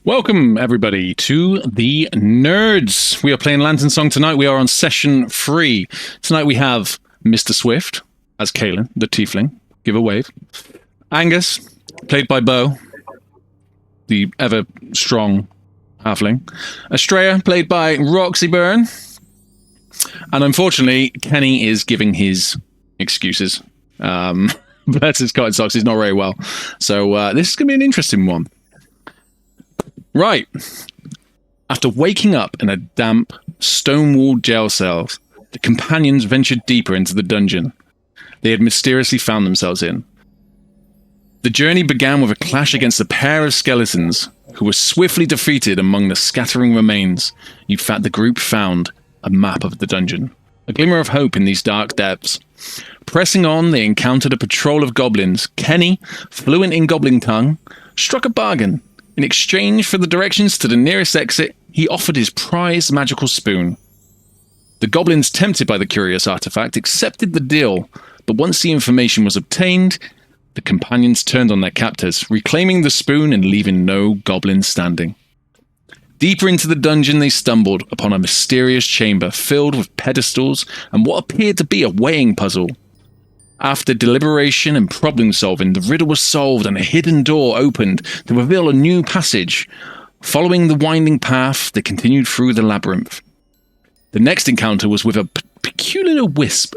Welcome, everybody, to the Nerds. We are playing Lanternsong tonight. We are on session 3. Tonight we have Mr. Swift as Kaelen, the tiefling. Give a wave. Angus, played by Bo, the ever-strong halfling. Astraea, played by Roxyburn. And unfortunately, Kenny is giving his excuses. Bless his cotton socks, he's not very well. So this is going to be an interesting one. Right. After waking up in a damp, stone-walled jail cell, the companions ventured deeper into the dungeon they had mysteriously found themselves in. The journey began with a clash against a pair of skeletons who were swiftly defeated among the scattering remains. The group found a map of the dungeon, a glimmer of hope in these dark depths. Pressing on, they encountered a patrol of goblins. Kenny, fluent in goblin tongue, struck a bargain. In exchange for the directions to the nearest exit, he offered his prized magical spoon. The goblins, tempted by the curious artifact, accepted the deal, but once the information was obtained, the companions turned on their captors, reclaiming the spoon and leaving no goblins standing. Deeper into the dungeon, they stumbled upon a mysterious chamber filled with pedestals and what appeared to be a weighing puzzle. After deliberation and problem-solving, the riddle was solved and a hidden door opened to reveal a new passage. Following the winding path, they continued through the labyrinth. The next encounter was with a peculiar wisp.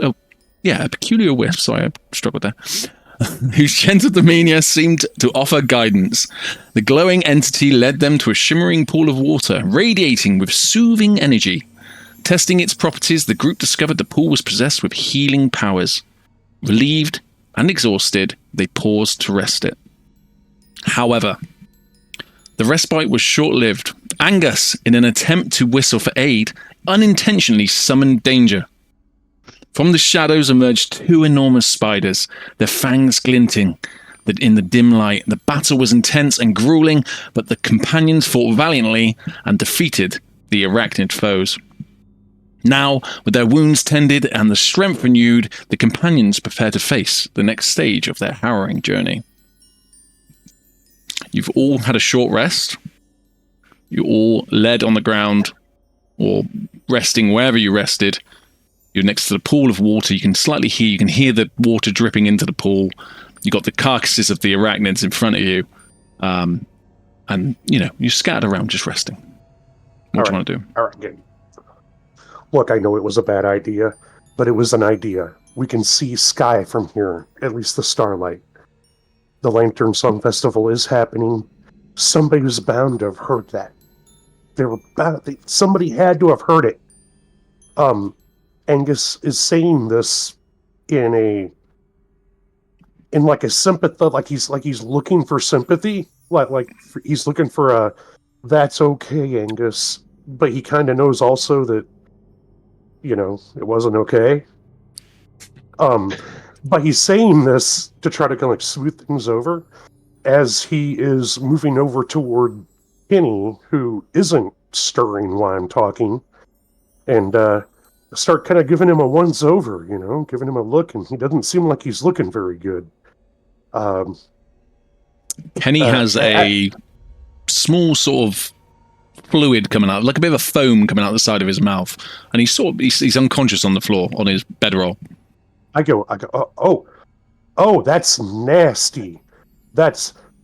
Sorry, I struggled there. Whose gentle demeanor seemed to offer guidance. The glowing entity led them to a shimmering pool of water, radiating with soothing energy. Testing its properties, the group discovered the pool was possessed with healing powers. Relieved and exhausted, they paused to rest it. However, the respite was short-lived. Angus, in an attempt to whistle for aid, unintentionally summoned danger. From the shadows emerged 2 enormous spiders, their fangs glinting in the dim light. The battle was intense and grueling, but the companions fought valiantly and defeated the arachnid foes. Now, with their wounds tended and the strength renewed, the companions prepare to face the next stage of their harrowing journey. You've all had a short rest. You all led on the ground, or resting wherever you rested. You're next to the pool of water. You can hear the water dripping into the pool. You got the carcasses of the arachnids in front of you. And, you're scattered around just resting. What do you want to do? All right, good. Look, I know it was a bad idea, but it was an idea. We can see sky from here, at least the starlight. The Lanternsong Festival is happening. Somebody was bound to have heard that. Somebody had to have heard it. Angus is saying this in like a sympathy, like he's looking for sympathy, like he's looking for a "that's okay, Angus," but he kind of knows also that. It wasn't okay. But he's saying this to try to kind of smooth things over as he is moving over toward Kenny, who isn't stirring while I'm talking, and start kind of giving him a once over, giving him a look, and he doesn't seem like he's looking very good. Kenny has a small sort of fluid coming out, like a bit of a foam coming out the side of his mouth, and he's unconscious on the floor on his bedroll. I go, oh, that's nasty.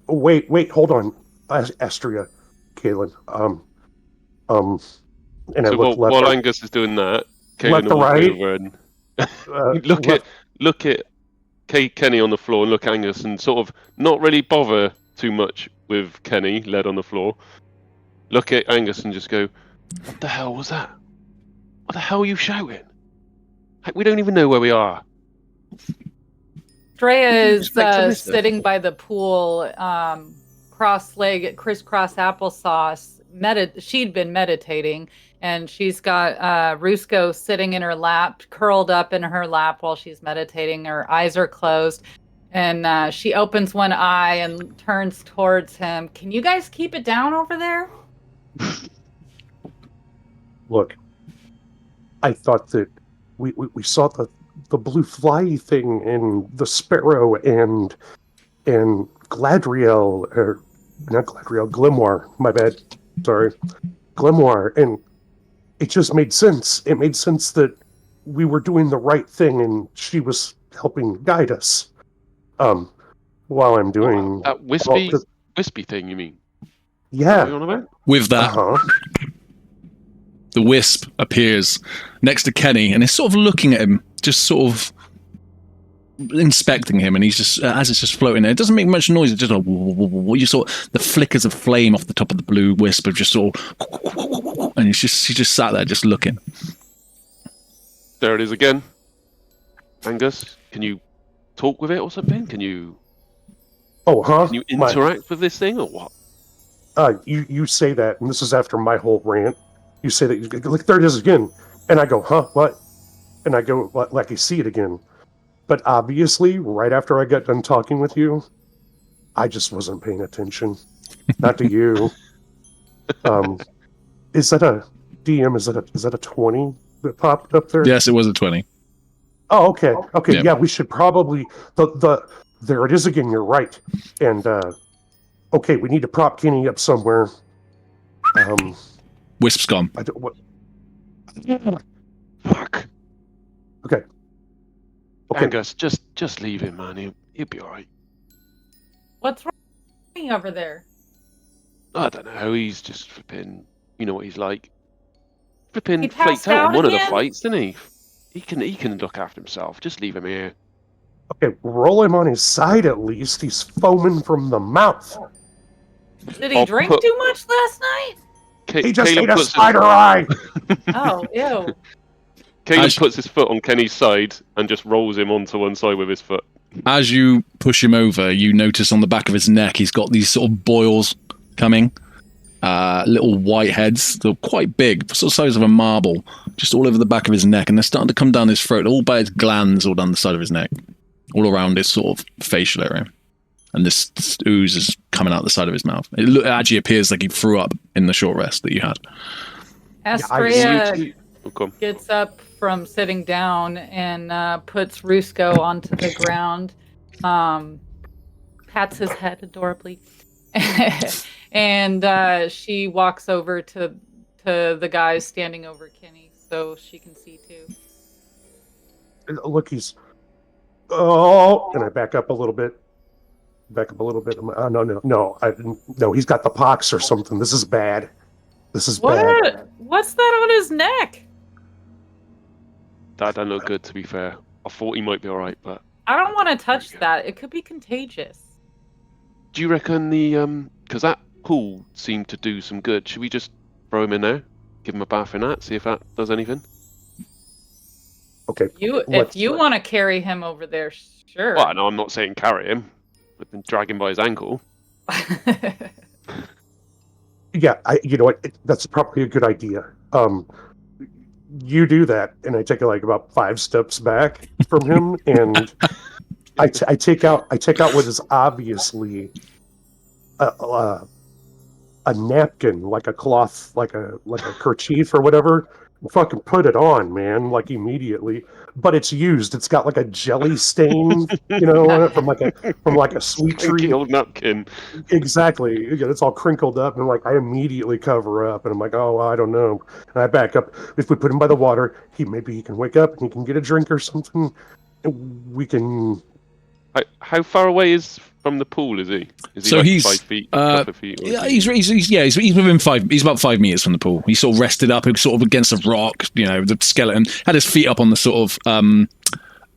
Wait, hold on, Astraea, Kaelen. And I look left. While Angus is doing that, Kaelen left to right. Look at Kenny on the floor, and look at Angus, and sort of not really bother too much with Kenny led on the floor. Look at Angus and just go, "What the hell was that? What the hell are you shouting? We don't even know where we are." Astraea is sitting by the pool, cross-legged, crisscross applesauce. She'd been meditating, and she's got Rusco sitting in her lap, curled up in her lap while she's meditating. Her eyes are closed, and she opens one eye and turns towards him. "Can you guys keep it down over there?" Look, I thought that we saw the blue fly thing and the sparrow and Gladriel not Galadriel, Grimoire. My bad. Sorry, Grimoire, and it just made sense. It made sense that we were doing the right thing, and she was helping guide us. While I'm doing that wispy thing, you mean? Yeah. What are you on about? With that, the wisp appears next to Kenny and is sort of looking at him, just sort of inspecting him, and he's just as it's just floating there. It doesn't make much noise. It's just like you saw the flickers of flame off the top of the blue wisp of just sort of, and he just sat there just looking. There it is again. Angus, can you talk with it or something? Can you? Can you interact with this thing or what? You say that, and this is after my whole rant. You say that, like, there it is again, and I go, huh, what? And I go, like, I see it again. But obviously, right after I got done talking with you, I just wasn't paying attention. Not to you. Is that a DM? Is that a 20 that popped up there? Yes, it was a 20. Oh, okay. Okay, Yep. yeah, we should probably there it is again. You're right. And okay, we need to prop Kenny up somewhere. Wisp's gone. I don't what. Fuck. Okay. Angus, just leave him, man. He'll be all right. What's wrong over there? I don't know. He's just flipping. You know what he's like. Flipping He flaked passed out out on one of the again? fights, didn't he? He can look after himself. Just leave him here. Okay, roll him on his side at least. He's foaming from the mouth. Did he I'll drink put- too much last night? He just Kaelen ate a puts spider eye. Oh, ew. Kaelen puts his foot on Kenny's side and just rolls him onto one side with his foot. As you push him over, you notice on the back of his neck he's got these sort of boils coming. Little white heads. They're quite big, sort of size of a marble, just all over the back of his neck, and they're starting to come down his throat, all by his glands, all down the side of his neck, all around his sort of facial area. And this ooze is coming out the side of his mouth. It actually appears like he threw up in the short rest that you had. Astraea Okay. gets up from sitting down and puts Rusco onto the ground, pats his head adorably, and she walks over to the guys standing over Kenny so she can see too. Look, he's. Oh, and I back up a little bit. No, he's got the pox or something. This is bad. This is bad. What's that on his neck? That don't look good, to be fair. I thought he might be alright, but... I don't want to touch that. It could be contagious. Do you reckon because that pool seemed to do some good. Should we just throw him in there? Give him a bath in that? See if that does anything? Okay. If you want to carry him over there, sure. Well, no, I'm not saying carry him. I've been dragging by his ankle. Yeah, you know what? That's probably a good idea. You do that, and I take like about 5 steps back from him, and I take out what is obviously a napkin, like a cloth, like a kerchief or whatever. Fucking put it on, man, like immediately. But it's used. It's got like a jelly stain, you know, on it from like a sweet treat. Old napkin. Exactly. It's all crinkled up, and like I immediately cover up, and I'm like, oh, I don't know. And I back up. If we put him by the water, maybe he can wake up and he can get a drink or something. And we can. How far away is from the pool? Is he? So like he's 5 feet, couple of feet? Yeah, he's within 5. He's about 5 meters from the pool. He's sort of rested up, sort of against a rock. You know, the skeleton had his feet up on the sort of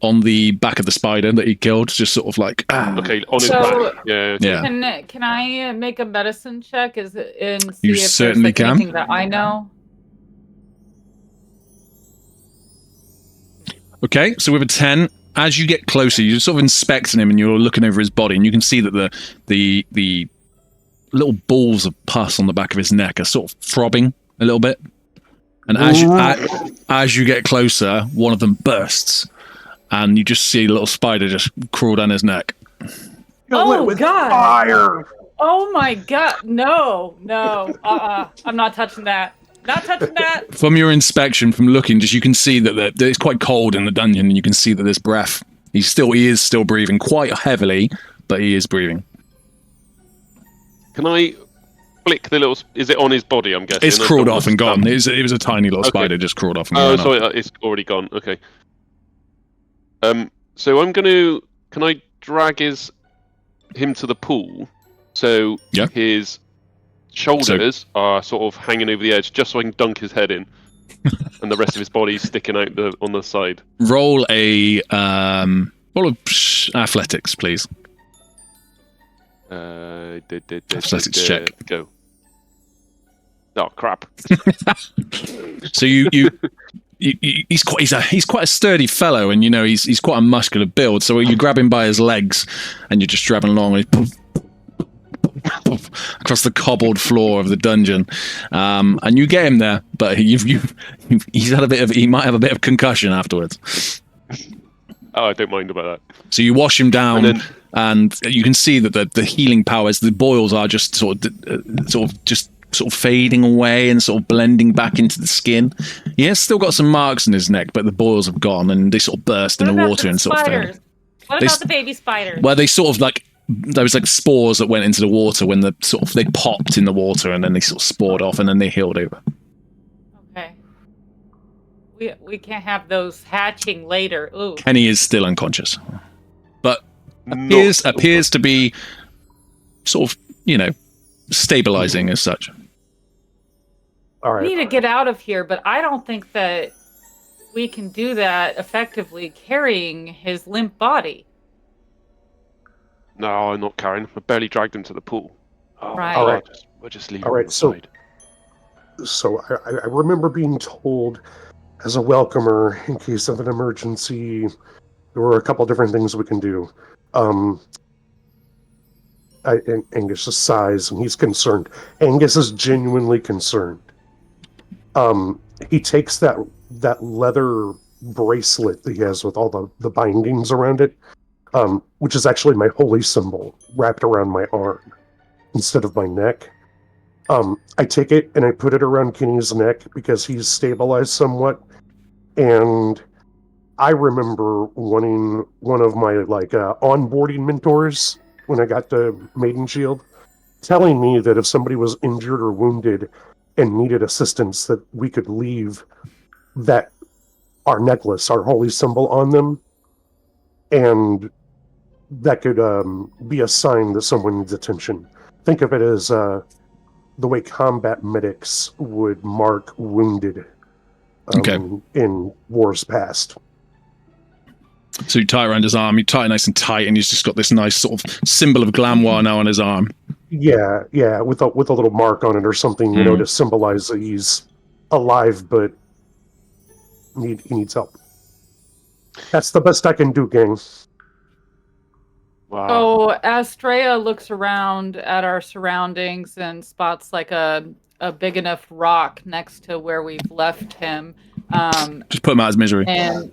on the back of the spider that he killed, just sort of like. Okay, on his back. Yeah. Can I make a medicine check? And see You if certainly there's can. anything that I know? Okay, so with a 10, as you get closer, you're sort of inspecting him, and you're looking over his body, and you can see that the little balls of pus on the back of his neck are sort of throbbing a little bit. And as you get closer, one of them bursts, and you just see a little spider just crawl down his neck. Oh, God. Fire! Oh my God! No! I'm not touching that. Not touching that. From your inspection, from looking, you can see that it's quite cold in the dungeon, and you can see that there's breath. He is still breathing quite heavily, but he is breathing. Can I flick the little... Is it on his body, I'm guessing? It's crawled off and gone. It was a tiny little spider, just crawled off and gone. Oh, sorry, it's already gone. Okay. So I'm going to... Can I drag him to the pool so his shoulders are sort of hanging over the edge, just so I can dunk his head in, and the rest of his body sticking out on the side? Roll a athletics, please. Athletics check. Go. Oh crap! So he's quite a sturdy fellow, and he's quite a muscular build. So you grab him by his legs, and you're just driving along, and poof, poof, poof, across the cobbled floor of the dungeon, and you get him there. But he's had he might have a bit of concussion afterwards. Oh, I don't mind about that. So you wash him down, and you can see that the healing powers, the boils are just sort of fading away and sort of blending back into the skin. He has still got some marks in his neck, but the boils have gone, and they sort of burst in the water and sort of fade. What about the baby spiders? Well, they sort of there was spores that went into the water when they popped in the water, and then they sort of spored off, and then they healed over. Okay. We can't have those hatching later. Ooh. Kenny is still unconscious, but appears to be sort of stabilizing as such. All right. We need to get out of here, but I don't think that we can do that effectively carrying his limp body. No, I'm not carrying. I barely dragged him to the pool. Oh, right. All right. We'll just leave All him right. So I remember being told, as a welcomer, in case of an emergency, there were a couple different things we can do. Angus sighs, and he's concerned. Angus is genuinely concerned. He takes that leather bracelet that he has with all the bindings around it, which is actually my holy symbol, wrapped around my arm instead of my neck. I take it and I put it around Kenny's neck because he's stabilized somewhat. And I remember wanting one of my onboarding mentors when I got to Maiden Shield, telling me that if somebody was injured or wounded and needed assistance, that we could leave our necklace, our holy symbol, on them, and that could be a sign that someone needs attention. Think of it as the way combat medics would mark wounded in wars past. So you tie it around his arm, you tie it nice and tight, and he's just got this nice sort of symbol of glamour now on his arm. Yeah, with a little mark on it or something, to symbolize that he's alive, but he needs help. That's the best I can do, gang. Wow. So Astraea looks around at our surroundings and spots a big enough rock next to where we've left him. Just put him out of his misery. And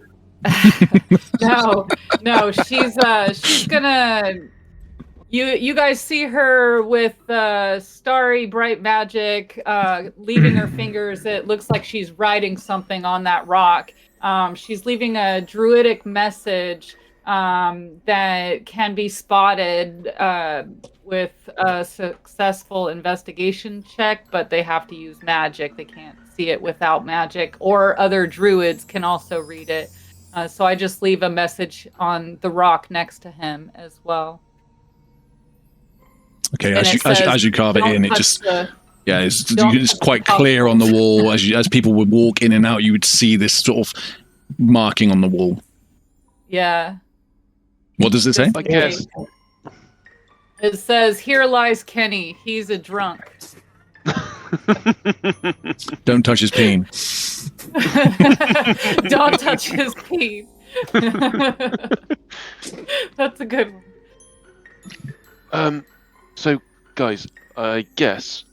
no, she's gonna. You guys see her with starry bright magic, leaving her fingers. It looks like she's writing something on that rock. She's leaving a druidic message that can be spotted with a successful investigation check, but they have to use magic. They can't see it without magic, or other druids can also read it. So I just leave a message on the rock next to him as well. Okay, as you carve it in, it just it's quite clear on the wall. As people would walk in and out, you would see this sort of marking on the wall. Yeah. What does it say? I guess. It says, "Here lies Kenny. He's a drunk." Don't touch his peen. Don't touch his peen. That's a good one. So, guys, I guess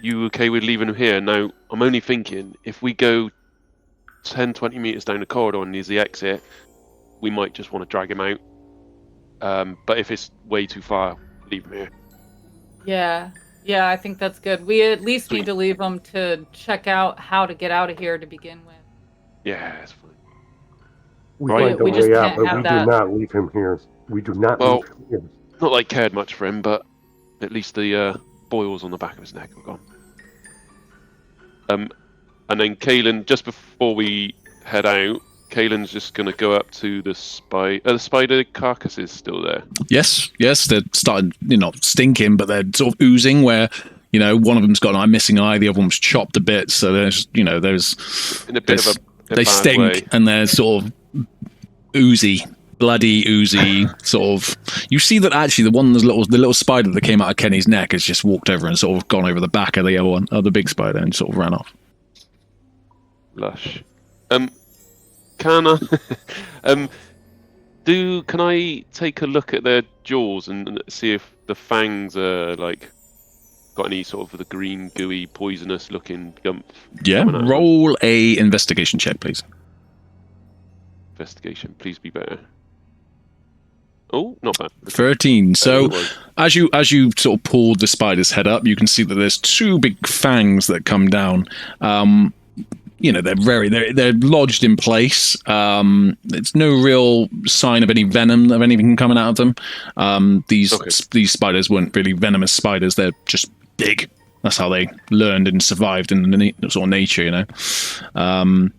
you okay with leaving him here? Now, I'm only thinking, if we go 10, 20 meters down the corridor and there's the exit, we might just want to drag him out. But if it's way too far, leave him here. Yeah, I think that's good. We at least need to leave him to check out how to get out of here to begin with. Yeah, that's fine. We find a just way out, can't but have we that. do not leave him here. We do not leave him here. Not that I cared much for him, but at least the boils on the back of his neck are gone. And then Kaelen, just before we head out, Kaelen's just going to go up to the spider. Are the spider carcasses still there? Yes, they're starting, not stinking, but they're sort of oozing where, one of them's got an eye, missing eye, the other one's chopped a bit, so there's in a bit of a they stink way. And they're sort of oozy, bloody oozy sort of. You see that actually the little spider that came out of Kenny's neck has just walked over and sort of gone over the back of the other one, of the big spider, and sort of ran off. Lush. Can I can I take a look at their jaws and see if the fangs are got any sort of the green, gooey, poisonous looking gump? Yeah, roll a investigation check, please. Investigation, please be better. Oh, not bad. 13. So, as you sort of pull the spider's head up, you can see that there's two big fangs that come down. They're lodged in place. There's no real sign of any venom of anything coming out of them. These spiders weren't really venomous spiders. They're just big. That's how they learned and survived in the sort of nature, So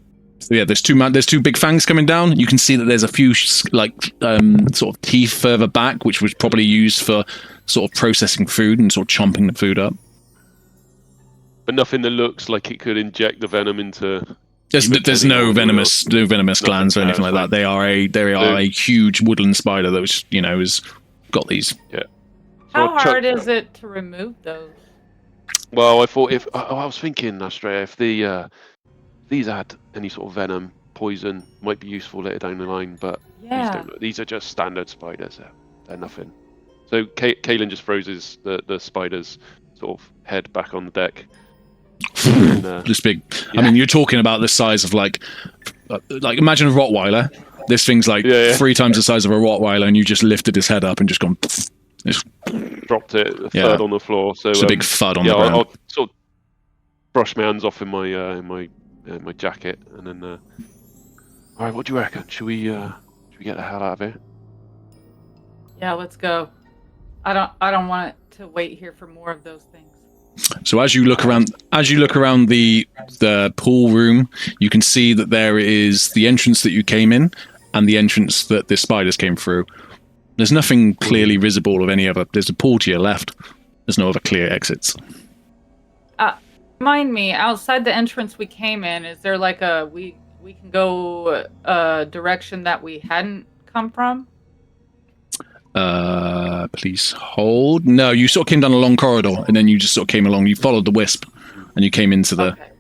yeah, there's two big fangs coming down. You can see that there's a few sort of teeth further back, which was probably used for sort of processing food and sort of chomping the food up. But nothing that looks like it could inject the venom into. There's no venomous glands or anything like that. They are a huge woodland spider that was has got these. Yeah. How hard is it to remove those? Well, I thought I was thinking, Astraea, if these had any sort of venom, poison, might be useful later down the line. But these are just standard spiders. They're nothing. So Kaelen just throws the spider's sort of head back on the deck. This big. Yeah. I mean, you're talking about the size of like imagine a Rottweiler. This thing's 3 times the size of a Rottweiler, and you just lifted his head up and just gone. Dropped it, a thud on the floor. So it's a big thud on the ground. I'll sort of brush my hands off in my jacket, and then. All right, what do you reckon? Should we get the hell out of here? Yeah, let's go. I don't want to wait here for more of those things. So as you look around the pool room, you can see that there is the entrance that you came in and the entrance that the spiders came through. There's nothing clearly visible of any other. There's a pool to your left. There's no other clear exits. Remind me, outside the entrance we came in, is there we can go a direction that we hadn't come from? Please hold. No, you sort of came down a long corridor, and then you just sort of came along. You followed the wisp, and you came into the. Okay.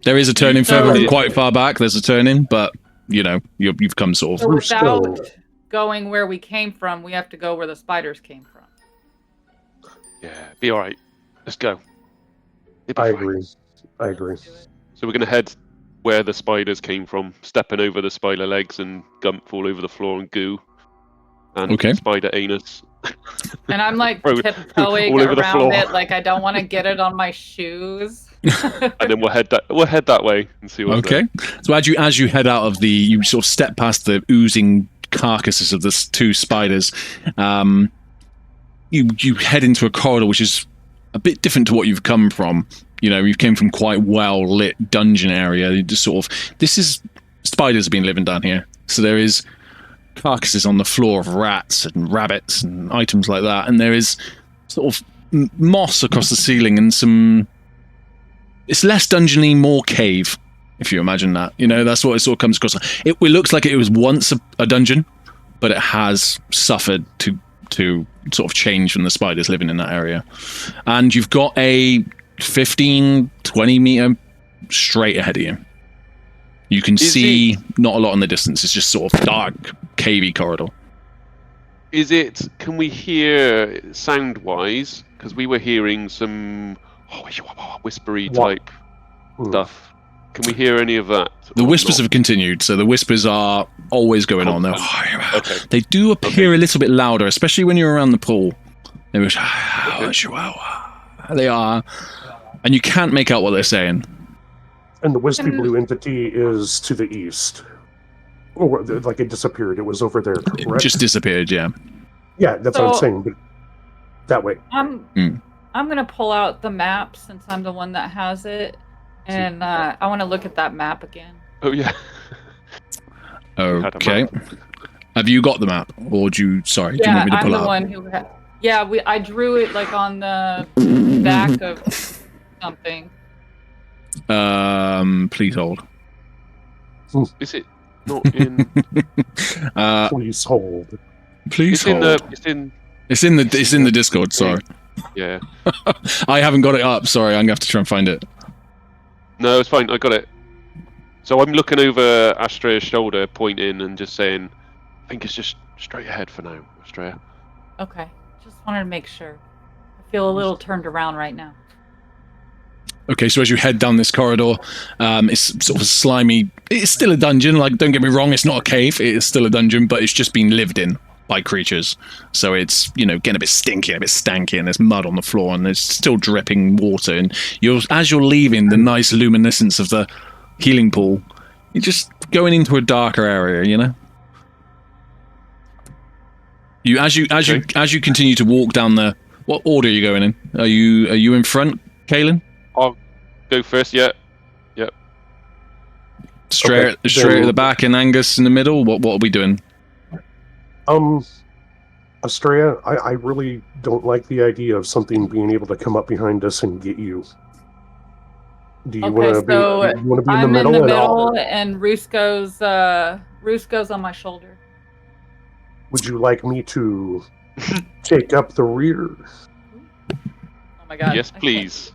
There is a turning further, quite far back. There's a turning, but you've come sort of. So without going where we came from, we have to go where the spiders came from. Yeah, be all right. Let's go. I agree. So we're gonna head where the spiders came from, stepping over the spider legs and gump all over the floor and goo. And spider anus. And I'm tiptoeing around it, I don't want to get it on my shoes. And then we'll head that way and see what's there. So as you head out of you sort of step past the oozing carcasses of the 2 spiders, you head into a corridor which is a bit different to what you've come from. You came from quite well lit dungeon area. You just spiders have been living down here, so there is carcasses on the floor of rats and rabbits and items like that, and there is sort of moss across the ceiling and some. It's less dungeony, more cave, if you imagine that. That's what it sort of comes across. It looks like it was once a dungeon, but it has suffered to sort of change from the spiders living in that area. And you've got a 15-20 meter straight ahead of you. You can see not a lot in the distance. It's just sort of dark, cavey corridor. Can we hear sound-wise? Because we were hearing some whispery type stuff. Can we hear any of that? The whispers have continued, so the whispers are always going on. They do appear a little bit louder, especially when you're around the pool. They are, and you can't make out what they're saying. And the wispy blue entity is to the east. Or it disappeared. It was over there, correct? It just disappeared, yeah. Yeah, that's what I'm saying, but that way. I'm gonna pull out the map since I'm the one that has it, and I want to look at that map again. Oh yeah. Okay. Have you got the map, or do you? Sorry, do you want me to pull it up? I'm the one who. Yeah, I drew it like on the back of something. Please hold. Is it not in? Please hold. Please hold. It's in the Discord. Sorry. Yeah. I haven't got it up. Sorry, I'm gonna have to try and find it. No, it's fine. I got it. So I'm looking over Astraea's shoulder, pointing and just saying, I think it's just straight ahead for now, Astraea. Okay. Just wanted to make sure. I feel a little turned around right now. Okay, so as you head down this corridor, it's sort of slimy. It's still a dungeon. Like, don't get me wrong, it's not a cave. It is still a dungeon, but it's just been lived in by creatures. So it's, getting a bit stinky, a bit stanky, and there's mud on the floor, and there's still dripping water. And as you're leaving the nice luminescence of the healing pool, you're just going into a darker area. As you continue to walk down the. What order are you going in? Are you in front, Kaelen? I'll go first. Yeah. Yep. Straight at the back, and Angus in the middle. What are we doing? Astraea, I really don't like the idea of something being able to come up behind us and get you. Do you want to be in the middle? In the middle, and Rusko's on my shoulder. Would you like me to take up the rear? Oh my god! Yes, please.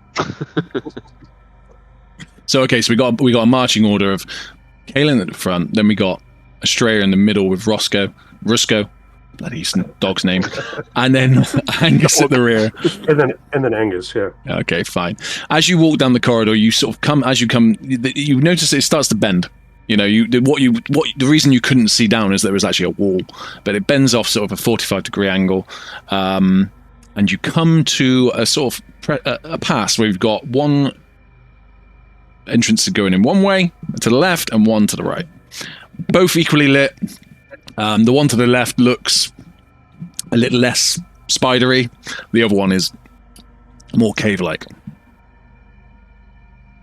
So we got a marching order of Kaelen at the front, then we got Astraea in the middle with Rusko, bloody dog's name, and then Angus at the rear, and then Angus, yeah. Okay, fine. As you walk down the corridor, you you notice it starts to bend. The reason you couldn't see down is there was actually a wall, but it bends off sort of a 45-degree angle, and you come to a sort of a pass where you've got one entrance going in one way to the left and one to the right, both equally lit. The one to the left looks a little less spidery. The other one is more cave-like.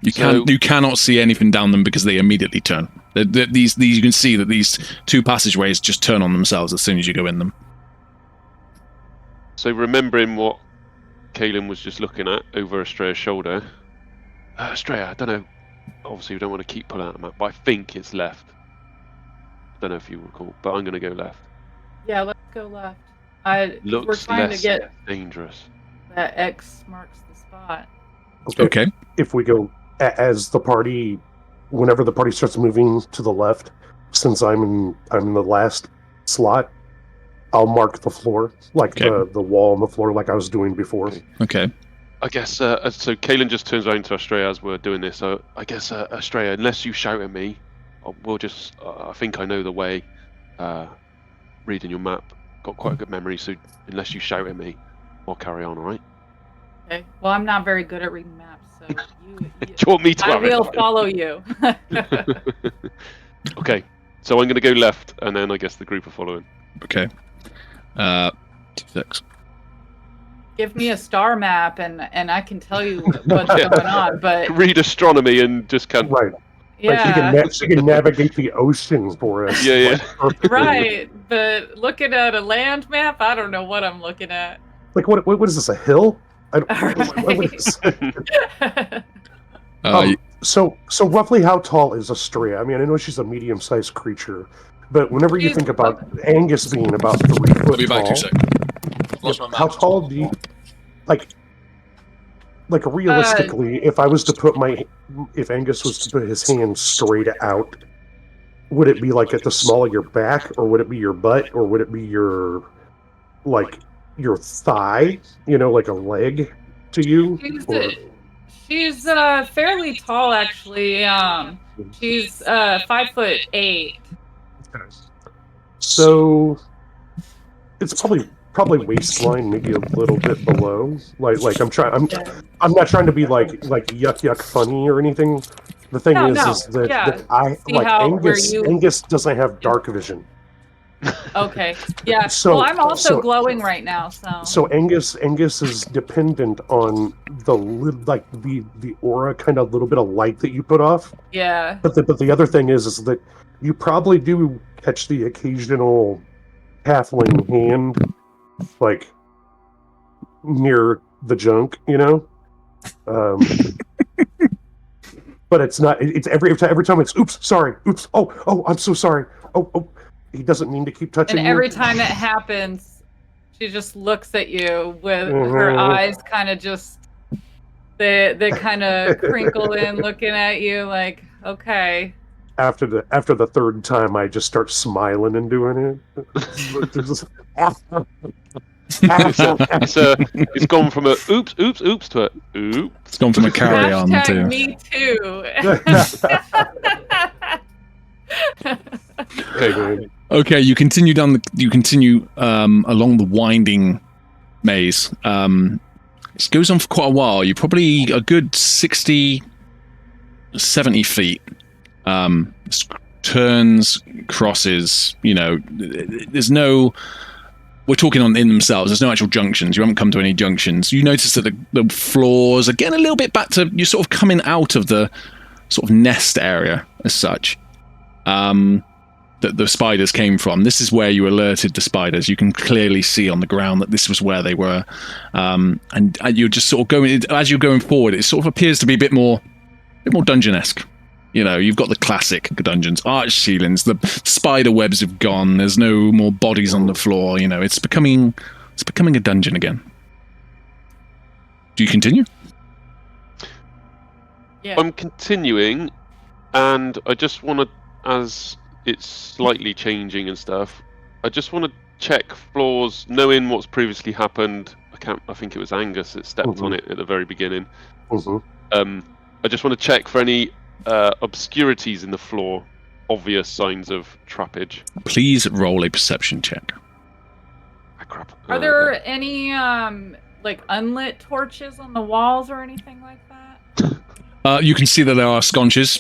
You cannot see anything down them because they immediately turn. These you can see that these two passageways just turn on themselves as soon as you go in them. So remembering what Kaelen was just looking at over Astraea's shoulder, Astraea, I don't know. Obviously, we don't want to keep pulling out the map, but I think it's left. I don't know if you recall, but I'm going to go left. Yeah, let's go left. Looks we're trying less to get dangerous. That X marks the spot. Okay. If we go as the party, whenever the party starts moving to the left, since I'm in the last slot, I'll mark the floor, like the wall on the floor, like I was doing before. Okay. I guess so. Kaelen just turns around to Astraea as we're doing this. So I guess Astraea, unless you shout at me, we'll just. I think I know the way. Reading your map, got quite a good memory. So unless you shout at me, I'll carry on. All right. Okay. Well, I'm not very good at reading maps, so you do you want me to? I will follow you. Okay. So I'm going to go left, and then I guess the group are following. Okay. 6. Give me a star map, and I can tell you what's going on. But read astronomy and just can't. Right. Yeah. Like she can navigate the oceans for us. Yeah. Right. But looking at a land map, I don't know what I'm looking at. Like what is this? A hill? What is So roughly how tall is Astraea? I mean, I know she's a medium-sized creature, but whenever you think about Angus being about 3 foot I'll be back 2 seconds. How tall do you like realistically? If I was to if Angus was to put his hand straight out, would it be like at the small of your back, or would it be your butt, or would it be your thigh? Like a leg to you? She's fairly tall, actually. She's 5'8". So it's probably waistline, maybe a little bit below. Like I'm not trying to be like yuck funny or anything. The thing is that I like Angus doesn't have dark vision. Okay. Yeah. So- well, I'm also so- glowing right now, so. So Angus is dependent on the aura, kind of little bit of light that you put off. Yeah. But the other thing is that you probably do catch the occasional halfling hand, like near the junk, But it's not. It's every time it's oops, sorry, oops, oh, I'm so sorry. Oh, he doesn't mean to keep touching And you. every time it happens, she just looks at you with her eyes kind of just they kind of crinkle in, looking at you like, okay. After the third time, I just start smiling and doing it. It's gone from a oops to a oops. It's gone from a carry on Hashtag to. me too. Okay. Okay, you continue along the winding maze. It goes on for quite a while. You're probably a good 60, 70 feet. Turns, crosses. There's no. We're talking in themselves. There's no actual junctions. You haven't come to any junctions. You notice that the floors are getting a little bit back to. You're sort of coming out of the sort of nest area as such. That the spiders came from. This is where you alerted the spiders. You can clearly see on the ground that this was where they were. And you're just sort of going, as you're going forward, it sort of appears to be a bit more dungeon-esque. You've got the classic dungeons, arch ceilings, the spider webs have gone, there's no more bodies on the floor, it's becoming a dungeon again. Do you continue? Yeah. I'm continuing, and I just want to, as it's slightly changing and stuff, I just want to check floors, knowing what's previously happened. I think it was Angus that stepped on it at the very beginning. I just want to check for any obscurities in the floor, obvious signs of trappage. Please roll a perception check. Ah, crap. Are there any unlit torches on the walls or anything like that? You can see that there are sconces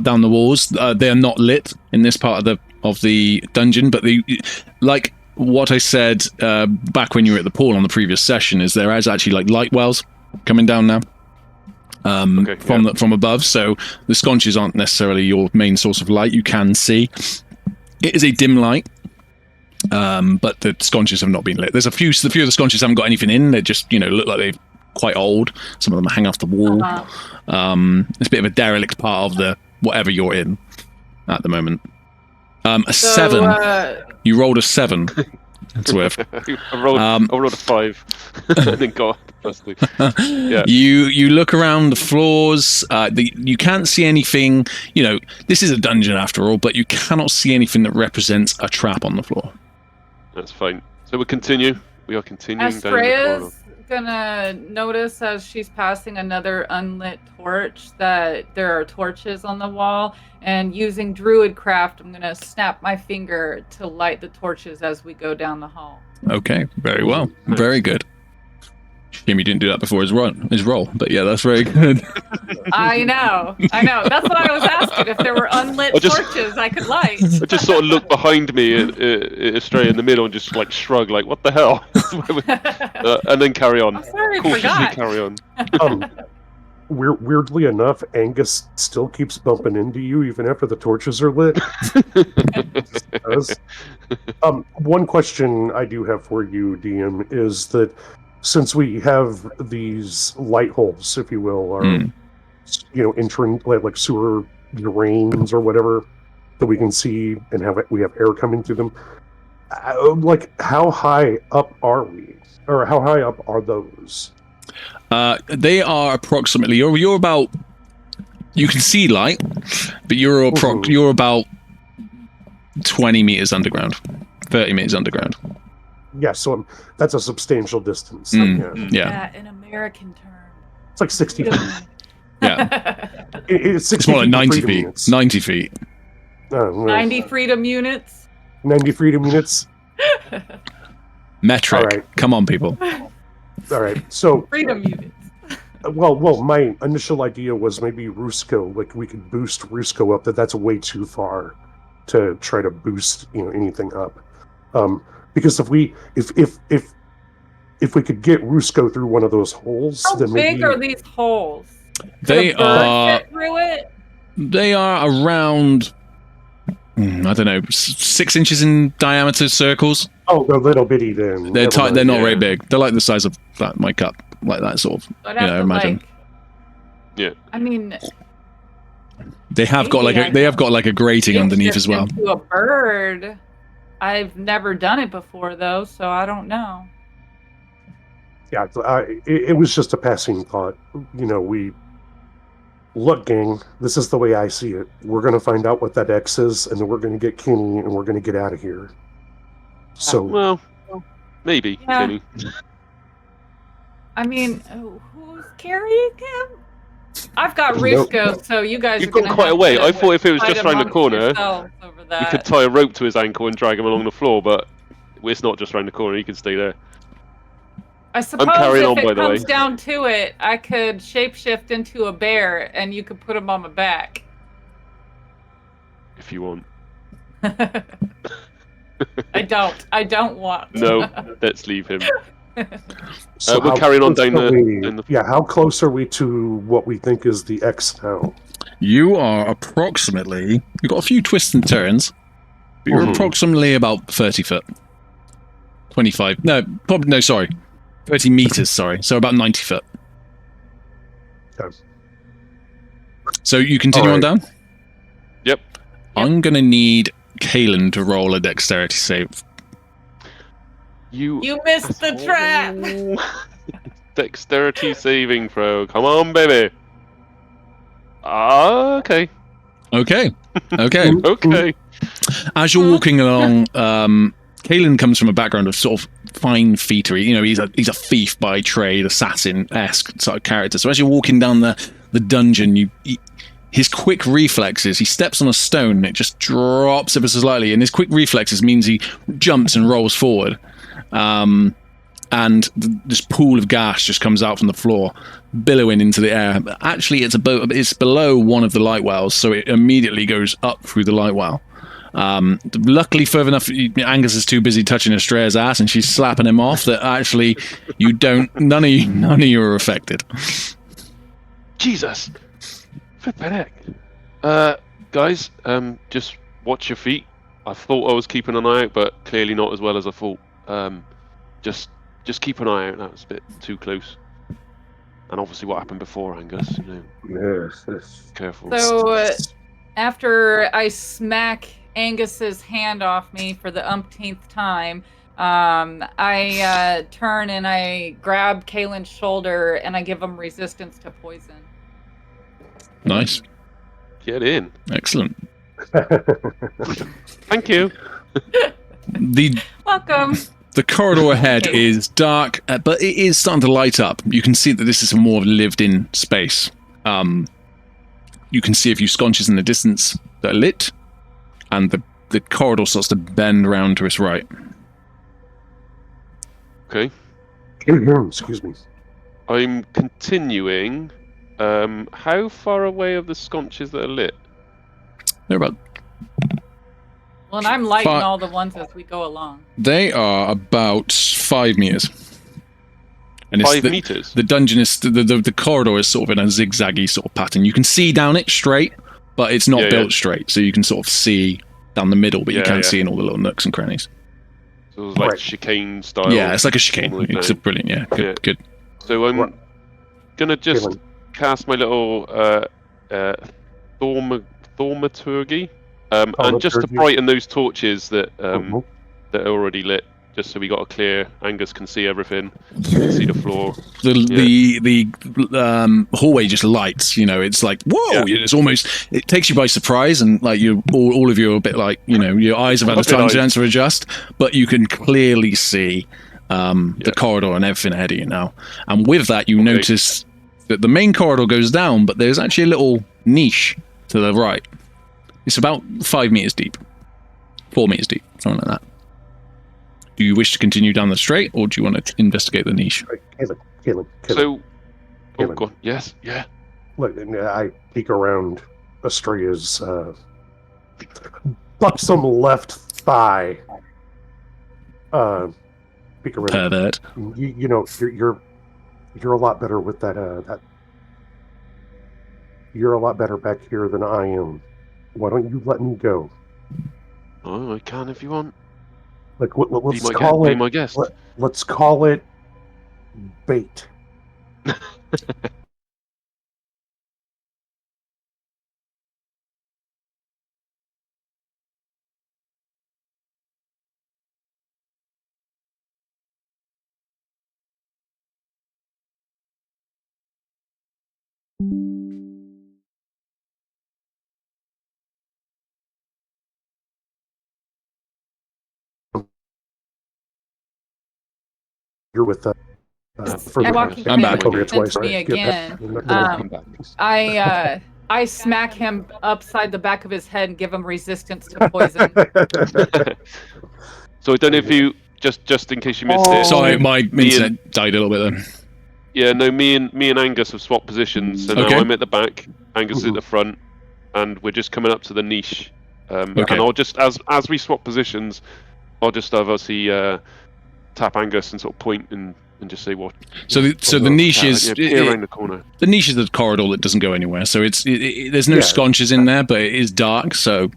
down the walls. They are not lit in this part of the dungeon, but like what I said back when you were at the pool on the previous session, is there is actually light wells coming down now. From above, so the sconces aren't necessarily your main source of light. You can see it is a dim light, but the sconces have not been lit. There's a few of the sconces haven't got anything in. They just look like they're quite old. Some of them hang off the wall. It's a bit of a derelict part of the whatever you're in at the moment. A 7. You rolled a 7. Swift. I rolled a 5. And then got +2. Yeah. You look around the floors. You can't see anything. This is a dungeon after all, but you cannot see anything that represents a trap on the floor. That's fine. So we continue. We are continuing down the corridor. Astraea's gonna notice as she's passing another unlit torch that there are torches on the wall, and using druidcraft, I'm gonna snap my finger to light the torches as we go down the hall. Okay, very well, very good. Shame you didn't do that before his roll, but yeah, that's very good. I know. That's what I was asking. If there were unlit torches, I could light. I just sort of look behind me at Astraea in the middle and just shrug, what the hell? And then carry on. I'm sorry, I cautiously forgot. carry on. Weirdly enough, Angus still keeps bumping into you even after the torches are lit. One question I do have for you, DM, is that since we have these light holes, if you will, or entering like sewer drains or whatever that we can see and we have air coming through them. How high up are we, or how high up are those? They are approximately. You're about. You can see light, but you're about 20 meters underground, 30 meters underground. Yeah, so that's a substantial distance. Yeah. In American terms. It's like 60 feet. Yeah. It's 60 It's more like feet 90 freedom feet. units. 90 feet. 90 freedom units. 90 freedom units. Metric. All right. Come on, people. All right. So Freedom units. Well, my initial idea was maybe Rusko. We could boost Rusko up. That's way too far to try to boost anything up. Because if we could get Rusko through one of those holes, How then big maybe are these holes? They Could a bird are fit through it? they are around I don't know 6 inches in diameter circles. oh, they're little bitty then. They're Never tight. mind. They're not yeah. very big. They're like the size of my cup, like that sort of. I'd have to imagine. Yeah. I mean, They have got Maybe they have got like a grating underneath as well. To a bird. I've never done it before though, so I don't know. Yeah, it was just a passing thought. Look, gang, this is the way I see it. We're going to find out what that X is, and then we're going to get Kenny, and we're going to get out of here. So, Well, maybe, Yeah. Kenny. I mean, who's carrying him? I've got Nope. Rusko, so you guys You've are gonna gone quite have a way. to I thought if it was fight just round the amongst corner, yourselves over we that. could tie a rope to his ankle and drag him along the floor, but it's not just round the corner. He can stay there. I suppose carrying on, if by it the comes way. down to it, I could shapeshift into a bear, and you could put him on my back. If you want. I don't want. No, let's leave him. so we're how carrying on close down are we- down the- Yeah, how close are we to what we think is the X now? You are approximately. You've got a few twists and turns. But you're approximately about 30 foot. 25. No, probably no. Sorry, 30 meters. Sorry, so about 90 foot. Okay. So you continue on down. Yep. I'm gonna need Kaelen to roll a dexterity save. You missed the trap. Dexterity saving throw. Come on, baby. Okay. Okay. Okay. Okay. As you're walking along, Kaelen comes from a background of sort of fine featery. He's a thief by trade, assassin-esque sort of character. So as you're walking down the dungeon, his quick reflexes, he steps on a stone and it just drops ever so slightly, and his quick reflexes means he jumps and rolls forward. And this pool of gas just comes out from the floor, billowing into the air. Actually, it's below one of the light wells, so it immediately goes up through the light well. Luckily, further enough, Angus is too busy touching Astraea's ass, and she's slapping him off. That actually, none of you are affected. Jesus. Flippin' heck. Guys, just watch your feet. I thought I was keeping an eye out, but clearly not as well as I thought. Just keep an eye out. That was a bit too close. And obviously, what happened before, Angus? Yes. Careful. So after I smack Angus's hand off me for the umpteenth time, I turn and I grab Kaelin's shoulder and I give him resistance to poison. Nice. Get in. Excellent. Thank you. Welcome. The corridor ahead is dark, but it is starting to light up. You can see that this is a more lived-in space. You can see a few sconces in the distance that are lit, and the corridor starts to bend around to its right. Okay. Excuse me. I'm continuing. How far away are the sconces that are lit? They're about. Well, and I'm lighting 5 all the ones as we go along. They are about 5 meters. And 5 meters? The dungeon is the corridor is sort of in a zigzaggy sort of pattern. You can see down it straight, but it's not built straight, so you can sort of see down the middle, but you can't see in all the little nooks and crannies. So it was like chicane style. Yeah, it's like a chicane. It's brilliant. Yeah, good. So I'm gonna just cast my little thaumaturgy, and just to brighten those torches that that are already lit, just so we got a clear. Angus can see everything. You can see the floor. The hallway just lights. It's like whoa! Yeah. It's almost it takes you by surprise, and like all of you are a bit like your eyes have had the time to adjust, but you can clearly see the corridor and everything ahead of you now. And with that, you notice that the main corridor goes down, but there's actually a little niche to the right. It's about 5 meters deep, 4 meters deep, something like that. Do you wish to continue down the straight, or do you want to investigate the niche? Kaelen. So, go on. Yes, yeah. Look, I peek around Astraea's buxom left thigh, Picarina. Pervert. You know, you're a lot better with that. You're a lot better back here than I am. Why don't you let me go? Oh, I can if you want. Like, let's Be call it. my guest. Let's call it bait. You're with walking I'm back. twice, me right? again. I'm back. I smack him upside the back of his head and give him resistance to poison. So I don't know if you just in case you missed it. Sorry, my me internet died a little bit then. Yeah, no, me and Angus have swapped positions. So now Okay. I'm at the back, Angus is at the front, and we're just coming up to the niche. Okay. And I'll just as we swap positions, I'll just obviously tap Angus and sort of point and just say what. So the niche is peer around the corner. the niche is the corridor that doesn't go anywhere. So there's no sconces in there, but it is dark. So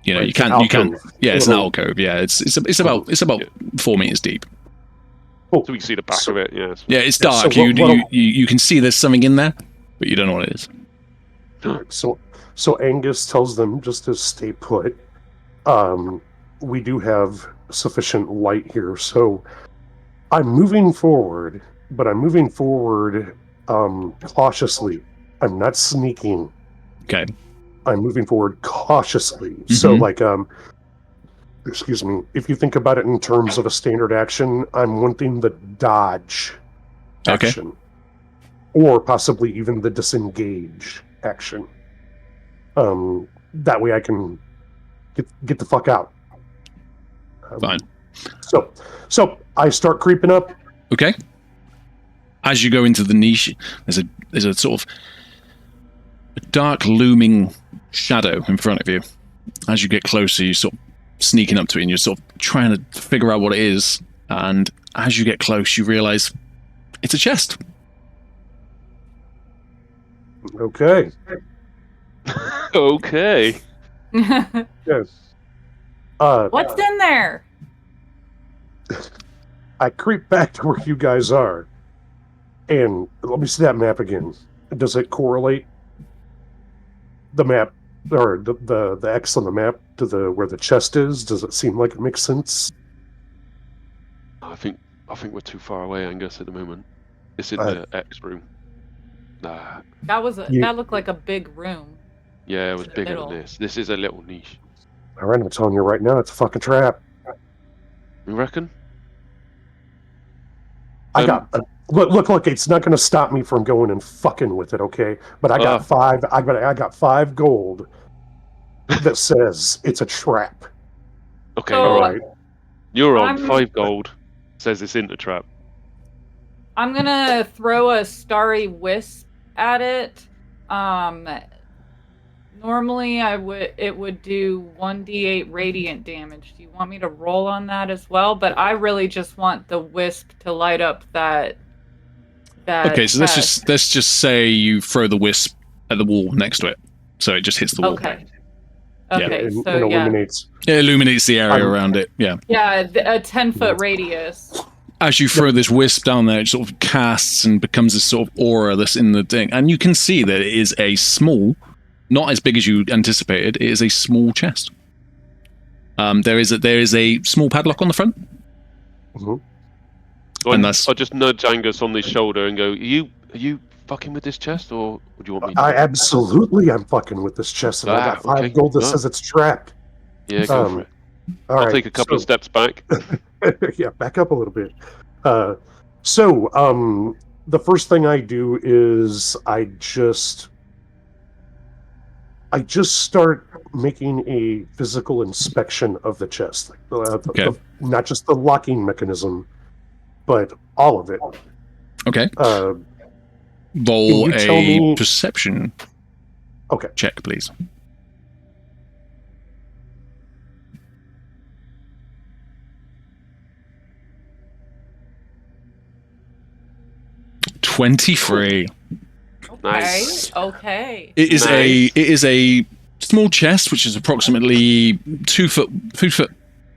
you know Right, you can. Yeah, it's an Little- alcove. Yeah, it's about 4 meters deep. Oh, So we can see the back of it. Yeah. Yeah, it's Yeah, dark. so You can see there's something in there, but you don't know what it is. So Angus tells them just to stay put. We do have sufficient light here, so I'm moving forward, but I'm moving forward cautiously. I'm not sneaking. Okay. I'm moving forward cautiously. So like excuse me, if you think about it in terms of a standard action, I'm wanting the dodge action. Or possibly even the disengage action. That way I can get the fuck out. Fine. So I start creeping up. Okay. As you go into the niche, there's a sort of a dark looming shadow in front of you. As you get closer, you sort of sneaking up to it and you're sort of trying to figure out what it is. And as you get close, you realize it's a chest. Okay. Okay. Yes. What's in there? I creep back to where you guys are, and let me see that map again. Does it correlate the map or the X on the map to the where the chest is? Does it seem like it makes sense? I think we're too far away, Angus, at the moment. It's in the X room. Nah. That looked like a big room. Yeah, it was the bigger middle. than this. This is a little niche. All right, I'm telling you right now, it's a fucking trap. You reckon? I got look. It's not going to stop me from going and fucking with it, okay? But I got five. I got 5 gold that says it's a trap. Okay, So, all right. You're on I'm- 5 gold. Says it's in the trap. I'm gonna throw a starry wisp at it. Normally it would do 1d8 radiant damage. Do you want me to roll on that as well? But I really just want the wisp to light up that. Okay, so chest. let's just say you throw the wisp at the wall next to it, so it just hits the wall. Okay. Yeah. Okay, and so yeah. illuminates. It illuminates the area around it. Yeah. Yeah, a 10-foot radius. As you throw this wisp down there, it sort of casts and becomes this sort of aura that's in the thing, and you can see that it is a small, not as big as you anticipated. It is a small chest. There is a small padlock on the front. Mm-hmm. So And I'll just nudge Angus on the shoulder and go, are you fucking with this chest, or would you want me to? I absolutely am fucking with this chest, and I got 5 gold that says it's trapped. Yeah, go for it. I'll Take a couple of steps back. Yeah, back up a little bit. So the first thing I do is I just start making a physical inspection of the chest, not just the locking mechanism, but all of it. Okay. Can Roll you tell a me- perception Okay. check, please. 23. Nice. Okay. It is Nice. it is a small chest, which is approximately 2 foot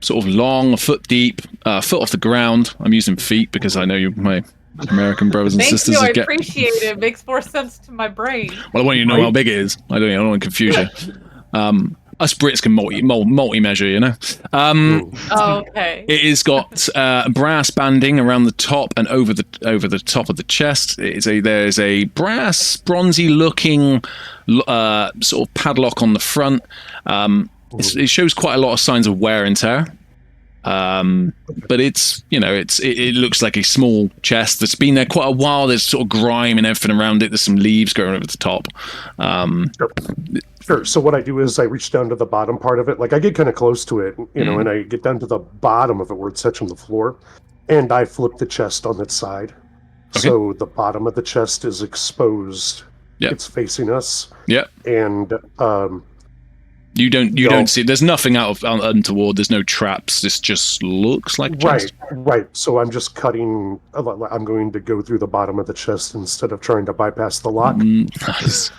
sort of long, a foot deep, foot off the ground. I'm using feet because I know my American brothers and Thank sisters you. I get. appreciate it. Makes more sense to my brain. Well, I want you to know how big it is. I don't want to confuse you. Us Brits can multi-measure, you know. Okay. It has got brass banding around the top and over the top of the chest. There's a brass, bronzy-looking sort of padlock on the front. It shows quite a lot of signs of wear and tear. But it looks like a small chest that's been there quite a while. There's sort of grime and everything around it. There's some leaves growing over the top. Sure. So what I do is I reach down to the bottom part of it. Like I get kind of close to it, and I get down to the bottom of it where it's touching the floor, and I flip the chest on its side. Okay. So the bottom of the chest is exposed. Yep. It's facing us. Yep. And You don't see. There's nothing out of untoward. There's no traps. This just looks like a chest. Right. So I'm just cutting. I'm going to go through the bottom of the chest instead of trying to bypass the lock. Nice.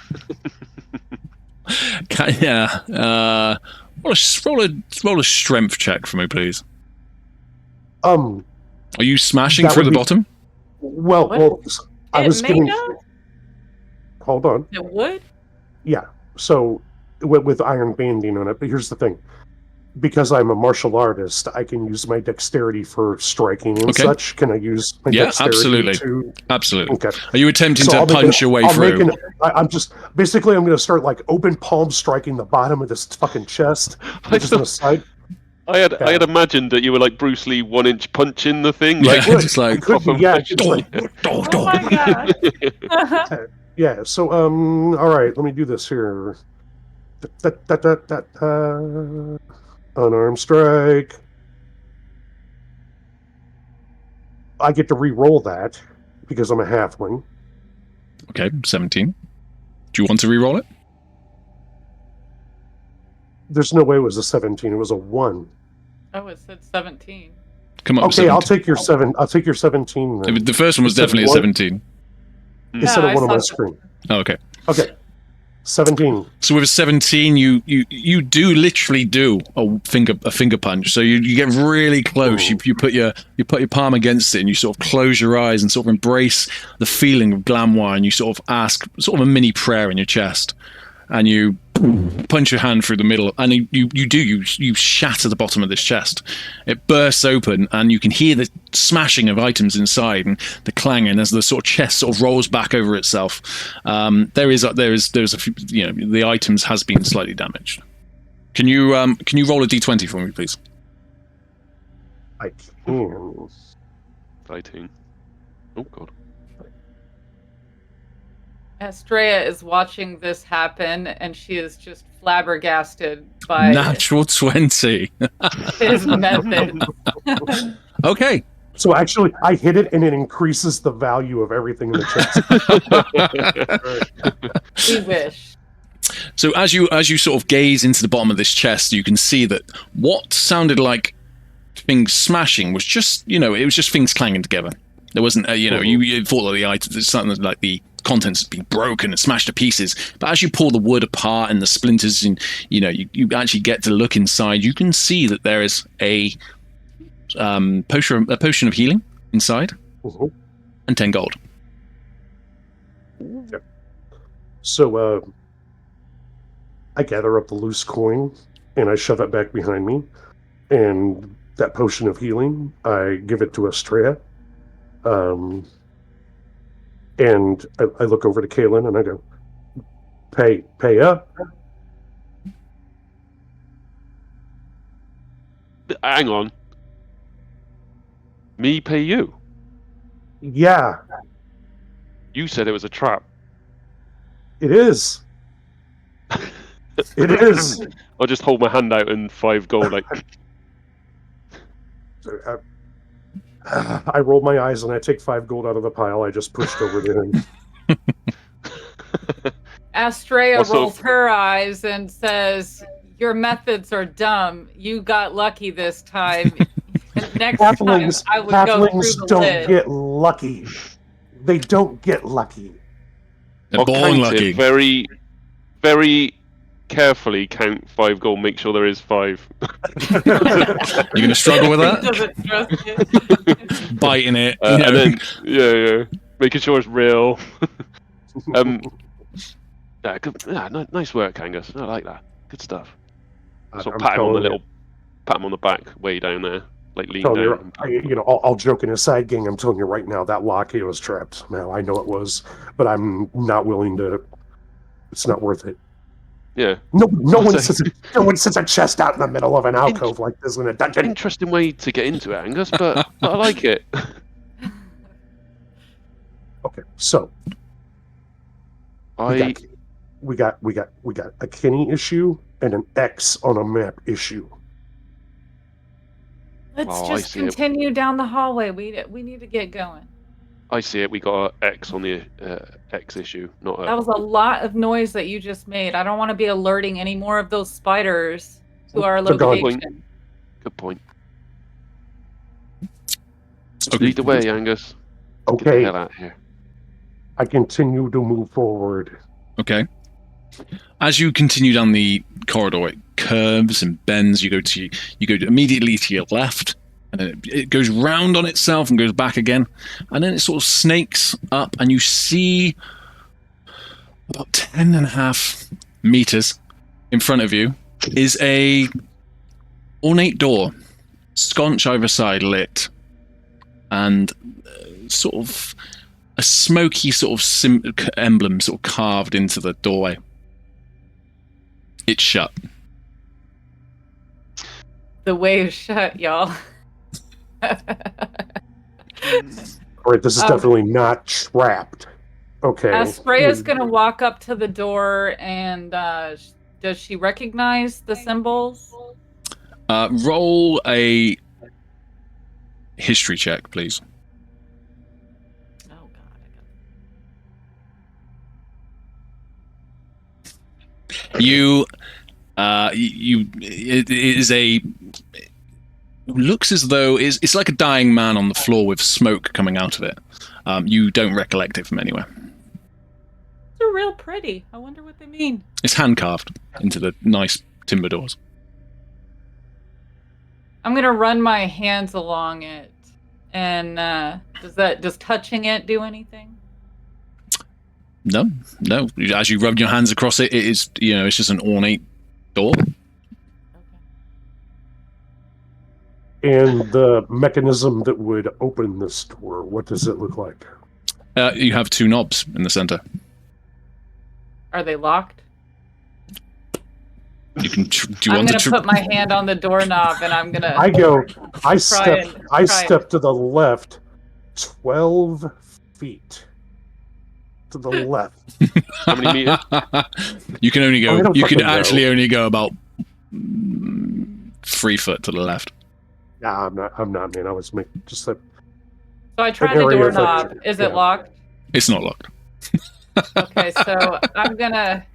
Yeah. Roll a strength check for me, please. Are you smashing through the bottom? Well, I was getting. Hold on. It would? Yeah. So with iron banding on it, but here's the thing. Because I'm a martial artist, I can use my dexterity for striking and such. Can I use my dexterity absolutely. Absolutely. Okay. Are you attempting to punch your way through? I'm going to start like open palm striking the bottom of this fucking chest. Just on the side. I had imagined that you were like Bruce Lee 1-inch punching the thing. Yeah, Like, just like Oh my god. Yeah. So all right. Let me do this here. Unarmed strike. I get to re-roll that because I'm a halfling. Okay, 17. Do you want to re-roll it? There's no way it was a 17. It was a 1. Oh, it said 17. Come on. Okay, I'll take your 7. I'll take your 17 then. The first one was definitely a 17. Instead of 1 on my screen. Oh, okay. Okay. 17. So with a 17, you do literally do a finger punch. So you get really close. You put your palm against it and you sort of close your eyes and sort of embrace the feeling of glamour, and you sort of ask sort of a mini prayer in your chest, and you punch your hand through the middle, and you shatter the bottom of this chest. It bursts open, and you can hear the smashing of items inside and the clanging as the sort of chest sort of rolls back over itself. There is a few, the items has been slightly damaged. Can you roll a d20 for me, please? I can. 18. Oh god. Astraea is watching this happen, and she is just flabbergasted by Natural 20. his method. Okay. So actually, I hit it, and it increases the value of everything in the chest. We wish. So as you sort of gaze into the bottom of this chest, you can see that what sounded like things smashing was just, it was just things clanging together. There wasn't, you thought that the items, something like the contents had been broken and smashed to pieces. But as you pull the wood apart and the splinters, and you actually get to look inside, you can see that there is a potion of healing inside, and 10 gold. Okay. So I gather up the loose coin and I shove it back behind me, and that potion of healing, I give it to Astraea. And I look over to Kaelen and I go, pay up. Hang on. Me pay you? Yeah, You said it was a trap. it is. It is. I'll just hold my hand out and 5 gold, like... I roll my eyes and I take 5 gold out of the pile I just pushed over to him. Astraea Also- rolls her eyes and says, "Your methods are dumb. You got lucky this time. Next time, I would go through Halflings the don't lid." get lucky. They don't get lucky. They're I'll born count lucky. it very, very carefully. Count 5 gold. Make sure there is 5. You're going to struggle with that? Doesn't trust it. Biting it. And then, yeah, making sure it's real. Nice work, Angus. I like that. Good stuff. So I'm pat him telling on the back, way down there, like lean telling down. you, all joking aside, gang, I'm telling you right now, that lock here was trapped. Now, I know it was, but I'm not willing to... It's not worth it. Yeah. No one sits a chest out in the middle of an alcove like this in a dungeon. Interesting way to get into it, Angus, but I like it. Okay, so we got a Kenny issue and an X on a map issue. Let's just continue down the hallway. We need to get going. I see it. We got an X on the X issue, not a... That was a lot of noise that you just made. I don't want to be alerting any more of those spiders to our location. Good point. Okay. Lead the way, Angus. Okay. Get the hell out of here. I continue to move forward. Okay. As you continue down the corridor, it curves and bends. You go immediately to your left, and then it goes round on itself and goes back again, and then it sort of snakes up, and you see about 10.5 meters in front of you is a ornate door, sconce either side lit, and sort of a smoky sort of emblem sort of carved into the doorway. It's shut. The way is shut, y'all. All right, this is definitely not trapped. Okay. Astraea's going to walk up to the door, and does she recognize the symbols? Roll a history check, please. Oh, God. It is a... looks as though it's like a dying man on the floor with smoke coming out of it. You don't recollect it from anywhere. They're real pretty. I wonder what they mean. It's hand carved into the nice timber doors. I'm gonna run my hands along it, and does touching it do anything? No. As you rub your hands across it, it is, it's just an ornate door. And the mechanism that would open this door, what does it look like? You have 2 knobs in the center. Are they locked? You can. I'm gonna put my hand on the doorknob, and I'm gonna. I step to the left, 12 feet to the left. How many meters? You can only go. You can actually know. only go about 3 foot to the left. Nah, I'm not, man. I was making just like. So I try the doorknob. Is it locked? It's not locked. Okay, so I'm gonna.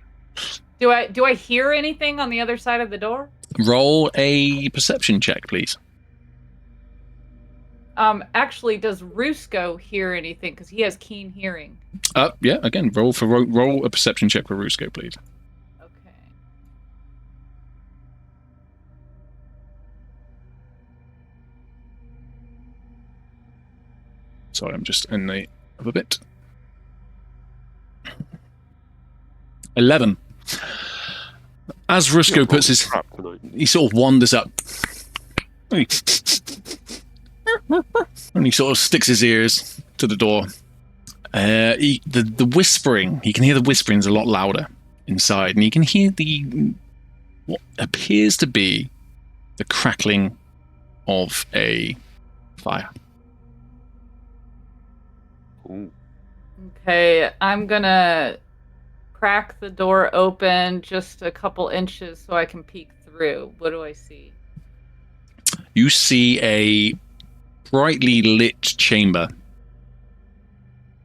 Do I hear anything on the other side of the door? Roll a perception check, please. Actually, does Rusko hear anything? Because he has keen hearing. Yeah. Again, roll a perception check for Rusko, please. Okay. Sorry, I'm just in the of a bit. 11. As Rusko puts he sort of wanders up. And he sort of sticks his ears to the door. The whispering, he can hear the whisperings a lot louder inside, and he can hear what appears to be the crackling of a fire. Okay, I'm gonna crack the door open just a couple inches so I can peek through. What do I see? You see a brightly lit chamber.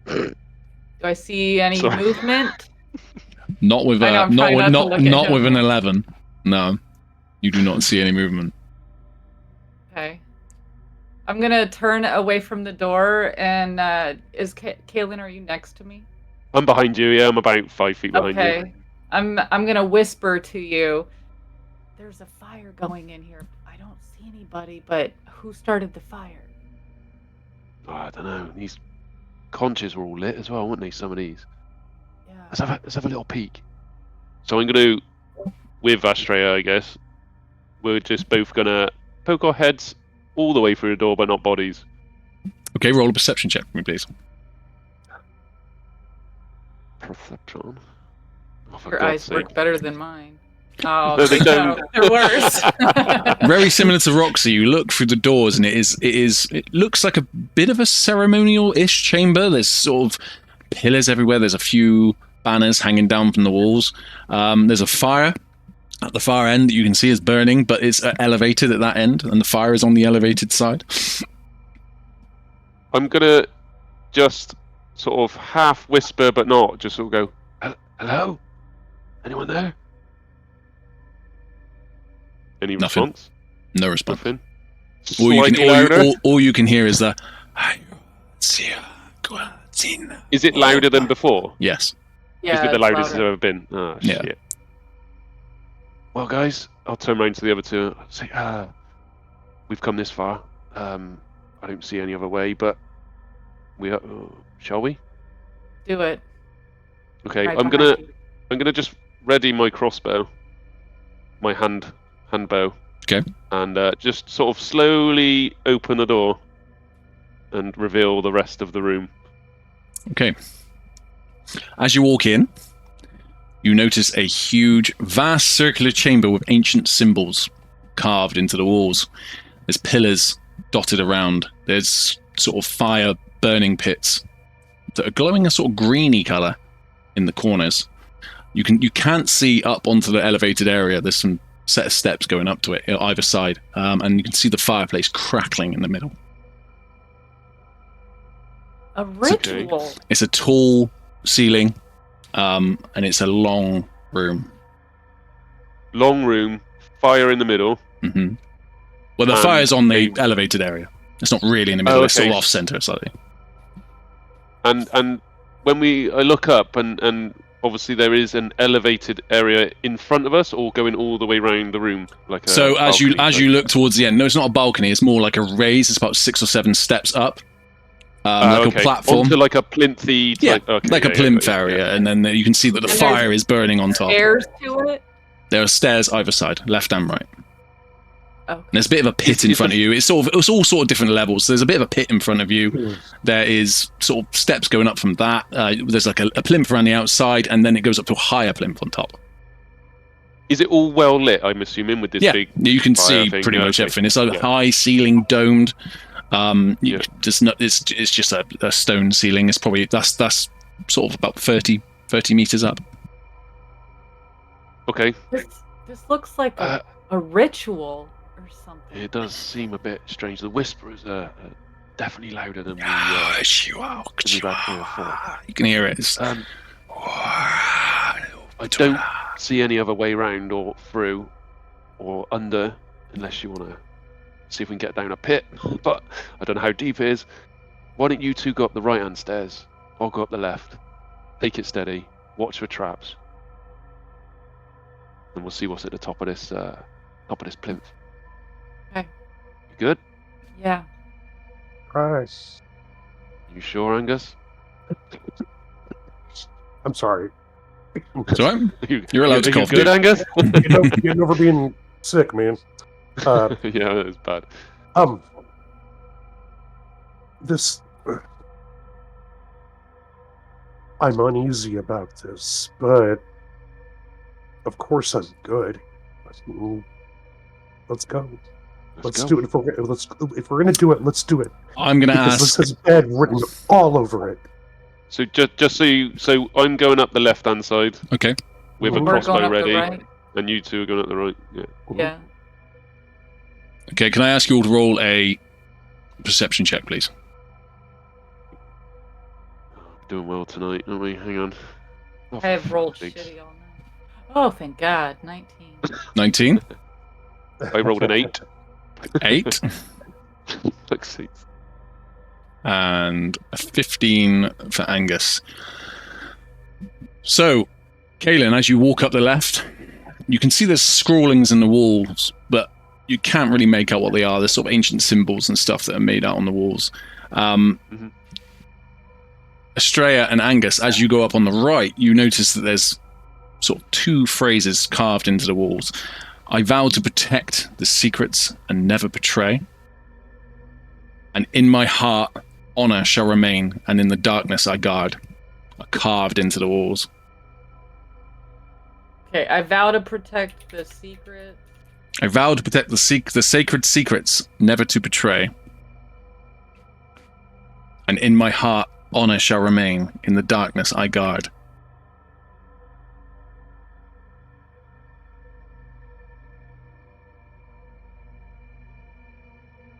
Do I see any movement? Not with not with an 11. No, you do not see any movement. Okay. I'm gonna turn away from the door, and Kaelen, are you next to me? I'm behind you. Yeah, I'm about 5 feet behind you. Okay. I'm gonna whisper to you. There's a fire going in here. I don't see anybody, but who started the fire? Oh, I don't know. These conches were all lit as well, weren't they? Some of these. Yeah. Let's have a little peek. So I'm gonna, with Astraea, I guess, we're just both gonna poke our heads all the way through the door, but not bodies. Okay, roll a perception check for me, please. Perception. Oh, for Your God's eyes sake. work better than mine. Oh, No, they don't. no, they're worse. Very similar to Roxy, you look through the doors and it looks like a bit of a ceremonial-ish chamber. There's sort of pillars everywhere. There's a few banners hanging down from the walls. There's a fire at the far end that you can see is burning, but it's elevated at that end, and the fire is on the elevated side. I'm gonna just sort of half whisper, but not, just sort of go, hello? Anyone there? Any Nothing. response? No response. Nothing. All Louder? all you can hear is the... Is it louder than before? Yes. Yeah, Is it the it's loudest it's louder. ever been? Oh, Yeah. shit. Well, guys, I'll turn around to the other two. I'll say, we've come this far. I don't see any other way, but we are, shall we? Do it. Okay, Right I'm behind you. gonna just ready my crossbow, my hand bow. Okay. And just sort of slowly open the door and reveal the rest of the room. Okay. As you walk in, you notice a huge, vast circular chamber with ancient symbols carved into the walls. There's pillars dotted around. There's sort of fire burning pits that are glowing a sort of greeny color in the corners. You can't see up onto the elevated area. There's some set of steps going up to it on either side, and you can see the fireplace crackling in the middle. A ritual. It's a tall ceiling, and it's a long room. Long room, fire in the middle. Mm-hmm. Well, the fire's on the elevated area. It's not really in the middle. Oh, It's sort of okay. off center slightly. And when I look up, and obviously there is an elevated area in front of us, or going all the way around the room, like a So as you balcony, look towards the end, no, it's not a balcony. It's more like a raise. It's about 6 or 7 steps up, like a platform. onto like a plymphy, Yeah, okay, like a plinth area, and then you can see that the And fire is burning on top. Stairs to it. There are stairs either side, left and right. Okay. And there's a bit of a pit in front of you. It's all sort of different levels. So there's a bit of a pit in front of you. There is sort of steps going up from that. There's like a plinth around the outside, and then it goes up to a higher plinth on top. Is it all well lit? I'm assuming with this Yeah, big. you can fire see thing, pretty much okay. everything. It's a Yeah. high ceiling, domed. Yeah. It's just a stone ceiling. It's probably that's sort of about 30 meters up. Okay, This looks like Uh, a ritual or something. it does seem a bit strange. The whispers are definitely louder than we. You can hear it. It's, I don't see any other way round or through or under, unless you want to see if we can get down a pit. But I don't know how deep it is. Why don't you two go up the right-hand stairs? I'll go up the left. Take it steady. Watch for traps. And we'll see what's at the top of this plinth. Okay. You good? Yeah. Christ. You sure, Angus? I'm sorry. it's all right. You're allowed to you cough, good, dude. Angus? Getting over being sick, man. Yeah, that was bad. This. I'm uneasy about this, but of course I'm good. Let's go. Let's go. do it. If we're gonna do it, let's do it. I'm going to Because ask. this has bad written all over it. So just so I'm going up the left-hand side Okay. with a We're We're going crossbow up ready, the right. and you two are going up the right. Yeah. Yeah. Okay. Can I ask you all to roll a perception check, please? Doing well tonight, aren't we? Hang on. Oh, I have for rolled fuck's sakes. shitty all night. Oh, thank God. 19. 19. I rolled an 8. 8. Succeeds. And a 15 for Angus. So, Kaelen, as you walk up the left, you can see there's scrawlings in the walls, but you can't really make out what they are. There's sort of ancient symbols and stuff that are made out on the walls. Astraea and Angus, as you go up on the right, you notice that there's sort of 2 phrases carved into the walls. I vow to protect the secrets and never betray. And in my heart, honor shall remain, and in the darkness I guard. Are carved into the walls. Okay, I vow to protect the secret. I vow to protect the sacred secrets, never to betray. And in my heart, honor shall remain. In the darkness I guard.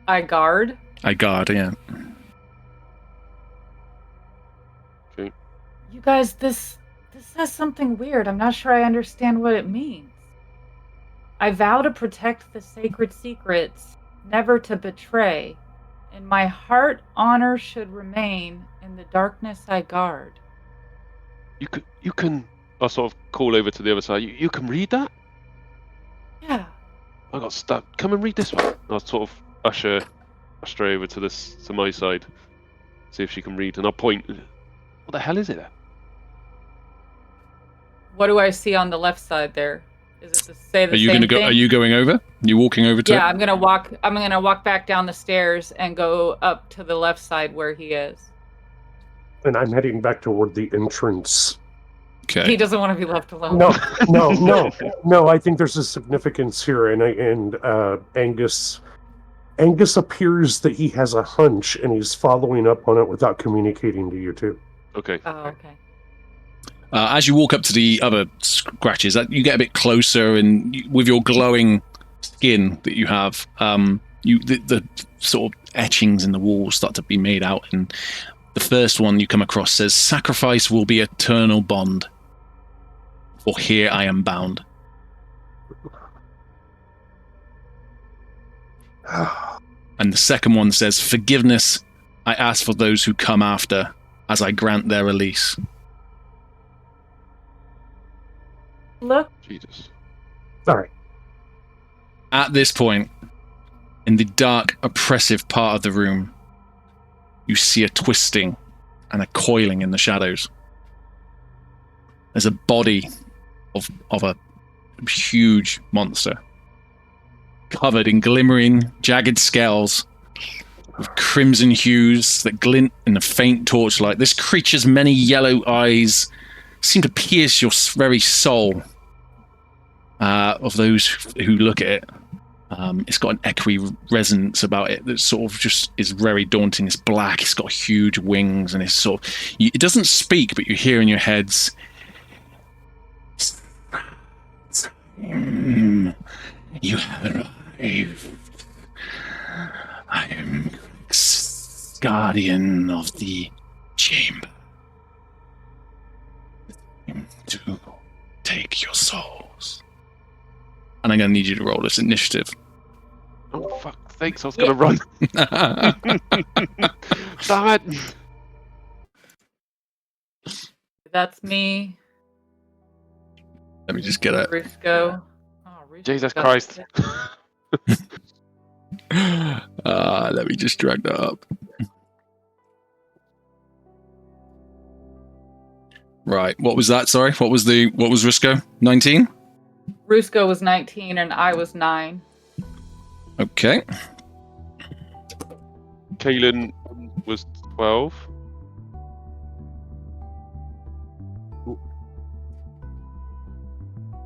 I guard? I guard, yeah. Okay. You guys, this says something weird. I'm not sure I understand what it means. I vow to protect the sacred secrets, never to betray. In my heart, honor should remain. In the darkness I guard. You can. I'll sort of call over to the other side. You can read that? Yeah. I got stuck. Come and read this one. I'll sort of usher Astraea over to my side. See if she can read, and I'll point. What the hell is it? What do I see on the left side there? Is it to say the Are you same going to go? thing? Are you going over? You walking over to? Yeah, it? I'm gonna walk back down the stairs and go up to the left side where he is. And I'm heading back toward the entrance. Okay. He doesn't want to be left alone. No. I think there's a significance here, and Angus appears that he has a hunch, and he's following up on it without communicating to you two. Okay. Oh, okay. As you walk up to the other scratches, you get a bit closer, and with your glowing skin that you have, the sort of etchings in the walls start to be made out. And the first one you come across says, "Sacrifice will be eternal bond, for here I am bound." And the second one says, "Forgiveness I ask for those who come after, as I grant their release." Look. Jesus. All right. At this point, in the dark, oppressive part of the room, you see a twisting and a coiling in the shadows. There's a body of a huge monster, covered in glimmering, jagged scales, with crimson hues that glint in the faint torchlight. This creature's many yellow eyes seem to pierce your very soul of those who look at it. It's got an echoey resonance about it that sort of just is very daunting. It's black, it's got huge wings, and it's sort of... it doesn't speak, but you hear in your heads... You have arrived. I am guardian of the chamber. To take your souls. And I'm going to need you to roll this initiative. Oh, fuck. Thanks, I was going to run. Damn it. That's me. Let me just get it. Rusco. Oh, Rusco Jesus got Christ. it. Let me just drag that up. Right. What was that? Sorry. What was Risco? 19? Rusco was 19 and I was 9. Okay. Kaelen was 12.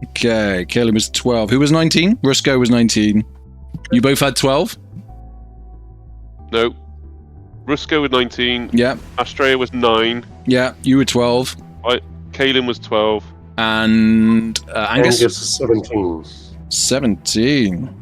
Okay. Kaelen was 12. Who was 19? Risco was 19. You both had 12? No. Rusco was 19. Yeah. Astraea was 9. Yeah. You were 12. Kaelen was 12. And Angus? Angus is 17. 17.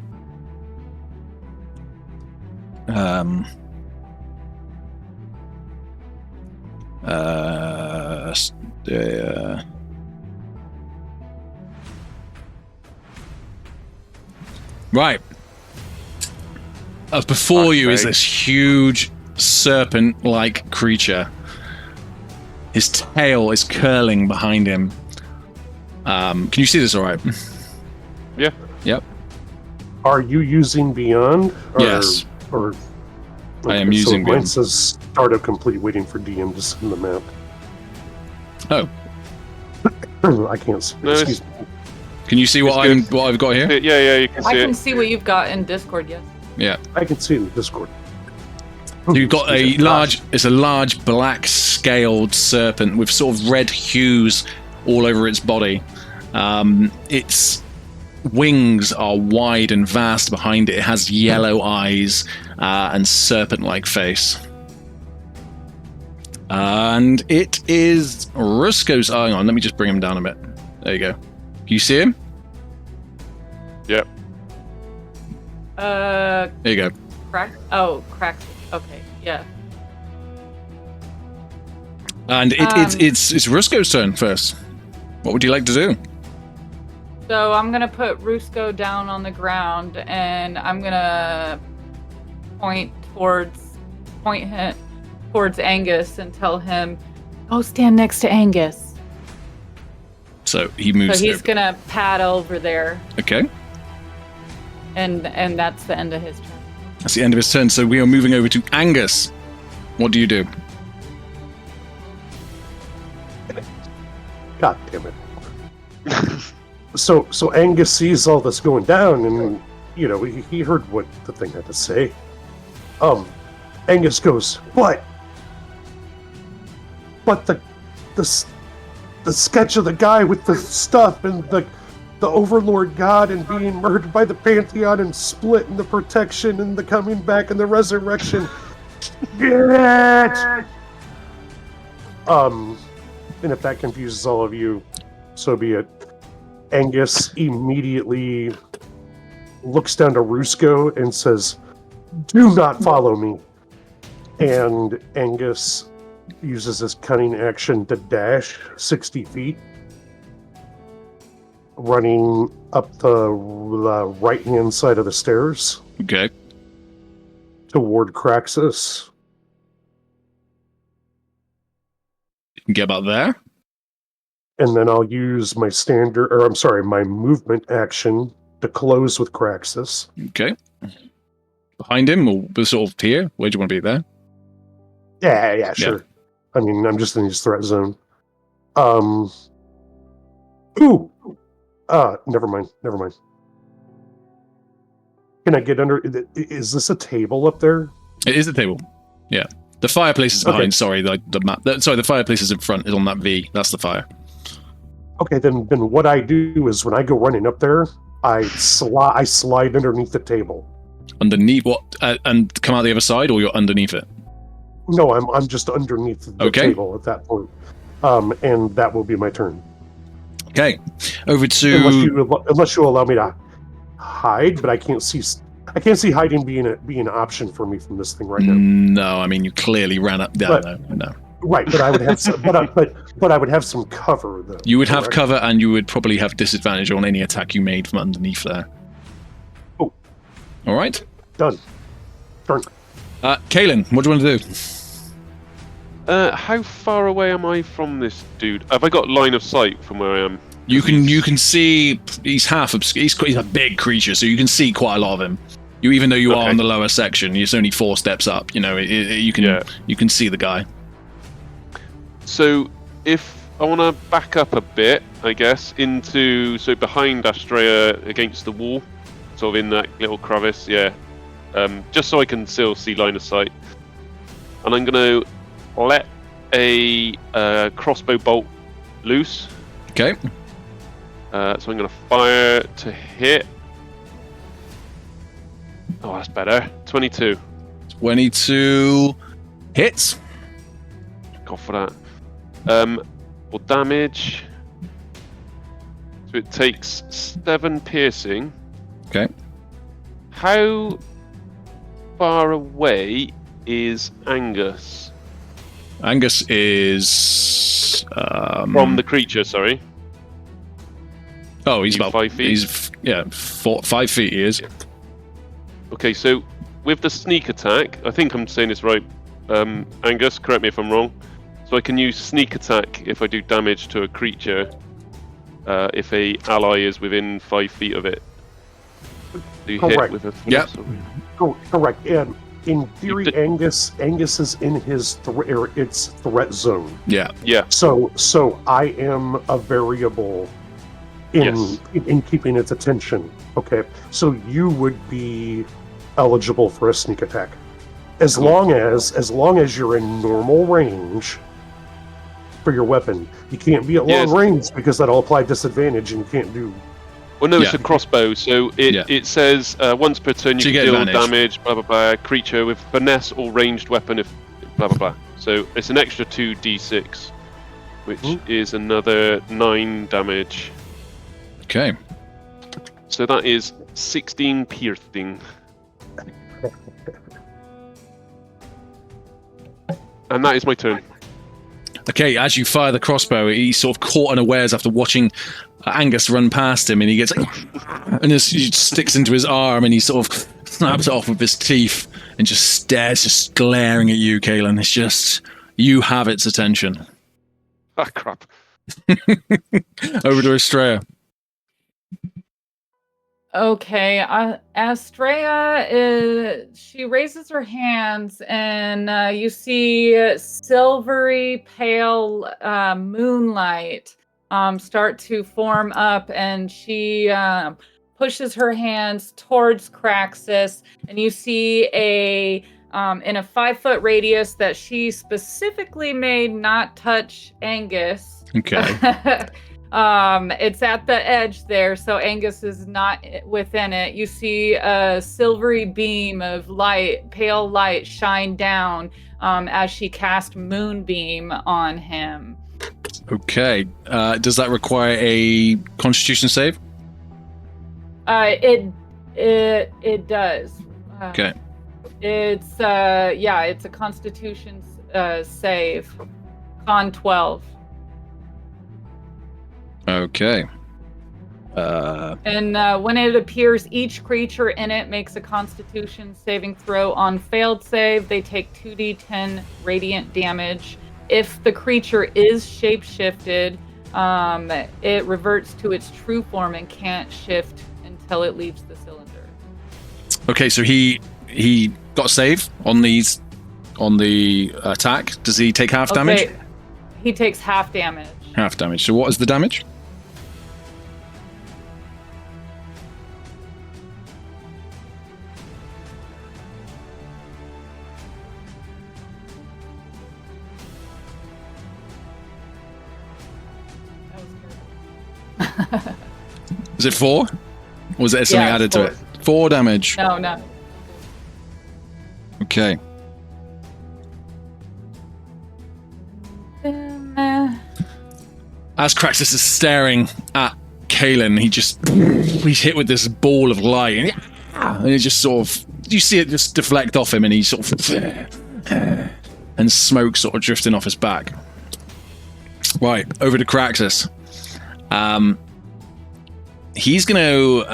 Right. Before you is Okay. this huge serpent-like creature. His tail is curling behind him. Can you see this all right? Yeah. Yep. Are you using Beyond? Or, Yes. Or I am using mine Beyond. says start of complete, waiting for DM to send the map. Oh, I can't see. No, Excuse me. can you see what It's good. I've got here? Yeah, you can see I it. can see what you've got in Discord, yes. Yeah. I can see it in Discord. You've got a Excuse me. large. It's a large black scaled serpent with sort of red hues all over its body. Its wings are wide and vast behind it. It has yellow eyes and serpent-like face. And it is Rusko's. Hang on, let me just bring him down a bit. There you go. Can you see him? Yep. There you go. Crack. Oh, crack. Okay, yeah. And it's Rusko's turn first. What would you like to do? So I'm gonna put Rusko down on the ground, and I'm gonna point towards Angus and tell him, "Go stand next to Angus." So he moves. So he's over. gonna pad over there, Okay. and that's the end of his turn. That's the end of his turn. So we are moving over to Angus. What do you do? God damn it. So Angus sees all this going down, and he heard what the thing had to say. Angus goes, "What? But the sketch of the guy with the stuff and the Overlord God and being murdered by the Pantheon and split and the protection and the coming back and the resurrection. Get it!" And if that confuses all of you, so be it. Angus immediately looks down to Rusko and says, "Do not follow me." And Angus uses his cunning action to dash 60 feet, running up the right-hand side of the stairs Okay. toward Craxus. You can get about there. And then I'll use my my movement action to close with Craxus. Okay. Behind him, or sort of here? Where do you want to be? There? Yeah, sure. I mean, I'm just in his threat zone. Never mind. Can I get under? Is this a table up there? It is the table. Yeah. The fireplace is behind. Okay. Sorry, the map. The fireplace is in front. Is on that V. That's the fire. Okay, then what I do is when I go running up there, I slide underneath the table. Underneath what? And come out the other side, or you're underneath it? No, I'm just underneath the Okay. table at that point. And that will be my turn. Okay. Over to. Unless you allow me to hide, but I can't see hiding being an option for me from this thing right now. No, I mean you clearly ran up down there. No. Right, but I would have some, but I would have some cover though. You would have correct? cover, and you would probably have disadvantage on any attack you made from underneath there. Oh. All right. Done. Turn. Kaelen, what do you want to do? How far away am I from this dude? Have I got line of sight from where I am? You can see he's half obscure. He's a big creature, so you can see quite a lot of him. Even though you are Okay. on the lower section, it's only 4 steps up. You can see the guy. So if I want to back up a bit, I guess, behind Astraea against the wall, sort of in that little crevice, yeah. Just so I can still see line of sight. And I'm going to let a crossbow bolt loose. Okay. So I'm going to fire to hit. Oh, that's better. 22. 22 hits. Go for that. For damage. So it takes 7 piercing. Okay. How far away is Angus? Angus is From the creature, sorry. Oh, he's You about 5 feet? He's 5 feet. He is. Okay, so with the sneak attack, I think I'm saying this right. Angus, correct me if I'm wrong. So I can use sneak attack if I do damage to a creature. If a ally is within 5 feet of it. Do you Correct. hit with a Yep. Correct. And in theory, Angus is in his its threat zone. Yeah. Yeah. So I am a variable in keeping its attention. Okay. So you would be eligible for a sneak attack. As long as you're in normal range for your weapon. You can't be at long range because that'll apply disadvantage and you can't do. Well, no, it's a crossbow, so it says once per turn you can deal damage, blah blah blah, creature with finesse or ranged weapon if blah blah blah. So it's an extra 2d6, which is another 9 damage. Okay. So that is 16 piercing. And that is my turn. Okay, as you fire the crossbow, he's sort of caught unawares after watching Angus run past him, and he gets and it sticks into his arm, and he sort of snaps it off with his teeth and just stares, just glaring at you, Kaelen. It's just, you have its attention. Ah, crap. Over to Astraea. Okay, Astraea she raises her hands, and you see silvery pale moonlight start to form up, and she pushes her hands towards Craxus, and you see in a 5-foot radius that she specifically made not touch Angus. Okay. It's at the edge there, so Angus is not within it. You see a silvery beam of light, pale light, shine down as she cast Moonbeam on him. Okay. Does that require a Constitution save? It does. Okay. It's a Constitution save. Con 12. Okay. And when it appears, each creature in it makes a Constitution saving throw. On failed save, they take 2d10 radiant damage. If the creature is shapeshifted, it reverts to its true form and can't shift until it leaves the cylinder. Okay, so he got a save on the attack. Does he take half damage? He takes half damage. Half damage. So what is the damage? Is it 4? Or was it something added 4. to it? 4 damage. No. Okay. As Craxus is staring at Kaelen, he's hit with this ball of light, and it just sort of, you see it just deflect off him, and he sort of, and smoke sort of drifting off his back. Right, over to Craxus. He's gonna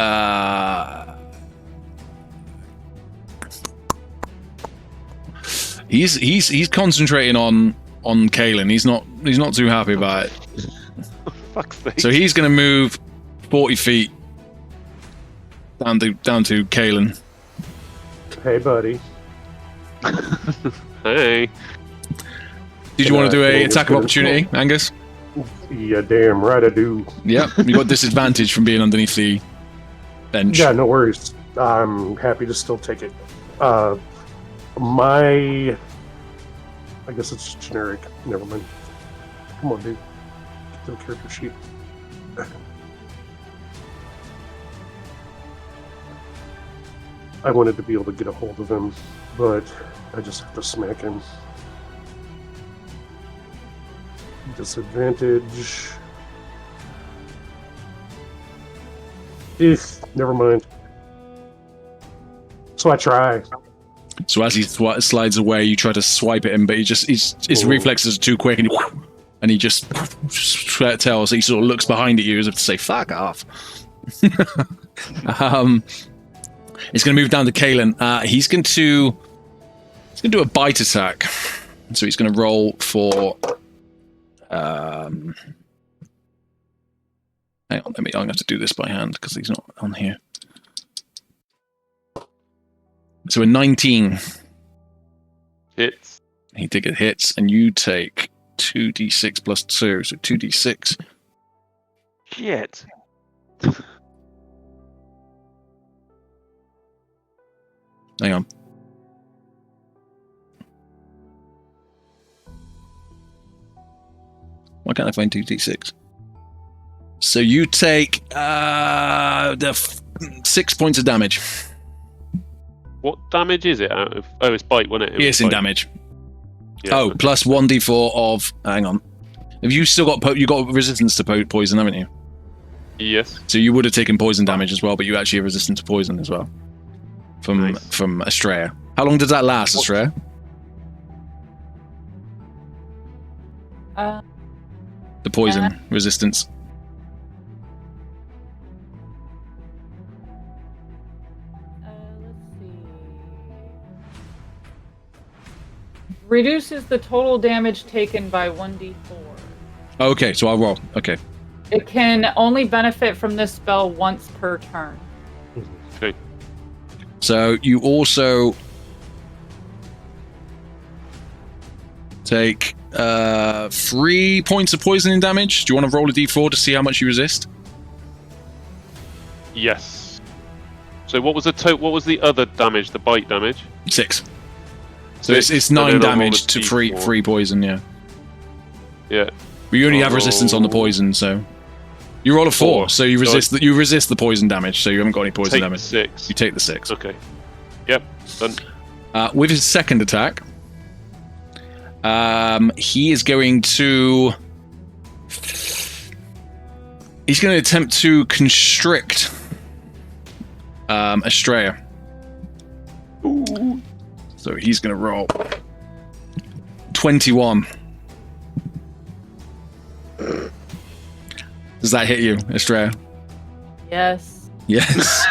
he's concentrating on Kaelen. He's not too happy about it. Fuck's sake. So he's gonna move 40 feet down to Kaelen. Hey, buddy. Hey. Did you want to do a attack of opportunity, Angus? Yeah, damn right I do. Yep, you got disadvantage from being underneath the bench. Yeah, no worries. I'm happy to still take it. I guess it's generic. Never mind. Come on, dude. Get the character sheet. I wanted to be able to get a hold of him, but I just have to smack him. Disadvantage. Never mind. So I try. So as he slides away, you try to swipe at him, but his reflexes are too quick, and he just tells. He sort of looks behind at you as if to say, "Fuck off." It's going to move down to Kaelen. He's going to do a bite attack. So he's going to roll for. Hang on, I'm going to have to do this by hand because he's not on here. So a 19. Hits. He did get hits, and you take 2d6 plus 2, so 2d6. Shit. Hang on. Why can't I find 2d6? So you take 6 points of damage. What damage is it out of? Oh, it's bite, wasn't it? Piercing damage. Yeah, Oh, plus 1d4 of. Hang on. Have you still got you got resistance to poison, haven't you? Yes. So you would have taken poison damage as well, but you actually have resistance to poison as well. From Astraea. How long does that last, Astraea? The poison resistance. Let's see. Reduces the total damage taken by 1d4. Okay, so I'll roll. Okay. It can only benefit from this spell once per turn. Okay. So you also take 3 points of poisoning damage. Do you want to roll a d4 to see how much you resist? Yes. So what was the other damage? The bite damage? 6. So it's 9 damage to free poison, yeah. Yeah. But you only have resistance on the poison, so you roll a 4, so you resist the poison damage, so you haven't got any poison damage. 6. You take the 6. Okay. Yep. Done. With his second attack, he is going to. He's going to attempt to constrict Astraea. Ooh. So he's going to roll 21. Does that hit you, Astraea? Yes. Yes.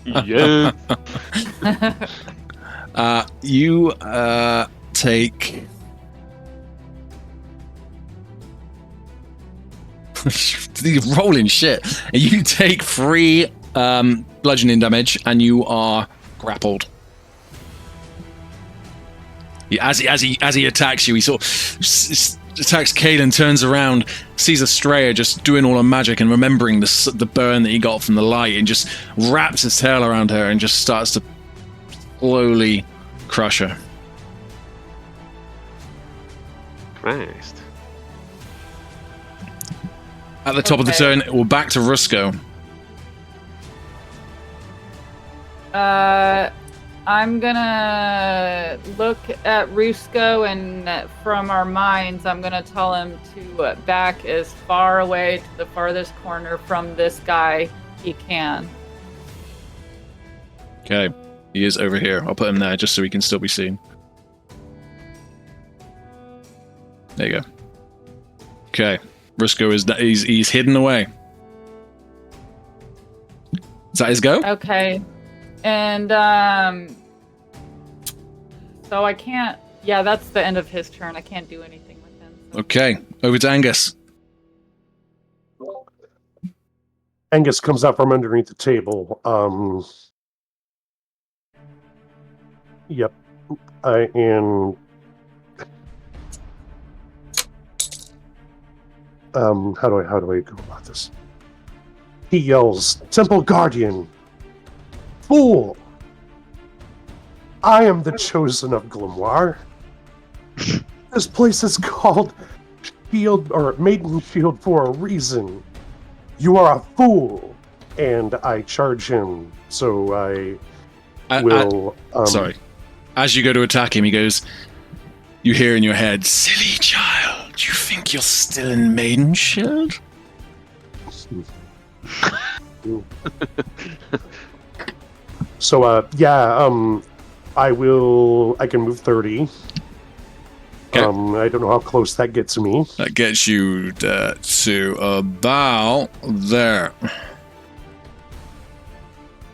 Yeah. You take. You're rolling shit. You take 3 bludgeoning damage, and you are grappled. As he attacks you, he sort of attacks Kaelen, turns around, sees Astraea just doing all her magic and remembering the burn that he got from the light, and just wraps his tail around her and just starts to slowly crush her. Christ. At the top of the turn, we're back to Rusko. I'm gonna look at Rusko, and from our minds, I'm gonna tell him to back as far away to the farthest corner from this guy he can. Okay, he is over here. I'll put him there just so he can still be seen. There you go. Okay, Rusko he's hidden away. Is that his go? Okay. And so I can't. Yeah, that's the end of his turn. I can't do anything with him. So. Okay, over to Angus. Angus comes out from underneath the table. Yep. And how do I go about this? He yells, "Temple Guardian! Fool! I am the chosen of Grimoire. This place is called Shield or Maiden Shield for a reason. You are a fool!" And I charge him. So I will. Sorry. As you go to attack him, he goes. You hear in your head, "Silly child, you think you're still in Maiden Shield?" So I can move 30. Okay. I don't know how close that gets me. That gets you to about there.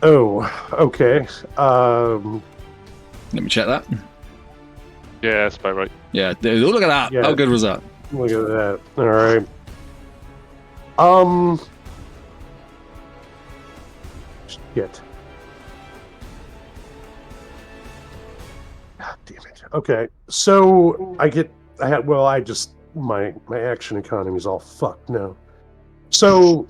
Oh, okay. Let me check that. Yeah, that's about right. Yeah, look at that. Yeah. How good was that? Look at that. All right. Shit. God damn it. Okay, so my action economy is all fucked now. So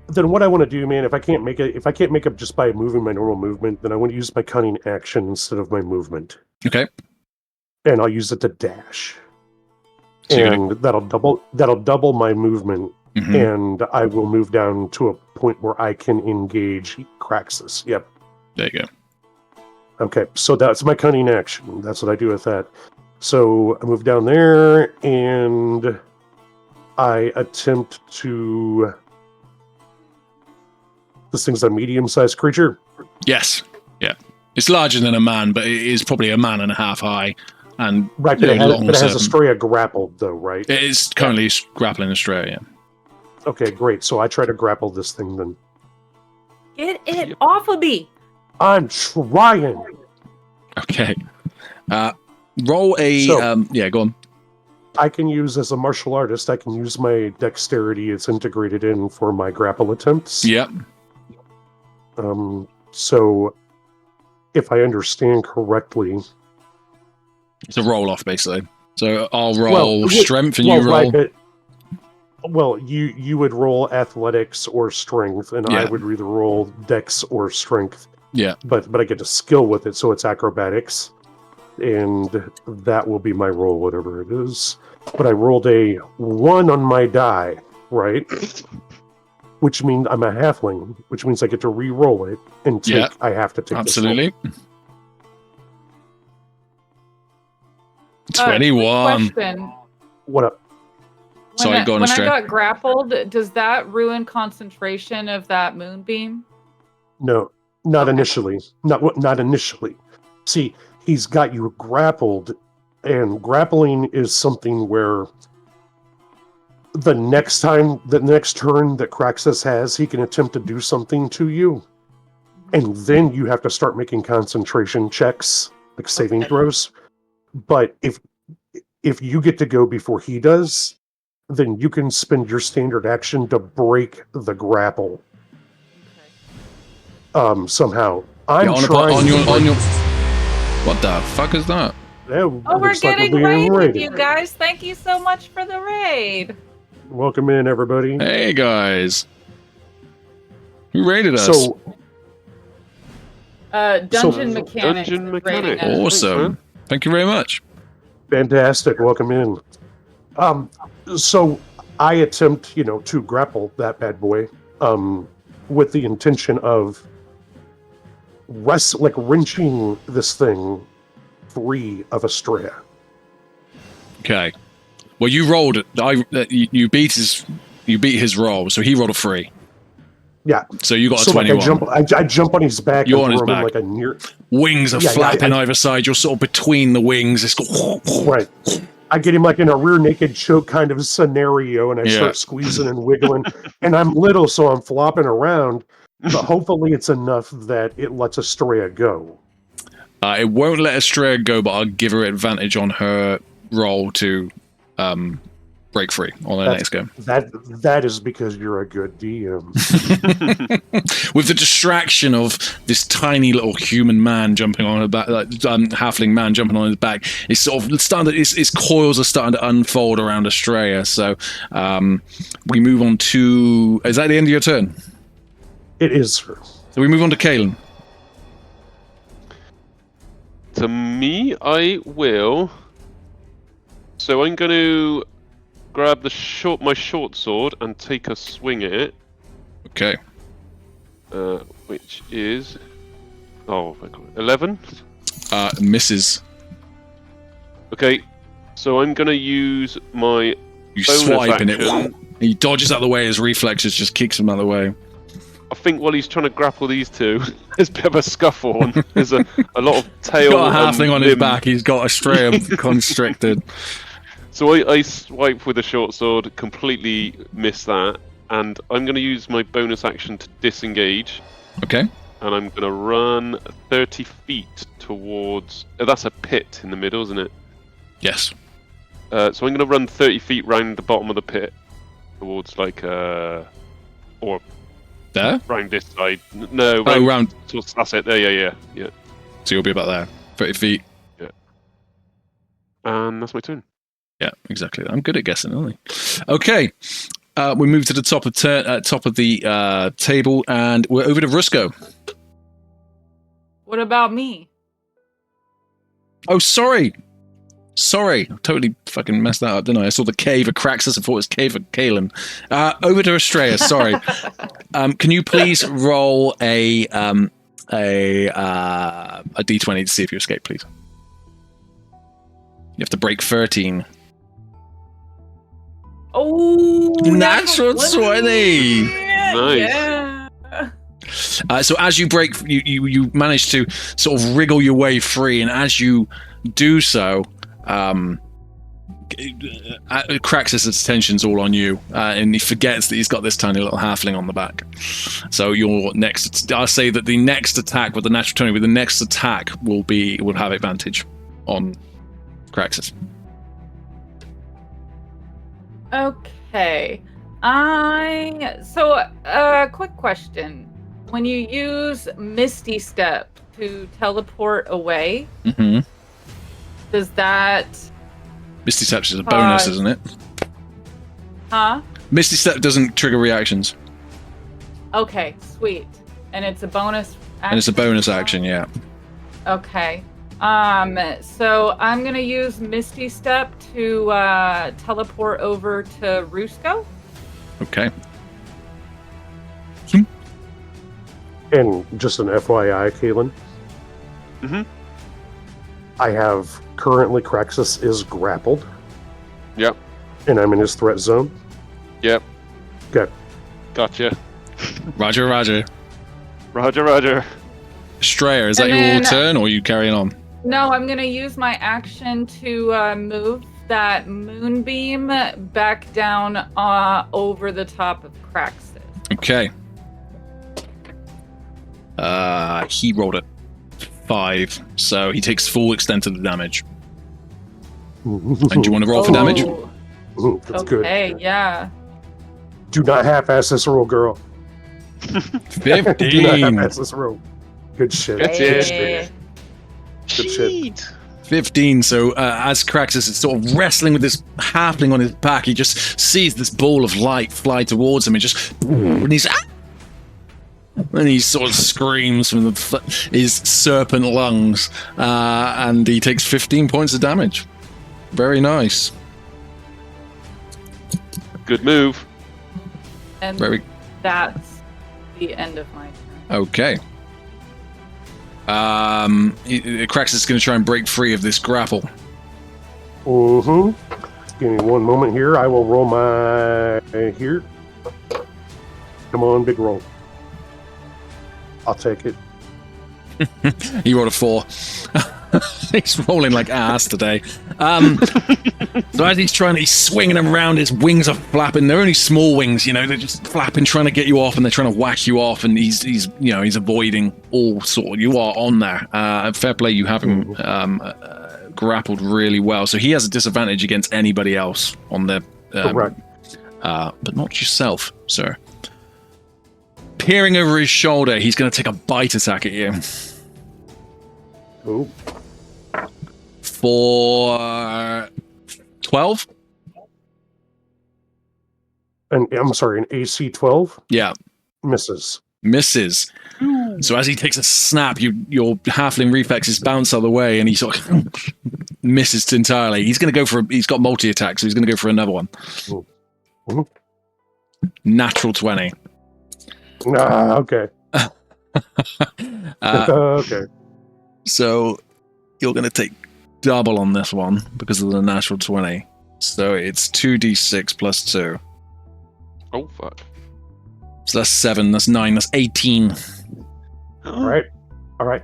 then what I want to do, man, if I can't make it just by moving my normal movement, then I want to use my cunning action instead of my movement. Okay. And I'll use it to dash. So you're And that'll double my movement, and I will move down to a point where I can engage Craxus. Yep. There you go. Okay, so that's my cunning action. That's what I do with that. So I move down there, and I attempt to... This thing's a medium-sized creature? Yes. Yeah. It's larger than a man, but it is probably a man and a half high. And Right, but it has Astraea grappled, though, right? It is currently grappling Astraea, yeah. Okay, great. So I try to grapple this thing, then. Get it off of me! I'm trying! Okay. Roll a... yeah, go on. I can use, as a martial artist, I can use my dexterity. It's integrated in for my grapple attempts. Yep. So, if I understand correctly... It's a roll-off, basically. So I'll roll strength, and you roll... Right, you would roll athletics or strength, and I would either roll dex or strength. Yeah. But I get to skill with it, so it's acrobatics. And that will be my roll, whatever it is. But I rolled a 1 on my die, right? Which means I'm a halfling, which means I get to re-roll it and take. I have to take. Absolutely. This 21. Question. What up? Sorry, go on, when I Astraea. got grappled, does that ruin concentration of that moonbeam? No, not initially. Not initially. See, he's got you grappled, and grappling is something where the next turn that Craxus has, he can attempt to do something to you, and then you have to start making concentration checks, like saving throws. But if you get to go before he does, then you can spend your standard action to break the grapple. Somehow. I'm trying on your... What the fuck is that? We're getting raided, you guys. Thank you so much for the raid. Welcome in, everybody. Hey, guys. Who raided us? So, Dungeon Mechanics. Dungeon Mechanics. Awesome. Thank you very much. Fantastic. Welcome in. So I attempt, to grapple that bad boy, with the intention of wrenching this thing free of Astraea. Okay. Well, you rolled it. You beat his roll, so he rolled a 3. Yeah. So you got a 21. I jump on his back. You're on his back. Like a near. Wings are flapping either side. You're sort of between the wings. It's right. I get him like in a rear naked choke kind of scenario, and I start squeezing and wiggling. And I'm little, so I'm flopping around. But hopefully, it's enough that it lets Astraea go. It won't let Astraea go, but I'll give her advantage on her roll to break free on the next go. That is because you're a good DM. With the distraction of this tiny little human man jumping on her back, halfling man jumping on his back, it's sort of starting. Its coils are starting to unfold around Astraea. So we move on to. Is that the end of your turn? It is, sir. So we move on to Kaelen. To me, I will. So I'm going to grab my short sword and take a swing at it. Okay. Which is 11. Misses. Okay. So I'm going to use my swipe and action. he dodges out of the way. His reflexes just kicks him out of the way. I think while he's trying to grapple these two, there's a bit of a scuffle on. There's a lot of tail. He's got a halfling on his limb. back. He's got Astraea constricted. So I swipe with a short sword, completely miss that, and I'm going to use my bonus action to disengage. Okay. And I'm going to run 30 feet towards... that's a pit in the middle, isn't it? Yes. So I'm going to run 30 feet round the bottom of the pit towards like or There? round this side. No, Round. That's it. There, yeah. So you'll be about there. 30 feet. Yeah. And that's my turn. Yeah, exactly. I'm good at guessing, aren't I? Okay. We move to the top of the table, and we're over to Rusco. What about me? Oh, sorry. I totally fucking messed that up, didn't I? I saw the cave of Craxus and thought it was cave of Kaelen. Over to Astraea. Sorry. Can you please roll a d20 to see if you escape, please? You have to break 13. Oh, Natural 20. Nice. Yeah. So as you break, you manage to sort of wriggle your way free, and as you do so, Craxus' attention's all on you, and he forgets that he's got this tiny little halfling on the back. So your next, I'll say that the next attack with the natural 20, with the next attack will have advantage on Craxus. Okay. Quick question. When you use Misty Step to teleport away, does that... Misty Step is a bonus, isn't it? Huh? Misty Step doesn't trigger reactions. Okay, sweet. And it's a bonus action? And it's a bonus action, yeah. Okay. So I'm gonna use Misty Step to teleport over to Rusco. Okay. And just an FYI, Kaelen. I have currently Craxus is grappled. Yep. And I'm in his threat zone. Yep. Okay. Gotcha. Roger. Roger. Astraea, is that your turn, or are you carrying on? No, I'm gonna use my action to move that moonbeam back down over the top of Craxus. Okay. He rolled a 5, so he takes full extent of the damage. And do you want to roll for damage? Ooh, that's good. Okay, yeah. Do not half-ass this roll, girl. 15. Do not half-ass this roll. Good shit. Hey. Good shit. 15. So as Craxus is sort of wrestling with this halfling on his back, he just sees this ball of light fly towards him, and he sort of screams from his serpent lungs, and he takes 15 points of damage. Very nice. Good move. And that's the end of my turn. Okay. Craxus is going to try and break free of this grapple. Give me one moment here. I will roll my here. Come on, big roll. I'll take it. He rolled a 4. He's rolling like ass today. So as he's swinging them around, his wings are flapping. They're only small wings, they're just flapping, trying to get you off, and they're trying to whack you off. And he's avoiding all sort. You are on there. Fair play, you have him grappled really well. So he has a disadvantage against anybody else on the. Correct. But not yourself, sir. Peering over his shoulder, he's going to take a bite attack at you. Oh. For 12? And I'm sorry, an AC 12? Yeah. Misses. So as he takes a snap, your halfling reflexes bounce out of the way, and he sort of misses entirely. He's going to go he's got multi-attack, so he's going to go for another one. Mm-hmm. Natural 20. Okay. Okay. So you're going to take double on this one because of the natural 20. So it's 2d6 plus 2. Oh, fuck. So that's 7, that's 9, that's 18. All right.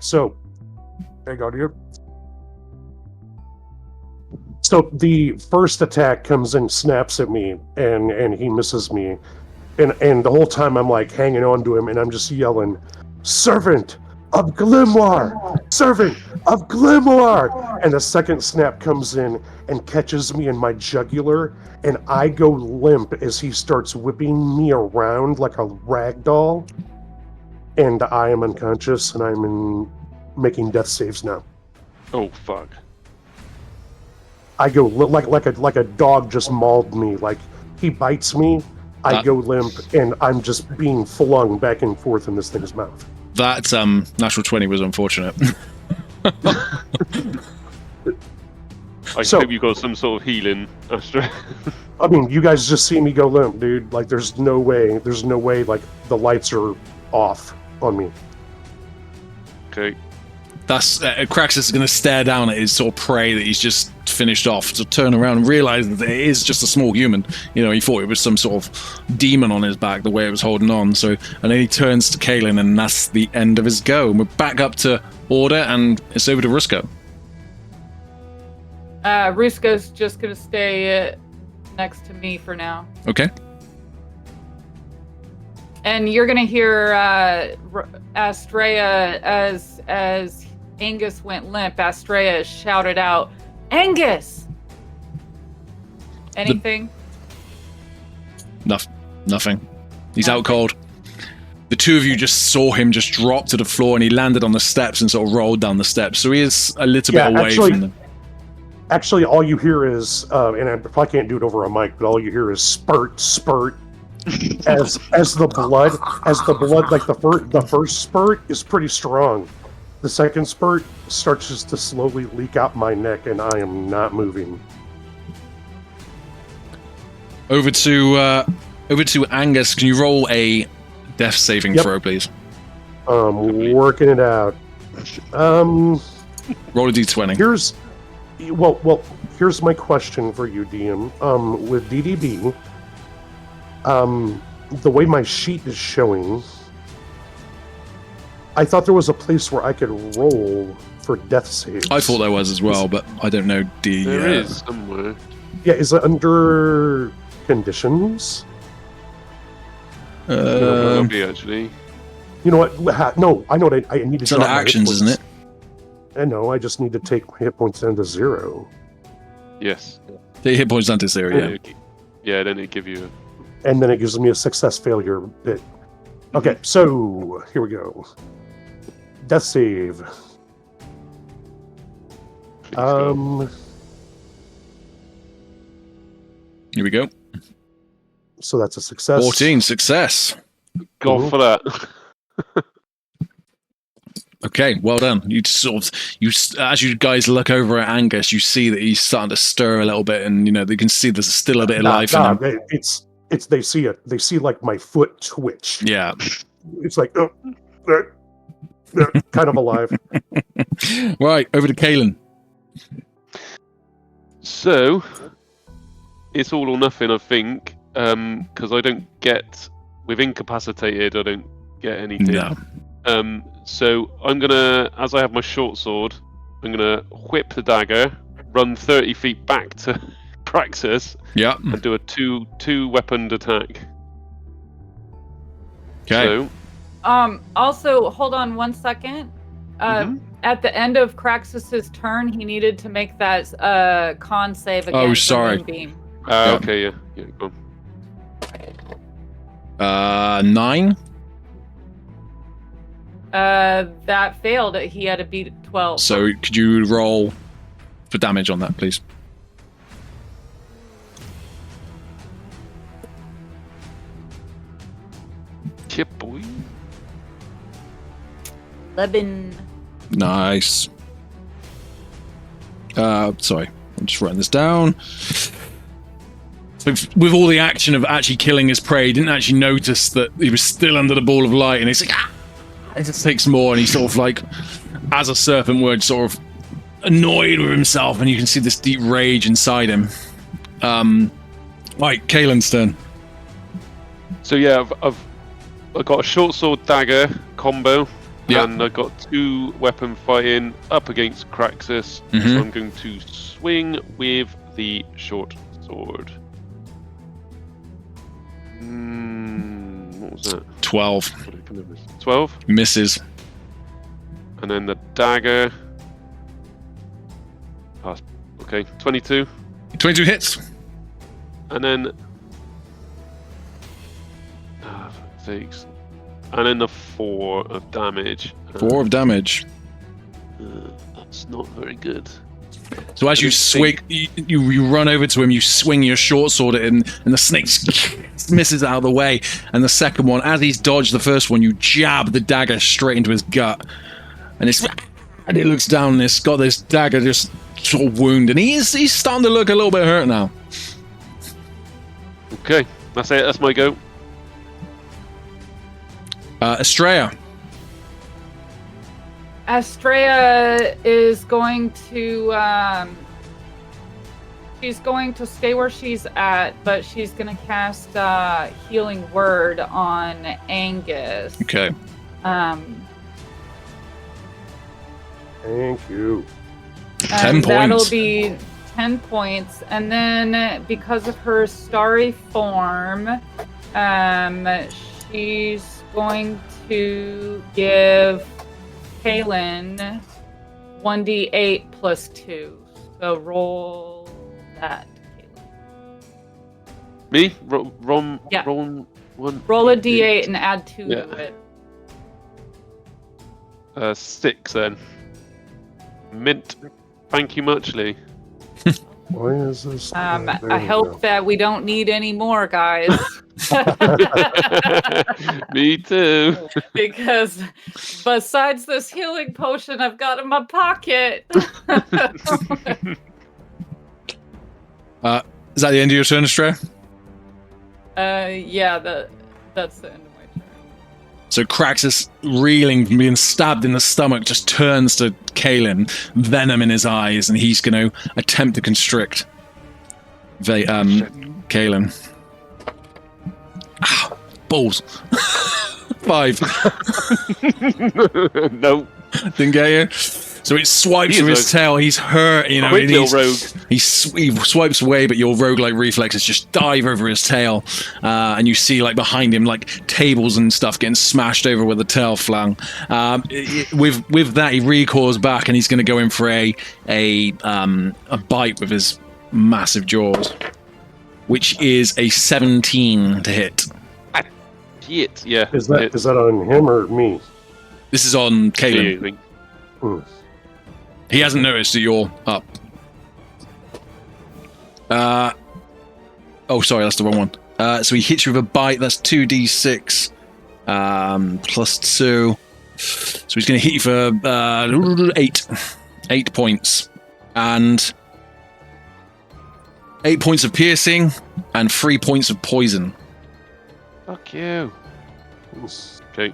So, there you go, dear. So the first attack comes and snaps at me, and he misses me. And the whole time I'm like hanging on to him, and I'm just yelling, "Servant of Grimoire! Servant of Grimoire!" And the second snap comes in and catches me in my jugular, and I go limp as he starts whipping me around like a rag doll. And I am unconscious, and I'm making death saves now. Oh fuck! I go like a dog just mauled me. Like he bites me, I go limp, and I'm just being flung back and forth in this thing's mouth. That natural 20 was unfortunate. I hope you got some sort of healing, Astraea. I mean, you guys just see me go limp, dude. Like, there's no way, like, the lights are off on me. Okay. That's Kraxus is going to stare down at his sort of prey that he's just finished off, to turn around and realize that it is just a small human. You know, he thought it was some sort of demon on his back, the way it was holding on. So, and then he turns to Kaelen, and that's the end of his go. And we're back up to order, and it's over to Rusko. Rusko's just going to stay next to me for now. Okay. And you're going to hear Astraea as Angus went limp. Astraea shouted out, "Angus!" Anything? Nothing. He's out cold. The two of you just saw him just drop to the floor, and he landed on the steps and sort of rolled down the steps. So he is a little bit away from them. Actually, all you hear is, and I probably can't do it over a mic, but all you hear is spurt, spurt. as the blood, like the first spurt is pretty strong. The second spurt starts just to slowly leak out my neck, and I am not moving. Over to Angus. Can you roll a death saving throw, please? Working it out. Roll a d20. Here's my question for you, DM. With DDB, the way my sheet is showing, I thought there was a place where I could roll for death saves. I thought there was as well, but I don't know. There is somewhere. Yeah, is it under conditions? Actually. You know what? No, I know what I need to. It's under actions, isn't it? And no, I just need to take my hit points down to 0. Yes. The hit points down to 0, yeah. Yeah, then it give you. And then it gives me a success failure bit. Okay, so here we go. Death save. Here we go. So that's a success. 14, success. Go for that. Okay, well done. As you guys look over at Angus, you see that he's starting to stir a little bit, and you can see there's still a bit of life in him. They see it. They see like my foot twitch. Yeah. It's like kind of alive. Right, over to Kaelen. So it's all or nothing, I think, because I don't get with incapacitated. I don't get anything. No. So I'm gonna, as I have my short sword, I'm gonna whip the dagger, run 30 feet back to Praxis, and do a two weaponed attack. Okay. So, also, hold on 1 second. At the end of Kraxus's turn, he needed to make that con save against Oh, sorry. the moonbeam. Okay, yeah, go on. 9. That failed. He had to beat 12. So could you roll for damage on that, please? Chip boy. 11. Nice. Sorry, I'm just writing this down. So with all the action of actually killing his prey, he didn't actually notice that he was still under the ball of light, and he's like, it just takes more, and he's sort of like, as a serpent would, sort of annoyed with himself, and you can see this deep rage inside him. Right, Kaelen's turn. So yeah, I've got a short sword dagger combo, and I've got 2 weapon fighting up against Kraxus. So I'm going to swing with the short sword. What was that? 12. 12. Misses. And then the dagger. Pass. Okay, 22. 22 hits. And then. Ah, for sakes. And then the 4 of damage. 4 of damage. That's not very good. So as you swing, you run over to him, you swing your short sword at him, and the snake misses out of the way. And the second one, as he's dodged the first one, you jab the dagger straight into his gut. And he looks down and it's got this dagger just sort of wound, and he's starting to look a little bit hurt now. Okay, that's it. That's my go. Astraea. Astraea is going to she's going to stay where she's at, but she's going to cast Healing Word on Angus. Okay. Thank you. 10 points. That'll be 10 points. And then because of her starry form, she's going to give Kaelen 1d8 plus 2. So roll that, Kaelen. Me? Yeah. Roll one. Roll a d8 and add 2 Yeah. to it. 6 then. Mint. Thank you muchly. Why is this? I hope that we don't need any more, guys. Me too. Because besides this healing potion I've got in my pocket. Is that the end of your turn, Astraea? Yeah, that's the end of my turn. So Kraxus, reeling from being stabbed in the stomach, just turns to Kaelen, venom in his eyes, and he's going to attempt to constrict Kaelen. Ah, balls. 5. No. Didn't get you. So it swipes with his tail. He's hurt, you know. Quick little rogue. He swipes away, but your roguelike reflexes just dive over his tail, and you see like behind him, like tables and stuff getting smashed over with the tail flung. With that, he recoils back, and he's going to go in for a bite with his massive jaws, which is a 17 to hit. Shit. Yeah. Is that on him or me? This is on Kaelen. He hasn't noticed that you're up. Oh, sorry, that's the wrong one. So he hits you with a bite. That's 2d6 plus 2. So he's going to hit you for 8 points. And 8 points of piercing and 3 points of poison. Fuck you. Okay.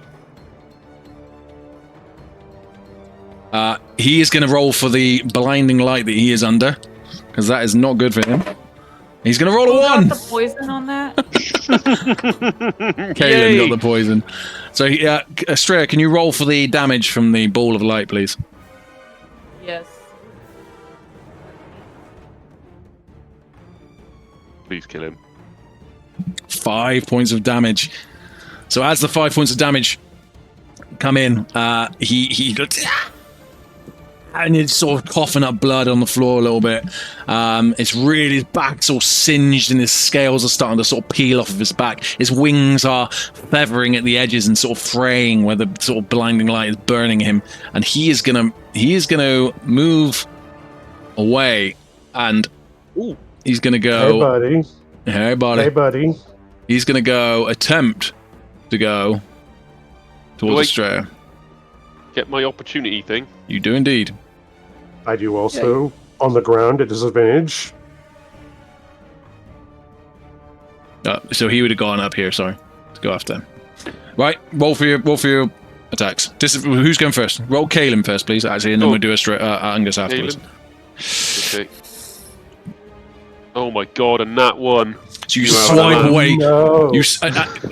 He is going to roll for the blinding light that he is under, because that is not good for him. He's going to roll a 1. Got the poison on that? Kaelen got the poison. So, Astraea, can you roll for the damage from the ball of light, please? Yes. Please kill him. 5 points of damage. So as the 5 points of damage come in, he and it's sort of coughing up blood on the floor a little bit. It's really, his back's all singed and his scales are starting to sort of peel off of his back. His wings are feathering at the edges and sort of fraying where the sort of blinding light is burning him. And he is gonna move away, and he's gonna go. Hey, buddy. Hey, buddy. Hey, buddy. He's gonna go attempt to go towards Astraea. Get my opportunity thing. You do indeed. I do also on the ground at disadvantage. So he would have gone up here. Sorry, to go after him. Right, roll for your attacks. Who's going first? Roll Kaelen first, please. Actually, and then we'll do Angus afterwards. Okay. Oh my god, a nat 1. So you swipe away. No.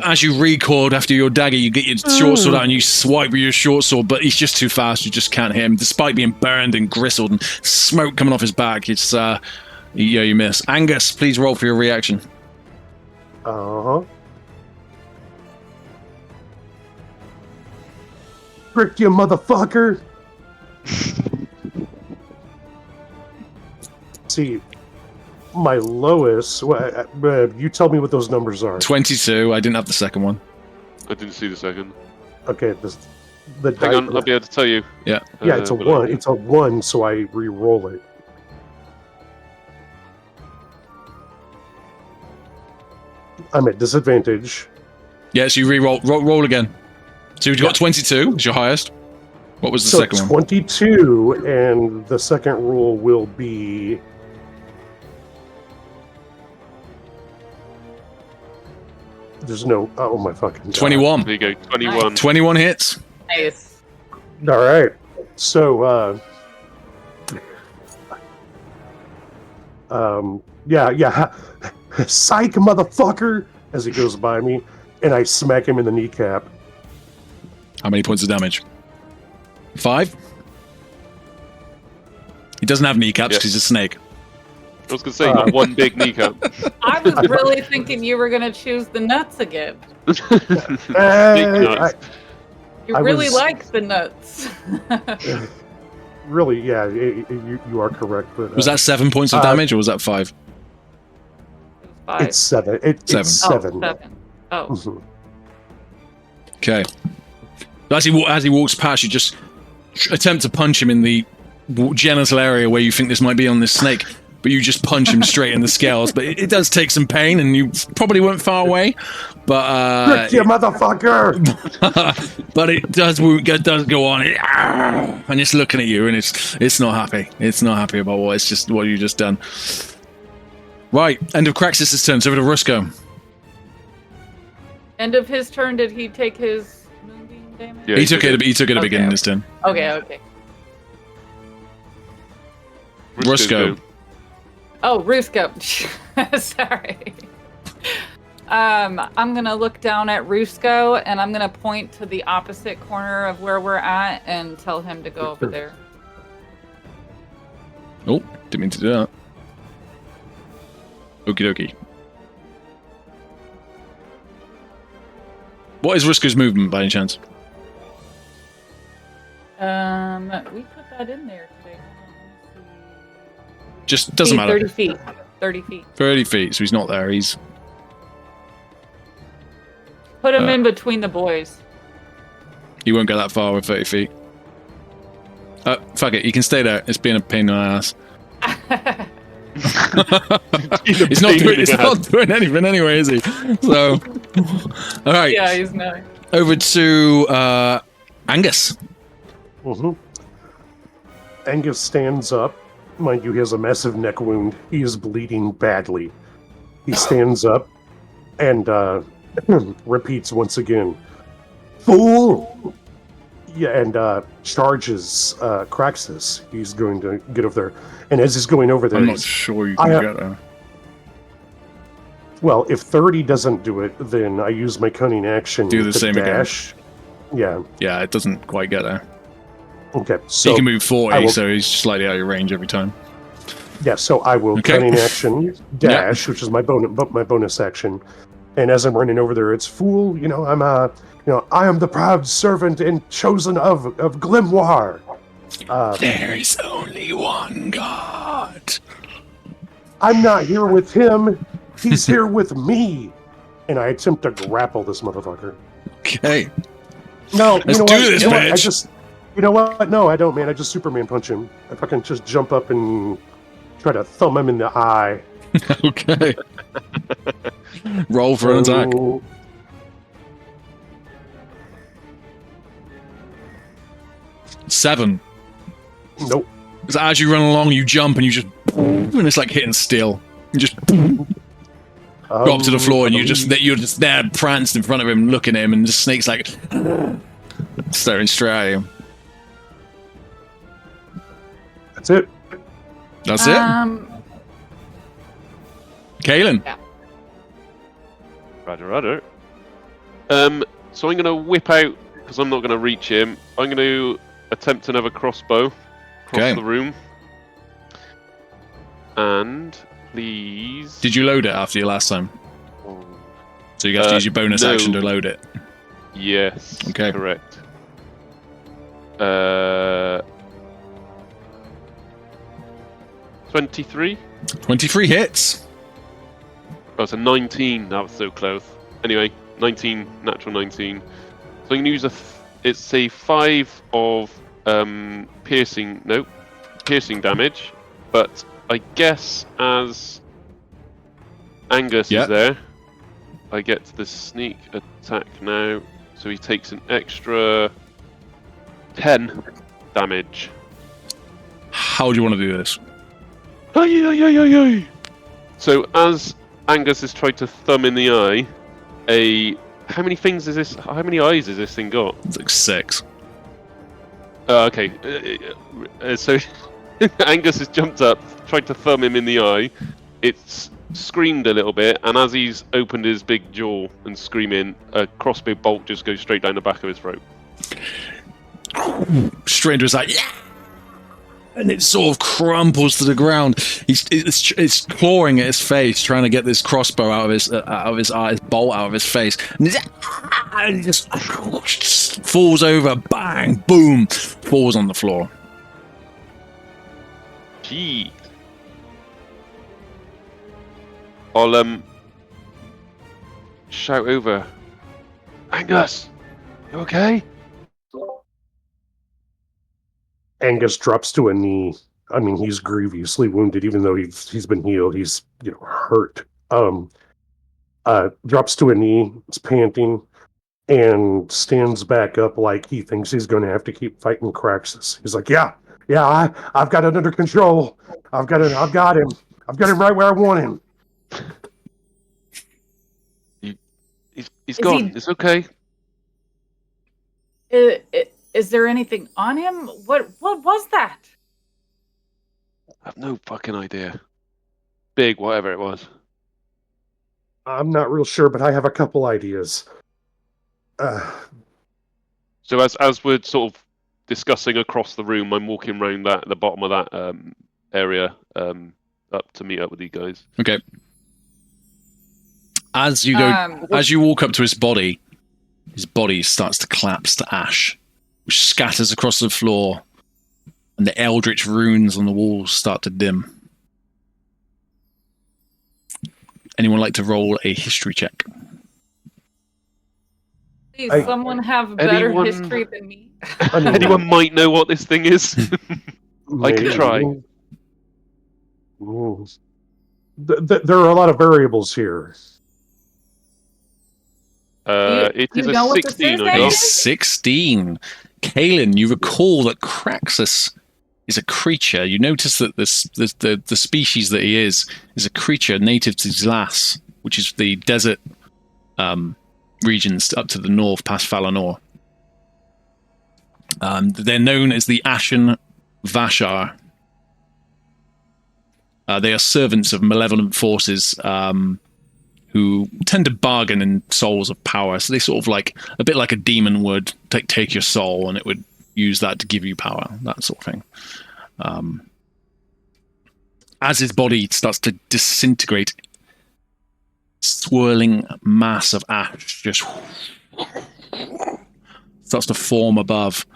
As you recoiled after your dagger, you get your short sword out and you swipe with your short sword, but he's just too fast. You just can't hit him, despite being burned and gristled and smoke coming off his back. It's you miss. Angus, please roll for your reaction. Frick you, motherfucker! See, my lowest. You tell me what those numbers are. 22. I didn't have the second one. I didn't see the second. Okay, the Hang on, I'll be able to tell you. Yeah. Yeah, it's a but 1. It's a 1, so I re-roll it. I'm at disadvantage. Yeah, so you re-roll. Roll again. So you've got 22. Is your highest. What was the So second one? 22, and the second roll will be... There's no... Oh my fucking God. 21. There you go, 21. 21 hits. Nice. All right. So, yeah. Psych, motherfucker! As he goes by me, and I smack him in the kneecap. How many points of damage? 5? He doesn't have kneecaps because he's a snake. I was going to say, not one big kneecap. I was really thinking you were going to choose the nuts again. Big nuts. You I really was- like the nuts. Really, yeah, you are correct. But Was that 7 points of damage or was that 5? Five. it's 7? It's 7. Oh, 7. Oh. Mhm. Okay. As he walks past, you just attempt to punch him in the genital area where you think this might be on this snake, but you just punch him straight in the scales. But it does take some pain, and you probably weren't far away. But Frick you, motherfucker! but it does go on, and it's looking at you, and it's not happy. It's not happy about what you just done. Right, end of Craxus' turn. So over to Rusco. End of his turn, did he take his moonbeam damage? Yeah, He took it at the Okay. beginning of his turn. Okay. Rusco. Oh, Rusko. Sorry. I'm gonna look down at Rusko and I'm gonna point to the opposite corner of where we're at and tell him to go over there. Oh, didn't mean to do that. Okie dokie. What is Rusco's movement by any chance? We put that in there today. Just doesn't matter. 30 feet. 30 feet. 30 feet, so he's not there. He's Put him in between the boys. he won't go that far with 30 feet. Fuck it, he can stay there. It's being a pain in the ass. He's not doing anything anyway, is he? So, all right. Yeah, he's not. Over to Angus. Mhm. Angus stands up. Mind you, he has a massive neck wound. He is bleeding badly. He stands up and repeats once again, "Fool!" Yeah, and charges Craxus. He's going to get over there. And as he's going over there, I'm not he's- sure you can get there. well, if 30 doesn't do it, then I use my cunning action Do the to same again. dash. Yeah, Yeah, it doesn't quite get there. okay. So So he can move 40, I will- so he's slightly out of your range every time. yeah, so I will Okay. cunning action dash, which is my bonus action. And as I'm running over there, it's fool. I am the proud servant and chosen of Glimwar. There is only one God. I'm not here with him. He's here with me. And I attempt to grapple this motherfucker. Okay. No, Let's you know do what? this, You know what? bitch. You know what? No, I don't, man. I just Superman punch him. I fucking just jump up and try to thumb him in the eye. Okay. Roll for an attack. Oh, 7. Nope. So as you run along, you jump and you just, and it's like hitting steel. You just go up to the floor and you're just there, pranced in front of him, looking at him, and the snake's like staring straight at you. That's it. That's it. Kaelen. Rudder. So I'm going to whip out, because I'm not going to reach him, I'm going to attempt another crossbow across Okay. the room. And please... Did you load it after your last time? So you have to use your bonus no. action to load it. Yes, Okay. correct. 23? 23 hits. Oh, it's a 19. That was so close. Anyway, 19, natural 19. So you can use it's a 5 of piercing damage, but I guess as Angus is there, I get the sneak attack now, so he takes an extra 10 damage. How do you want to do this? So as Angus has tried to thumb in the eye, how many eyes has this thing got? It's like 6. Okay. So Angus has jumped up, tried to thumb him in the eye. It's screamed a little bit, and as he's opened his big jaw and screaming, a crossbow bolt just goes straight down the back of his throat. Straight into his eye. Yeah! And it sort of crumples to the ground. It's clawing at his face, trying to get this crossbow out of his eye, his bolt out of his face. And he just falls over, bang, boom, falls on the floor. Gee. I'll shout over. Angus, you okay? Angus drops to a knee. I mean, he's grievously wounded, even though he's been healed. He's hurt. Drops to a knee, is panting, and stands back up like he thinks he's going to have to keep fighting Craxus. He's like, "Yeah, I've got it under control. I've got him. I've got him right where I want him." He's gone. It's okay. Is there anything on him? What was that? I have no fucking idea. Big, whatever it was. I'm not real sure, but I have a couple ideas. So as we're sort of discussing across the room, I'm walking around the bottom of that area up to meet up with you guys. Okay. As you go, as you walk up to his body starts to collapse to ash, which scatters across the floor, and the eldritch runes on the walls start to dim. Anyone like to roll a history check? Please, someone have better history than me. Anyone might know what this thing is. I can try. There are a lot of variables here. It is a 16. I got 16. Kaelen, you recall that Craxus is a creature. You notice that the species that he is a creature native to Zlas, which is the desert regions up to the north, past Falanor. They're known as the Ashen Vashar. They are servants of malevolent forces who tend to bargain in souls of power. So they sort of like, a bit like a demon would take your soul, and it would use that to give you power, that sort of thing. As his body starts to disintegrate, swirling mass of ash just starts to form above,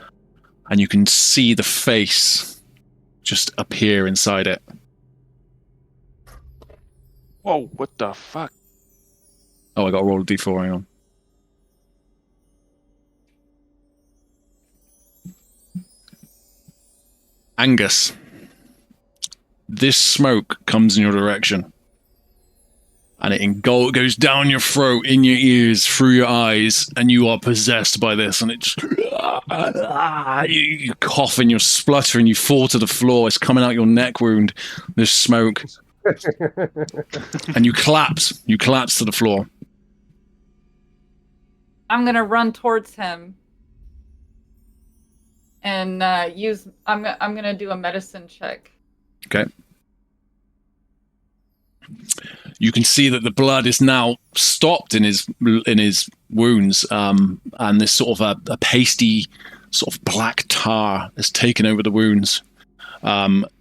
and you can see the face just appear inside it. Whoa, what the fuck? Oh, I got to roll a d4, hang on. Angus, this smoke comes in your direction, and it goes down your throat, in your ears, through your eyes, and you are possessed by this, and it just... You cough and you splutter and you fall to the floor. It's coming out your neck wound, this smoke. And you collapse to the floor. I'm gonna run towards him and I'm gonna do a medicine check. Okay. You can see that the blood is now stopped in his wounds, and this sort of a pasty sort of black tar has taken over the wounds.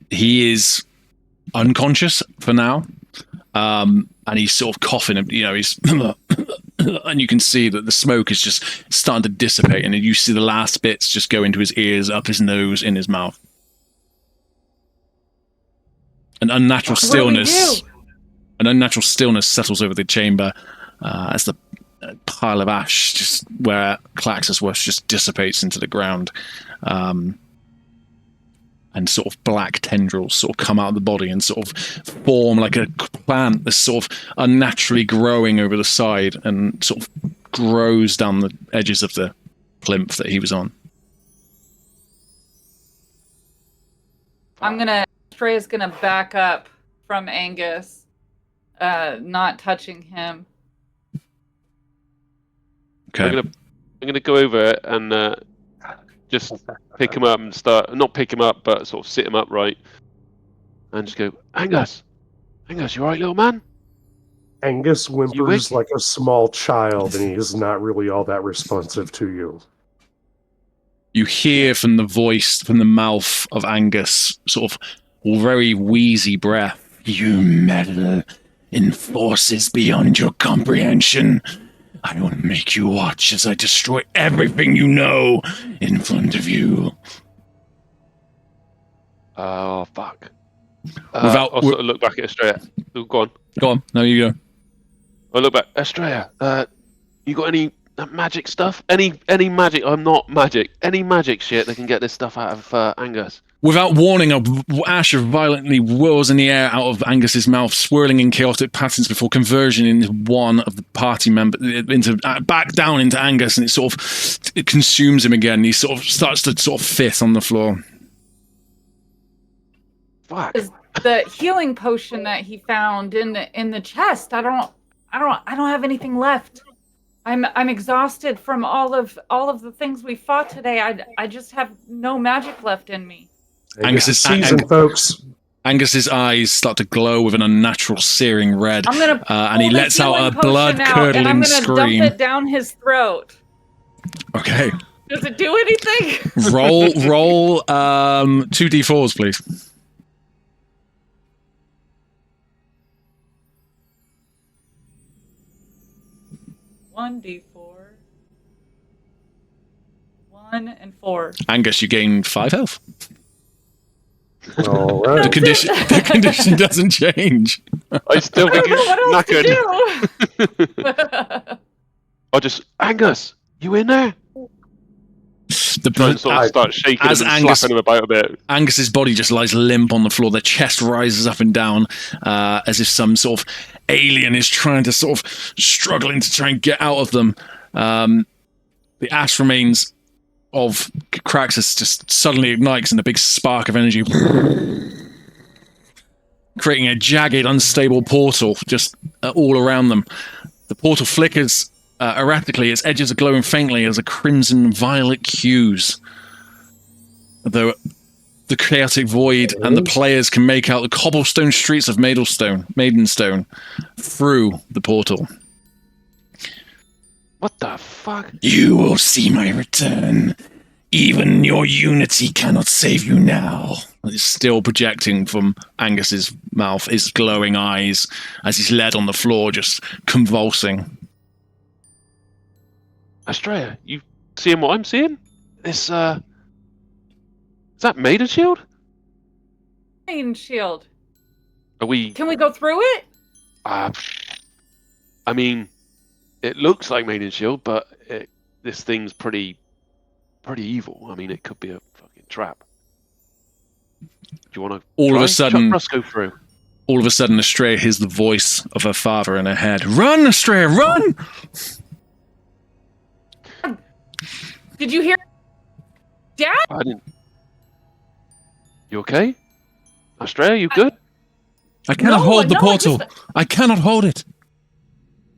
He is unconscious for now, and he's sort of coughing. He's and you can see that the smoke is just starting to dissipate, and you see the last bits just go into his ears, up his nose, in his mouth. An unnatural stillness settles over the chamber as the pile of ash, just where Klaxus was, just dissipates into the ground. And sort of black tendrils sort of come out of the body and sort of form like a plant that's sort of unnaturally growing over the side and sort of grows down the edges of the plinth that he was on. Astraea's gonna back up from Angus, not touching him. Okay. I'm gonna go over and just pick him up and not pick him up, but sort of sit him upright and just go, Angus, you alright, little man? Angus whimpers like a small child, and he is not really all that responsive to you. You hear from the mouth of Angus, sort of very wheezy breath. You meddle in forces beyond your comprehension. I will make you watch as I destroy everything you know in front of you. Oh, fuck. Also look back at Astraea. Oh, go on. Go on. No, you go. I look back. Astraea, you got any magic stuff? Any magic? I'm not magic. Any magic shit that can get this stuff out of Angus? Without warning, a ash violently whirls in the air out of Angus's mouth, swirling in chaotic patterns before conversion into one of the party members, back down into Angus, and it consumes him again. He sort of starts to sort of fit on the floor. Fuck. The healing potion that he found in the chest. I don't have anything left. I'm exhausted from all of the things we fought today. I just have no magic left in me. Angus's eyes start to glow with an unnatural searing red, and he lets out a blood-curdling scream. I'm gonna dump it down his throat. Okay. Does it do anything? roll 2d4s, please. One d4. 1 and 4. Angus, you gain 5 health. All right. The condition doesn't change. I still think it's knackered. I just, Angus, you in there? The blood sort of starts shaking him and slapping him about a bit. Angus's body just lies limp on the floor. Their chest rises up and down as if some sort of alien is trying to sort of struggling to try and get out of them. The ash remains of Kraxus just suddenly ignites in a big spark of energy, creating a jagged, unstable portal just all around them. The portal flickers erratically, its edges are glowing faintly as a crimson violet hues. Though the chaotic void and the players can make out the cobblestone streets of Maidenstone through the portal. What the fuck? You will see my return. Even your unity cannot save you now. It's still projecting from Angus's mouth, his glowing eyes, as he's led on the floor, just convulsing. Astraea, you seeing what I'm seeing? This, is that Maiden Shield? Maiden Shield. Can we go through it? I mean, it looks like Maiden Shield, but this thing's pretty evil. I mean, it could be a fucking trap. Do you want to? All of a sudden, go through. All of a sudden, Astraea hears the voice of her father in her head. Run, Astraea, run! Did you hear, Dad? I didn't. You okay? Astraea, you good? I cannot hold the portal. I cannot hold it.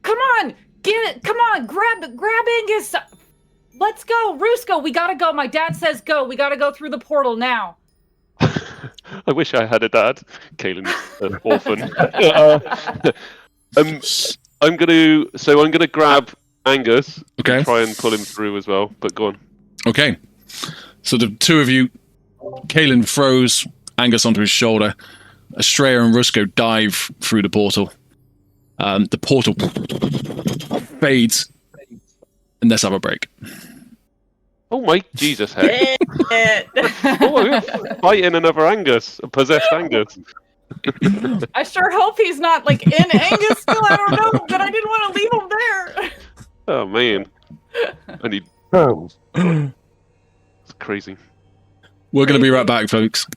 Come on, get it. Come on, grab Angus. Let's go, Rusko. We gotta go. My dad says go. We gotta go through the portal now. I wish I had a dad. Kaelen's an orphan. I'm gonna grab Angus. Okay. Try and pull him through as well. But go on. Okay. So the two of you, Kaelen throws Angus onto his shoulder. Astraea and Rusko dive through the portal. The portal fades. And let's have a break. Oh my Jesus head. Shit. Oh, we're fighting another Angus, a possessed Angus. I sure hope he's not like in Angus still. I don't know, but I didn't want to leave him there. Oh man. I need. Oh, It's crazy. We're going to be right back, folks.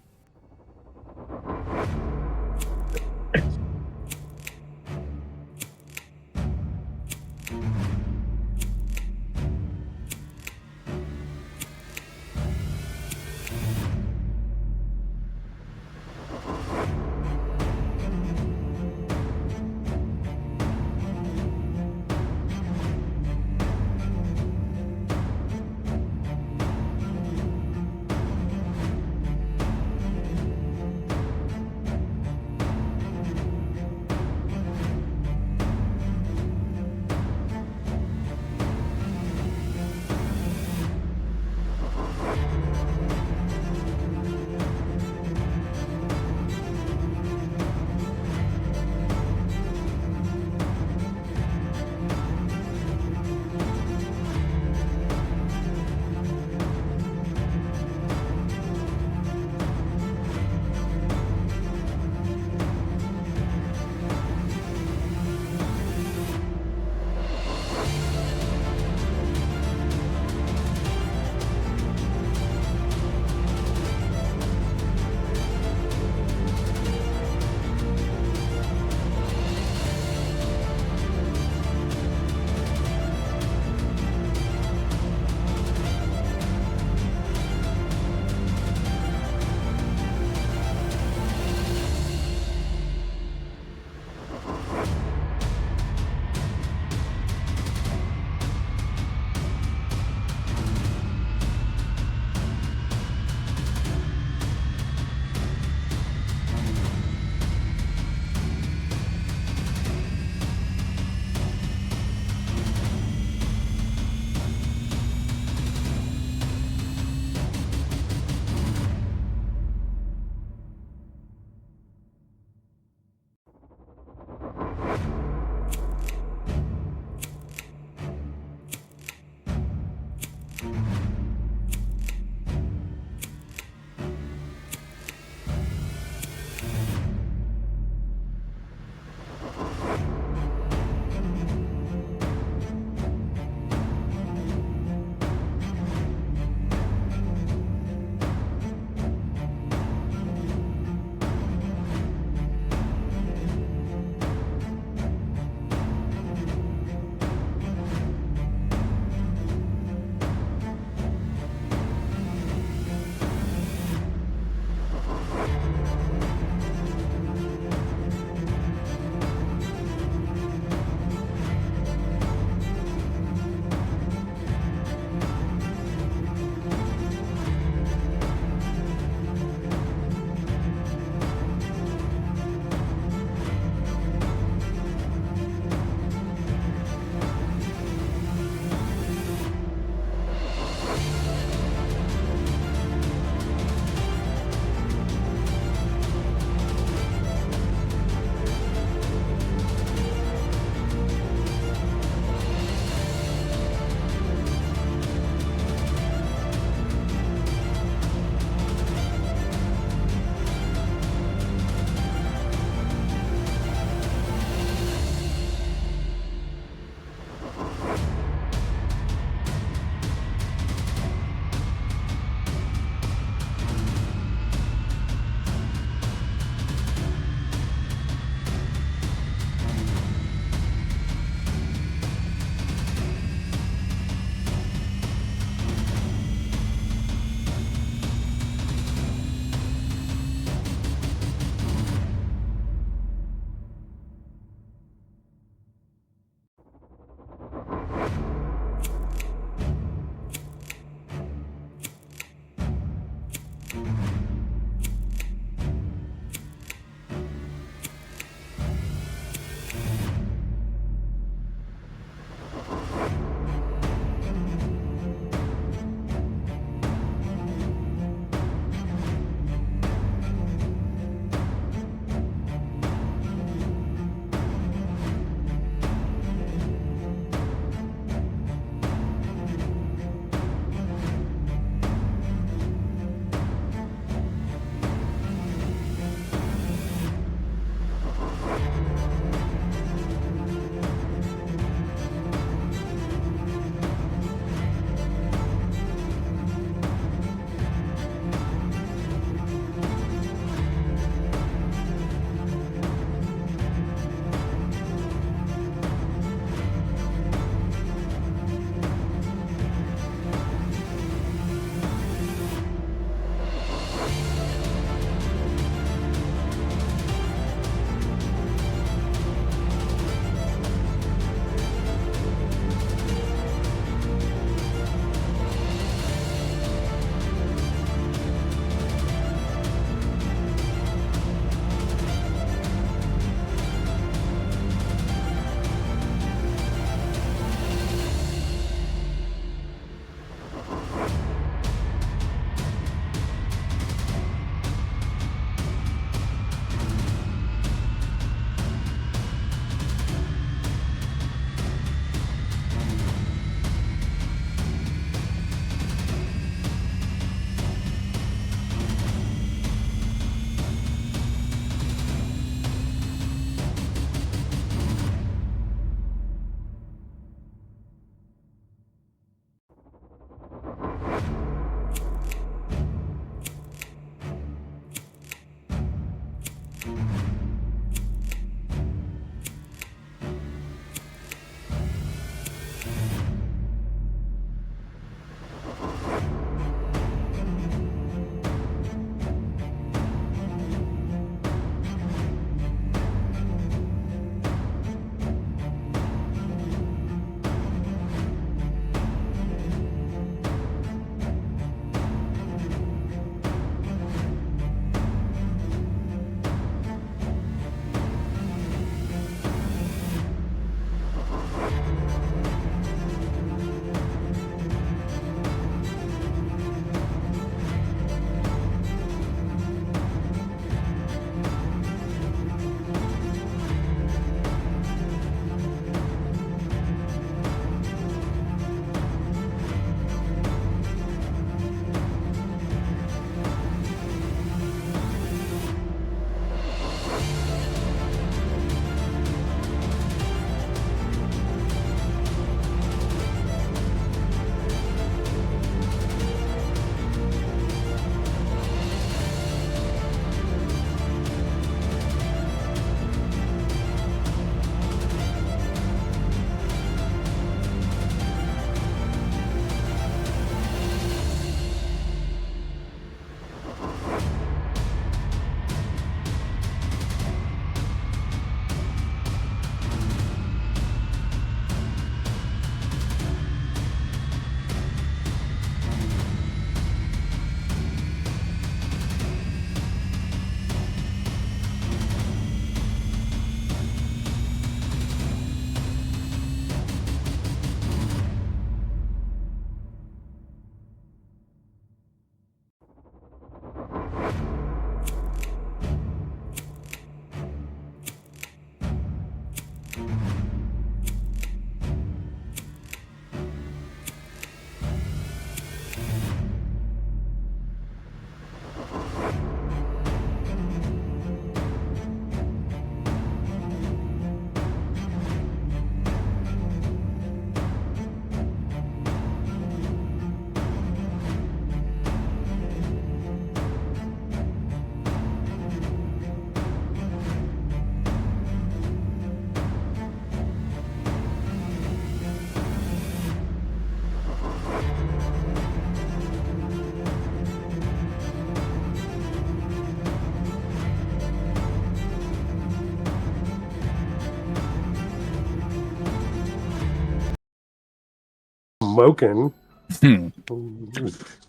smoking.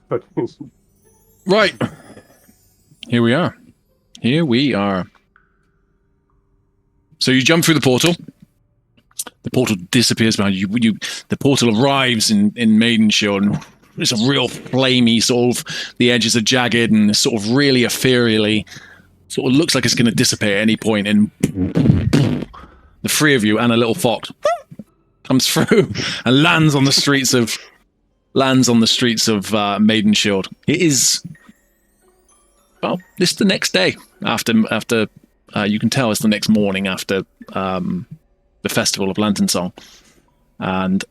But Right. Here we are. So you jump through the portal. The portal disappears behind you. The portal arrives in Maidenshield, and it's a real flamey sort of. The edges are jagged and it's sort of really ethereally. Sort of looks like it's going to dissipate at any point. And the three of you and a little fox comes through and lands on the streets of Maidenshield. It is. Well, this is the next day after you can tell it's the next morning after the festival of Lanternsong. And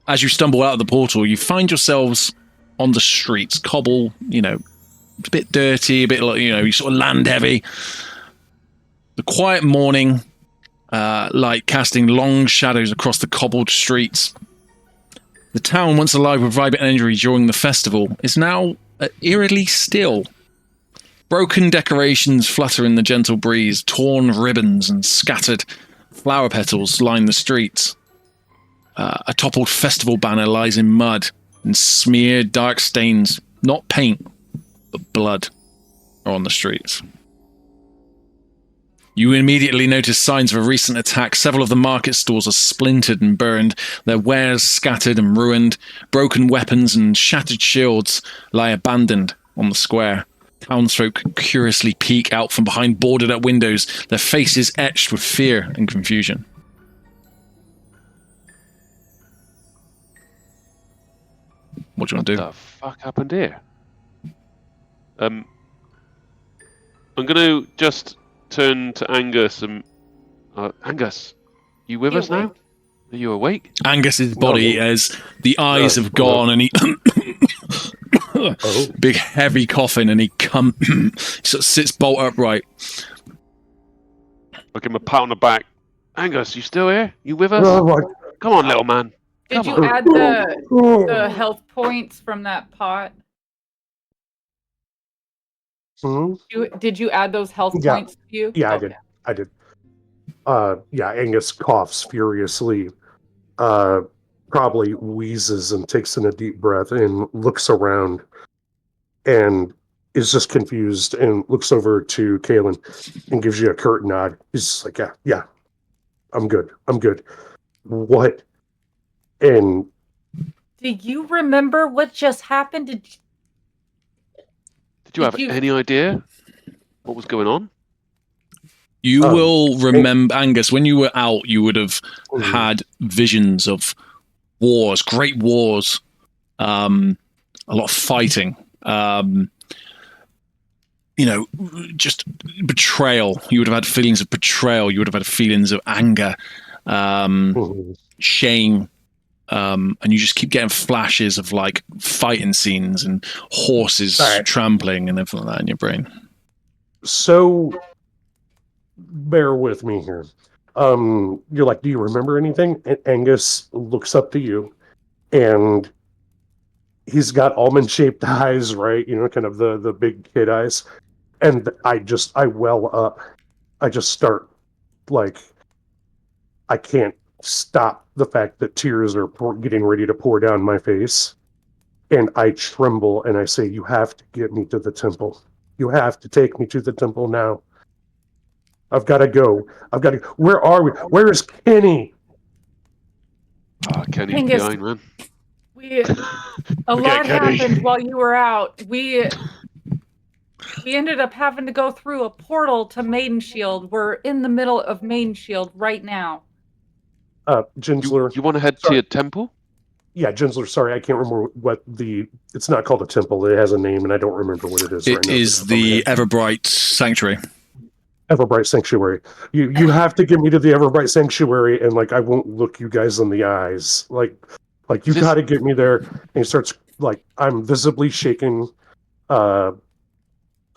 as you stumble out of the portal, you find yourselves on the streets, cobble, a bit dirty, a bit like, you sort of land heavy. The quiet morning light casting long shadows across the cobbled streets. The town, once alive with vibrant energy during the festival, is now eerily still. Broken decorations flutter in the gentle breeze, torn ribbons and scattered flower petals line the streets. A toppled festival banner lies in mud, and smeared dark stains, not paint, but blood, are on the streets. You immediately notice signs of a recent attack. Several of the market stalls are splintered and burned, their wares scattered and ruined. Broken weapons and shattered shields lie abandoned on the square. Townsfolk curiously peek out from behind boarded-up windows, their faces etched with fear and confusion. What do you want to do? What the fuck happened here? I'm going to just turn to Angus and... Angus, you with us now? Are you awake? Angus's body, as the eyes have gone, and he... big heavy coffin, and he sort of sits bolt upright. I'll give him a pat on the back. Angus, you still here? You with us? Oh, Come on, little man. Did you add the health points from that pot? Did you add those health points to you? Yeah, okay. I did. Angus coughs furiously. Probably wheezes and takes in a deep breath and looks around and is just confused and looks over to Kaelen and gives you a curt nod. He's just like, yeah, I'm good. What? And do you remember what just happened? Did you have any idea what was going on? You will remember, Angus, when you were out, you would have had visions of wars, great wars, a lot of fighting, just betrayal. You would have had feelings of betrayal. You would have had feelings of anger, shame, and you just keep getting flashes of like fighting scenes and horses trampling and everything like that in your brain. So, bear with me here. You're like, do you remember anything? And Angus looks up to you, and he's got almond-shaped eyes, right? Kind of the big kid eyes. And I well up. I just start, like, I can't stop the fact that tears are getting ready to pour down my face. And I tremble, and I say, you have to get me to the temple. You have to take me to the temple now. I've got to go. Where are we? Where is Kenny? Oh, Kenny's behind, man. A lot happened while you were out. We ended up having to go through a portal to Maidenshield. We're in the middle of Maidenshield right now. Jinzler. You want to head to your temple? Yeah, Jinzler, sorry, I can't remember what it's not called a temple. It has a name, and I don't remember what it is right now. It is the Everbright Sanctuary. Everbright Sanctuary. You have to get me to the Everbright Sanctuary, and like I won't look you guys in the eyes. Like you got to get me there. And he starts like I'm visibly shaking. I'm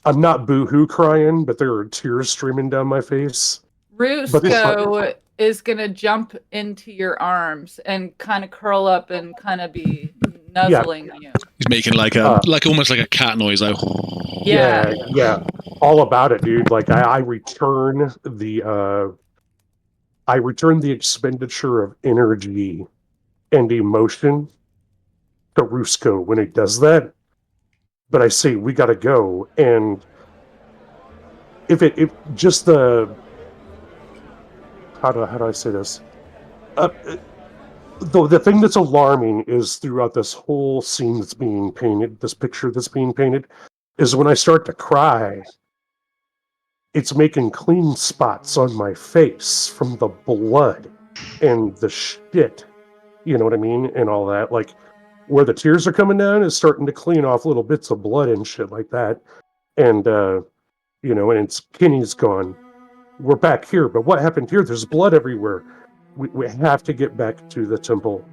not boohoo crying, but there are tears streaming down my face. Rusko is gonna jump into your arms and kind of curl up and kind of be nuzzling you. He's making like almost like a cat noise. Like, yeah, all about it, dude. Like I return the expenditure of energy and emotion to Rusko when he does that, but I say we gotta go. And if just the how do I say this? The thing that's alarming is throughout this whole scene that's being painted, this picture that's being painted, is when I start to cry, it's making clean spots on my face from the blood and the shit. You know what I mean? And all that. Like, where the tears are coming down is starting to clean off little bits of blood and shit like that. And, and it's Kenny's gone. We're back here, but what happened here? There's blood everywhere. We have to get back to the temple.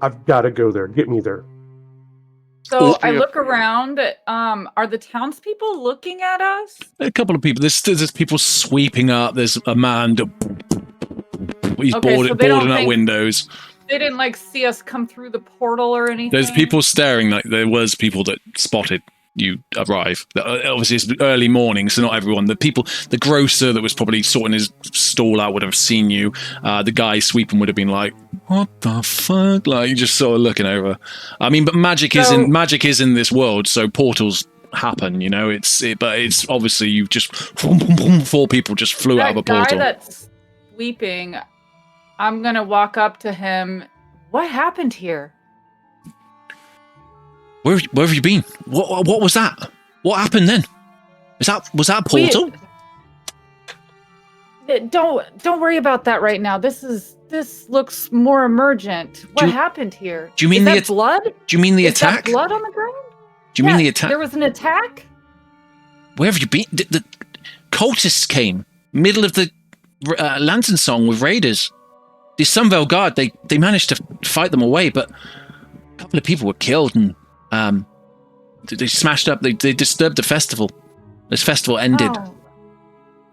I've got to go there. Get me there. So I look around. Are the townspeople looking at us? A couple of people. There's people sweeping up. There's a man. He's boarding up windows. They didn't see us come through the portal or anything. There's people staring. There was people that spotted you arrive. Obviously, it's early morning, so not everyone. The grocer that was probably sorting his stall out would have seen you. The guy sweeping would have been like, "What the fuck?" Just sort of looking over. I mean, but magic is in this world, so portals happen. But it's obviously you just 4 people just flew out of a portal. That guy that's sweeping, I'm gonna walk up to him. What happened here? Where have you been? What was that? What happened then? Was that a portal? Don't worry about that right now. This looks more emergent. What happened here? Do you mean that blood? Do you mean the attack? Is that blood on the ground? Do you mean the attack? There was an attack? Where have you been? The cultists came middle of the Lanternsong with raiders. The Sunvale Guard, they managed to fight them away, but a couple of people were killed and they smashed up. They disturbed the festival. This festival ended. Oh,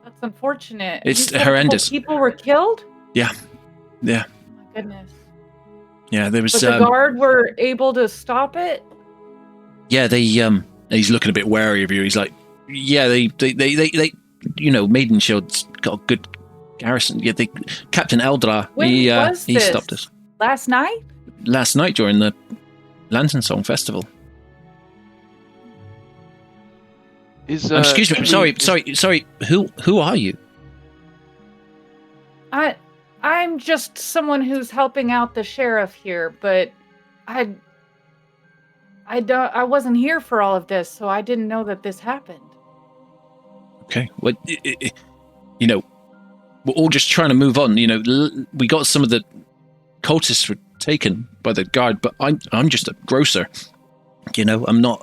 that's unfortunate. It's horrendous. People were killed? Yeah. Oh my goodness. Yeah, there was. But the guard were able to stop it? Yeah, he's looking a bit wary of you. He's like, yeah, they Maiden Shield's got a good garrison. Yeah, Captain Eldra, he stopped us. Last night? Last night during the Lanternsong festival. Excuse me. Sorry. Who are you? I'm just someone who's helping out the sheriff here, but I wasn't here for all of this, so I didn't know that this happened. Okay. Well, we're all just trying to move on. We got some of the cultists were taken by the guard, but I'm just a grocer. I'm not.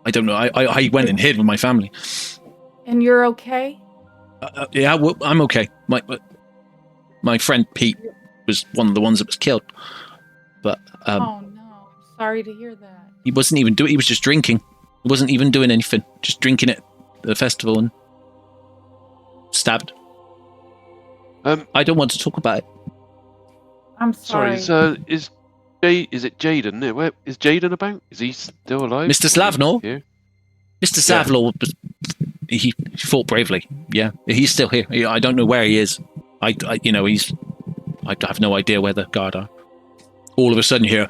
I don't know. I went and hid with my family. And you're okay? Yeah, I'm okay. My friend Pete was one of the ones that was killed. But oh no, sorry to hear that. He wasn't even doing. He was just drinking. He wasn't even doing anything. Just drinking at the festival and stabbed. I don't want to talk about it. I'm sorry. Sorry, is it Jaden? Where is Jaden about? Is he still alive? Mr. Slavnor? Mr. Slavnor, he fought bravely. Yeah, he's still here. I don't know where he is. I have no idea where the guard are. All of a sudden, you hear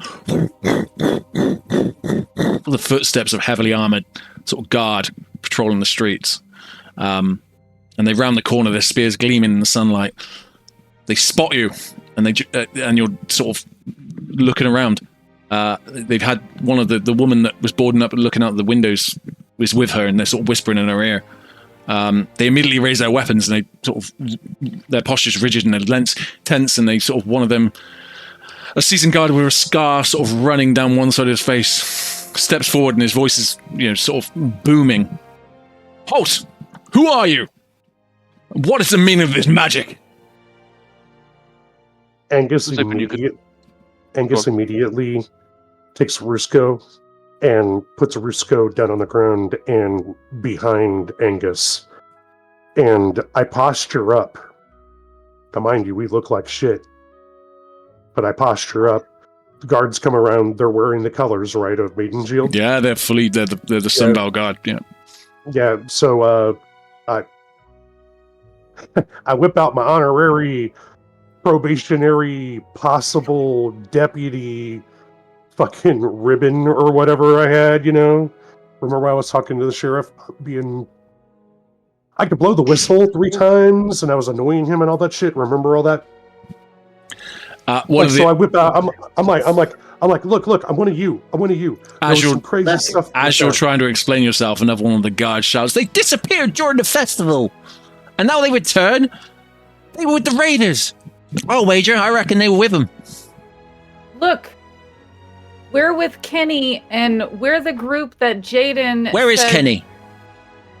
the footsteps of heavily armored sort of guard patrolling the streets. And they round the corner, their spears gleaming in the sunlight. They spot you, and and you're sort of looking around. They've had one of the woman that was boarding up and looking out the windows was with her, and they're sort of whispering in her ear. They immediately raise their weapons, and their posture's rigid and their lens tense, and they sort of, one of them, a seasoned guard with a scar sort of running down one side of his face, steps forward, and his voice is sort of booming. Halt! Who are you? What is the meaning of this magic? Angus immediately takes Rusko and puts Rusko down on the ground and behind Angus. And I posture up. Now, mind you, we look like shit. But I posture up. The guards come around. They're wearing the colors, right, of Maiden Shield? Yeah, they're the Sunval Guard, yeah. Yeah, so I whip out my honorary probationary possible deputy fucking ribbon or whatever I had, you know? Remember I was talking to the sheriff being... I could blow the whistle 3 times and I was annoying him and all that shit. Remember all that? So I whip out, I'm like, look, I'm one of you. As you're, some crazy stuff. As you're trying to explain yourself, another one of the guards shouts, "They disappeared during the festival! And now they return? They were with the raiders! I'll wager, I reckon they were with them." Look, we're with Kenny, and we're the group that Jaden Where is Kenny?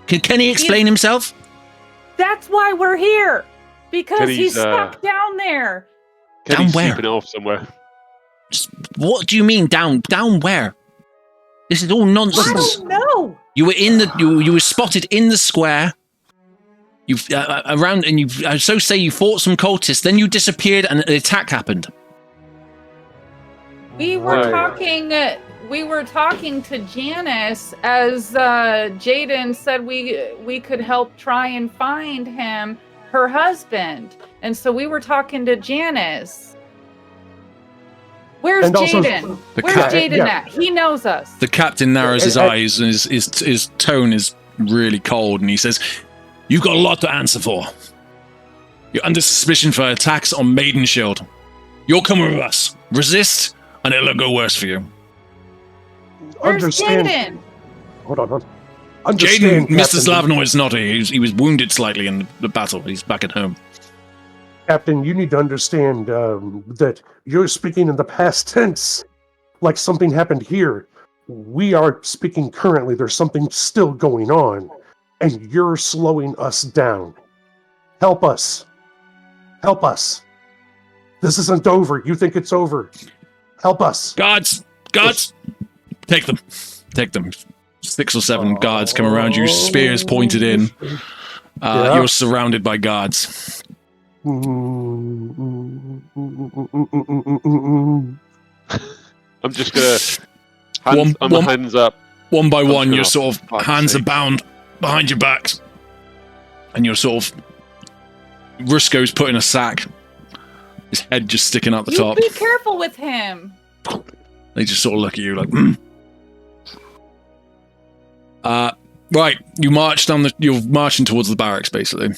Can Kenny explain himself? That's why we're here! Because Kenny's, he's stuck down there! Kenny's Down where? sleeping it off somewhere. What do you mean down where? This is all nonsense. I don't know! You were in the you were spotted in the square. You've around and you so say you fought some cultists, then you disappeared and an attack happened. We were talking to Janice as Jaden said we could help try and find him, her husband. And so we were talking to Janice. Where's Jaden? Where's Jaden at? He knows us. The captain narrows his eyes and his tone is really cold and he says, "You've got a lot to answer for. You're under suspicion for attacks on Maiden Shield. You're coming with us. Resist, and it'll go worse for you." Where's Jaden? Hold on. Jaden, Mr. Slavno is not here. He was wounded slightly in the battle. He's back at home. Captain, you need to understand that you're speaking in the past tense, like something happened here. We are speaking currently. There's something still going on, and you're slowing us down. Help us. This isn't over. You think it's over. Help us. Guards! Take them. 6 or 7 guards come around you, spears pointed in. You're surrounded by guards. I'm just gonna hands up. One by one, your sort of hands are bound behind your backs, and you're sort of Rusco's put in a sack, his head just sticking out the top. Be careful with him. They just sort of look at you like, Right, you're marching towards the barracks, basically.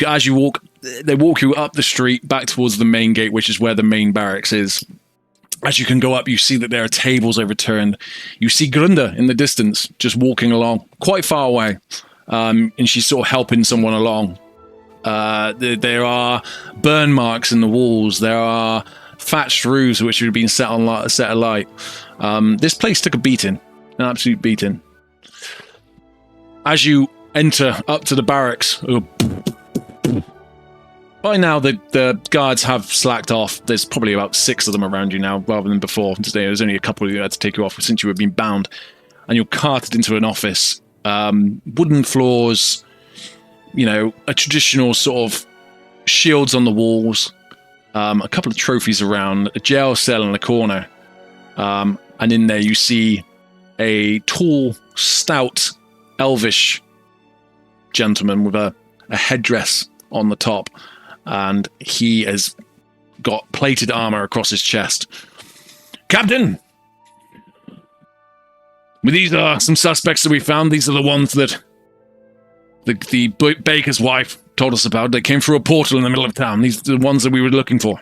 As you walk, they walk you up the street, back towards the main gate, which is where the main barracks is. As you can go up, you see that there are tables overturned. You see Grunda in the distance, just walking along, quite far away, and she's sort of helping someone along. There are burn marks in the walls. There are thatched roofs which have been set alight. This place took a beating, an absolute beating. As you enter up to the barracks, by now the guards have slacked off. There's probably about 6 of them around you now, rather than before. Today there's only a couple who had to take you off since you had been bound. And you're carted into an office. Wooden floors, a traditional sort of shields on the walls, a couple of trophies around, a jail cell in the corner. And in there you see a tall, stout, elvish gentleman with a headdress on the top, and he has got plated armor across his chest. "Captain, these are some suspects that we found. These are the ones that the baker's wife told us about. They came through a portal in the middle of town. These are the ones that we were looking for."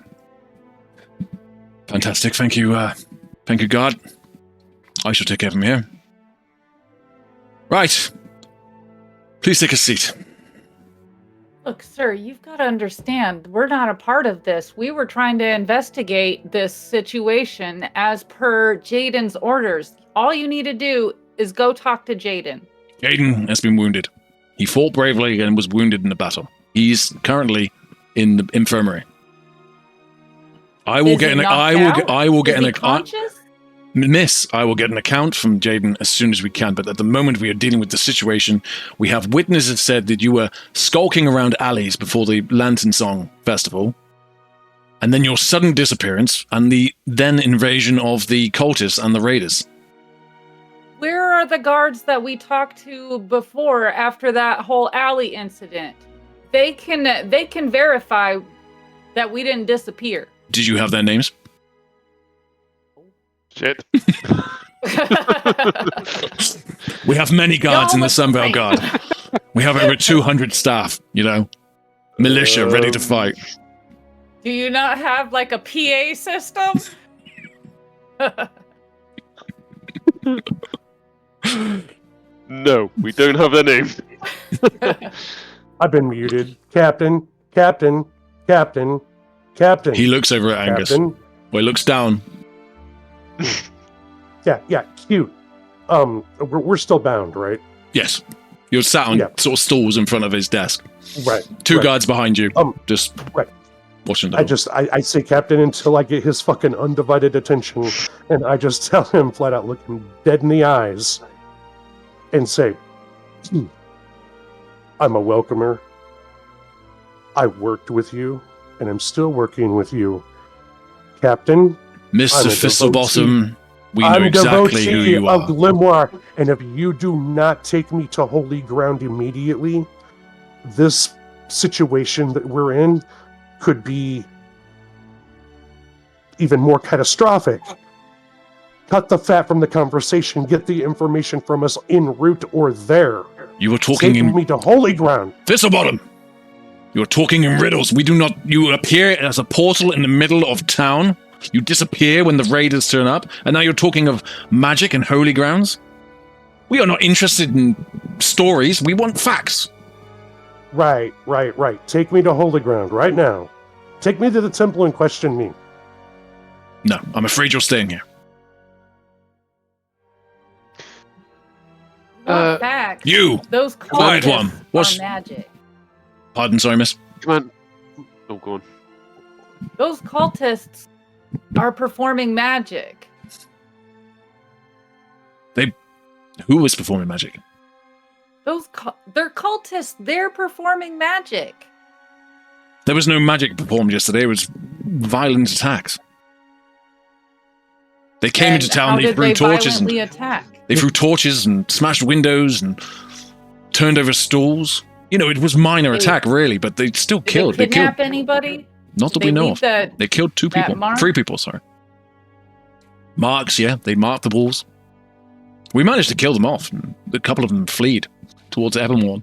"Fantastic, thank you, guard. I shall take care of him here." "Right. Please take a seat." Look, sir, you've got to understand, we're not a part of this. We were trying to investigate this situation as per Jaden's orders. All you need to do is go talk to Jaden. Jaden has been wounded. He fought bravely and was wounded in the battle. He's currently in the infirmary. I will get an conscious? Miss, I will get an account from Jaden as soon as we can, but at the moment we are dealing with the situation. We have witnesses said that you were skulking around alleys before the Lanternsong festival, and then your sudden disappearance, and the then invasion of the cultists and the raiders. Where are the guards that we talked to before after that whole alley incident? They can verify that we didn't disappear. Did you have their names? Shit. We have many guards in the almost Sunbelt right. Guard. We have over 200 staff, militia ready to fight. Do you not have like a PA system? No, we don't have their names. I've been muted. Captain, Captain, Captain, Captain. He looks over at Angus. Captain. Well, he looks down. Yeah, cute. We're still bound, right? Yes. You're sat on sort of stools in front of his desk. Right. Two right. guards behind you, just right. watching the I say Captain until I get his fucking undivided attention, and I just tell him flat out, look him dead in the eyes, and say, I'm a welcomer. I worked with you, and I'm still working with you. Captain, Mr. Fistlebottom, we know I'm exactly who you of are. Grimoire, and if you do not take me to holy ground immediately, this situation that we're in could be even more catastrophic. Cut the fat from the conversation, get the information from us en route or there. You were talking Take me to holy ground. Fistlebottom! You are talking in riddles. You appear as a portal in the middle of town. You disappear when the raiders turn up, and now you're talking of magic and holy grounds? We are not interested in stories. We want facts. Right. Take me to holy ground right now. Take me to the temple and question me. No, I'm afraid you're staying here. What facts? You! Those Quiet one. cultists are magic. Pardon, sorry, miss. Come on. Oh, go on. Those cultists are performing magic. Who was performing magic? They're cultists. They're performing magic. There was no magic performed yesterday. It was violent attacks. They came And into town, how they did threw torches violently and attack? they threw torches and smashed windows and turned over stools. It was minor attack really, but they still Did killed. they kidnap anybody? Not that Did we they know leave of. They killed two that people. mark? 3 people, sorry. Marks, yeah. They marked the walls. We managed to kill them off. And a couple of them fled towards Evermorn.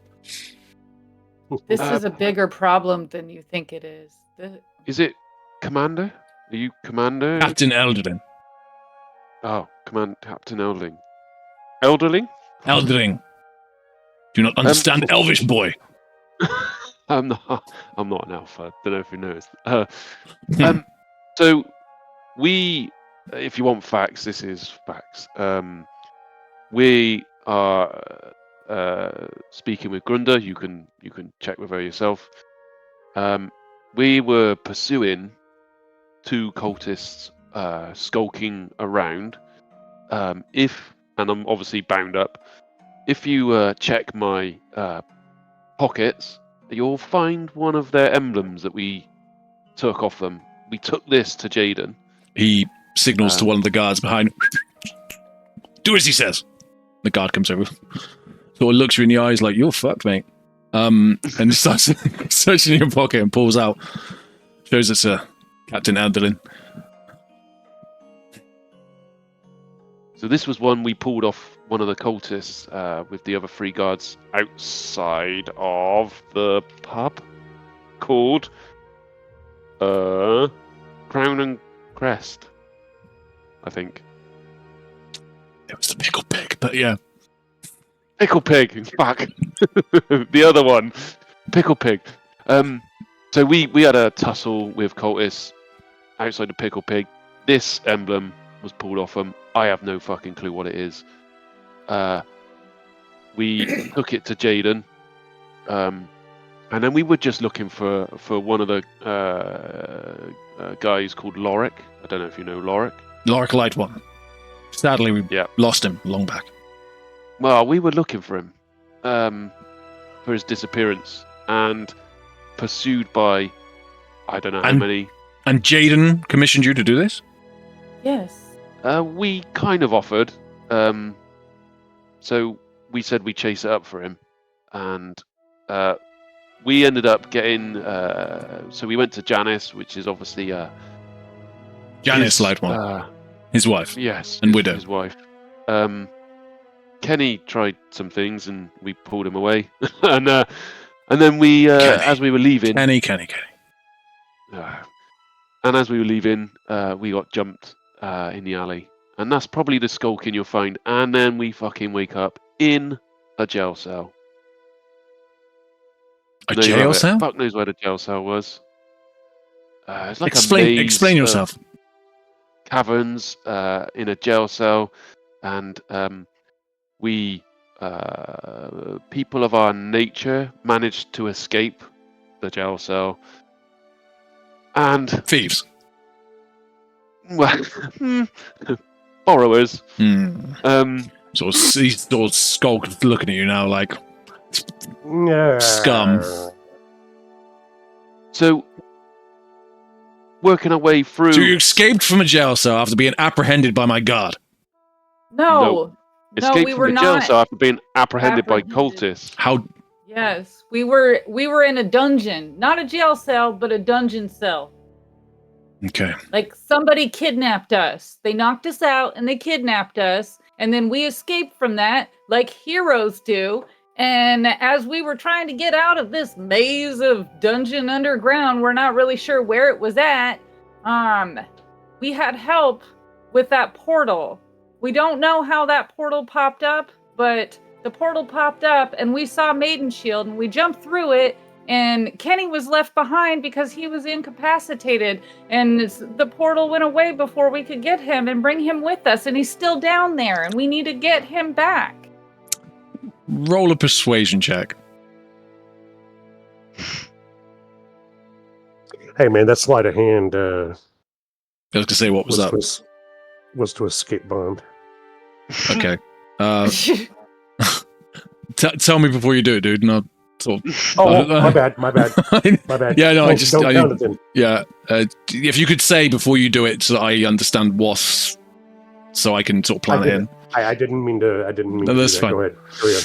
This is a bigger problem than you think it is. Is it Commander? Are you Commander? Captain Elderling. Oh, Captain Elderling. Elderling? Elderling. Do you not understand Elvish, boy? I'm not an elf. I don't know if you noticed. So if you want facts, this is facts. We are speaking with Grunda. You can check with her yourself. We were pursuing 2 cultists skulking around. And I'm obviously bound up. If you check my pockets, you'll find one of their emblems that we took off them. We took this to Jaden. He signals to one of the guards behind. Do as he says. The guard comes over. Sort of looks you in the eyes like, you're fucked, mate. And starts searching in your pocket and pulls out. Shows it to Captain Elderlin. So this was one we pulled off one of the cultists with the other 3 guards outside of the pub called Crown and Crest, I think. It was the Pickle Pig, but yeah. Pickle Pig, fuck. The other one, Pickle Pig. So we had a tussle with cultists outside the Pickle Pig. This emblem was pulled off them. I have no fucking clue what it is. We took it to Jaden, and then we were just looking for one of the guys called Lorik. I don't know if you know Lorik. Lorik Light One. Sadly, we lost him long back. Well, we were looking for him for his disappearance and pursued by I don't know how many. And Jaden commissioned you to do this? Yes. We kind of offered. So we said we'd chase it up for him. And we ended up getting... so we went to Janice, which is obviously... Janice Light One. His wife. Yes. And widow. His wife. Kenny tried some things and we pulled him away. and then we, as we were leaving... Kenny. And as we were leaving, we got jumped in the alley. And that's probably the skulking you'll find. And then we fucking wake up in a jail cell. A jail cell? Fuck knows where the jail cell was. It's like Explain yourself. Caverns in a jail cell. And we, people of our nature, managed to escape the jail cell. And thieves. Well, borrowers. Sort of skulk looking at you now like scum. So, working our way through. So you escaped from a jail cell after being apprehended by my guard. No, escaped we from were the not jail cell after being apprehended by cultists. How? Yes, we were in a dungeon, not a jail cell, but a dungeon cell. Okay. Like somebody kidnapped us. They knocked us out and they kidnapped us, and then we escaped from that like heroes do. And as we were trying to get out of this maze of dungeon underground, we're not really sure where it was at. We had help with that portal. We don't know how that portal popped up, but the portal popped up and we saw Maiden Shield and we jumped through it, and Kenny was left behind because he was incapacitated, and the portal went away before we could get him and bring him with us, and he's still down there and we need to get him back. Roll a persuasion check. Hey man, that sleight of hand I was going to say, what was that? Was to escape bond. Okay. Tell me before you do it, dude. No. My bad. My bad. Yeah, no, don't count it then. Yeah. If you could say before you do it, so that I understand what's, so I can sort of plan it in. I didn't mean to. No, that's fine. Go ahead. Carry on.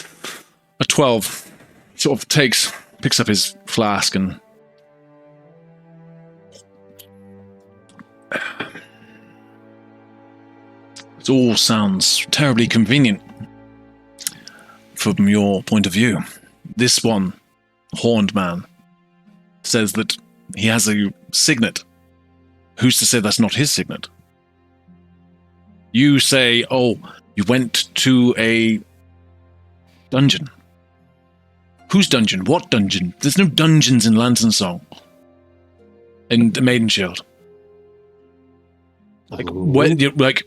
A 12 sort of picks up his flask and it all sounds terribly convenient from your point of view. This one, horned man, says that he has a signet. Who's to say that's not his signet? You say, oh, you went to a dungeon. Whose dungeon? What dungeon? There's no dungeons in Lanternsong. In the Maiden Shield. Like, when you what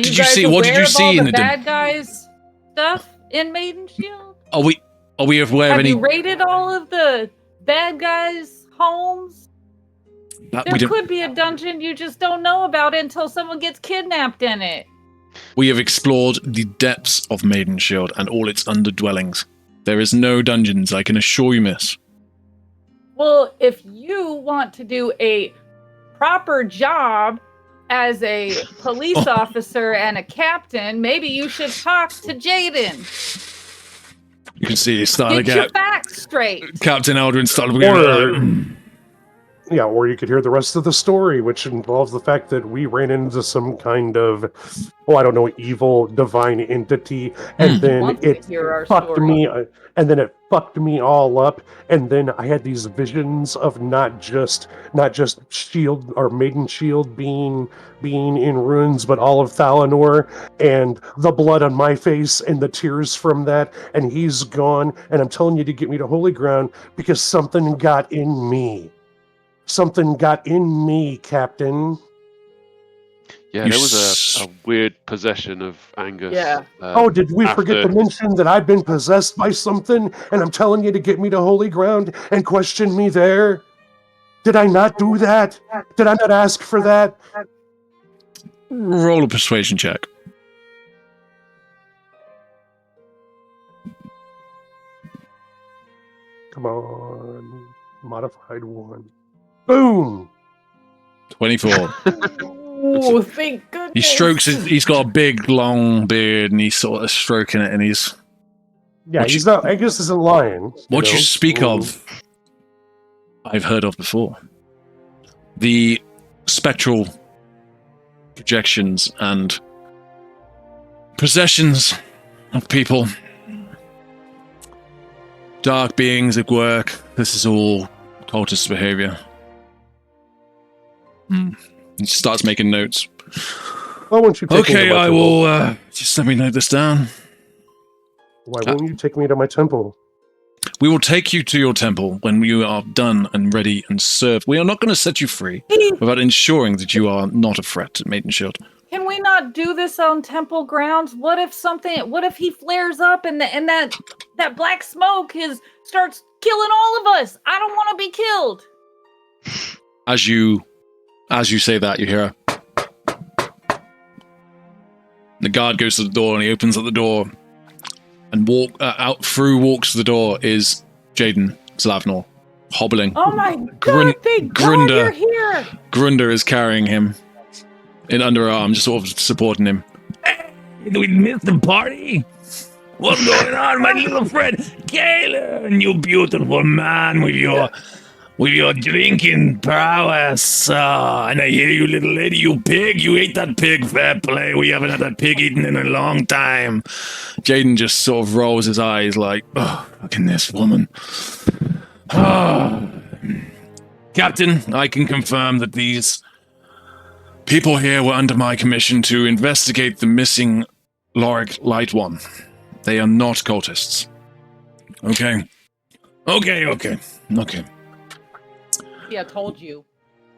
did you see? What did you see in the bad guys stuff in Maiden Shield? Are we aware of any? Have you raided all of the bad guys' homes? There could be a dungeon you just don't know about until someone gets kidnapped in it. We have explored the depths of Maiden Shield and all its underdwellings. There is no dungeons, I can assure you, miss. Well, if you want to do a proper job as a police officer and a captain, maybe you should talk to Jaden. You can see he's starting to get your facts straight. Captain Aldrin started or you could hear the rest of the story, which involves the fact that we ran into some kind of, evil divine entity, and then it fucked me, and then it fucked me all up, and then I had these visions of not just Shield or Maiden Shield being in ruins, but all of Thalanor, and the blood on my face and the tears from that, and he's gone, and I'm telling you to get me to holy ground because something got in me. Something got in me, Captain. Yeah, there was a weird possession of Angus. Yeah. Did we forget to mention that I've been possessed by something, and I'm telling you to get me to holy ground and question me there? Did I not do that? Did I not ask for that? Roll a persuasion check. Come on. Modified 1. Boom! 24. Oh, thank goodness. He strokes he's got a big, long beard, and he's sort of stroking it, and he's... Yeah, Angus isn't lying. What you speak of, I've heard of before. The spectral projections and possessions of people. Dark beings at work. This is all cultist behavior. He starts making notes. Why won't you take me Okay, to my I temple? will just let me note this down. Why won't you take me to my temple? We will take you to your temple when you are done and ready and served. We are not going to set you free without ensuring that you are not a threat to Maiden Shield. Can we not do this on temple grounds? What if he flares up and that black smoke starts killing all of us? I don't want to be killed. As you say that, you hear the guard goes to the door and he opens up the door and walks the door is Jaden Slavnor, hobbling. Oh my god, thank God you're here! Grunder is carrying him in under her arm, just sort of supporting him. Hey, did we miss the party? What's going on, my little friend? Kaelen, you beautiful man with your drinking prowess. And I hear you, little lady, you pig. You ate that pig, fair play. We haven't had that pig eaten in a long time. Jaden just sort of rolls his eyes like, oh, fucking this woman. Oh. Captain, I can confirm that these people here were under my commission to investigate the missing Lorik Light One. They are not cultists. Okay. Yeah, I told you.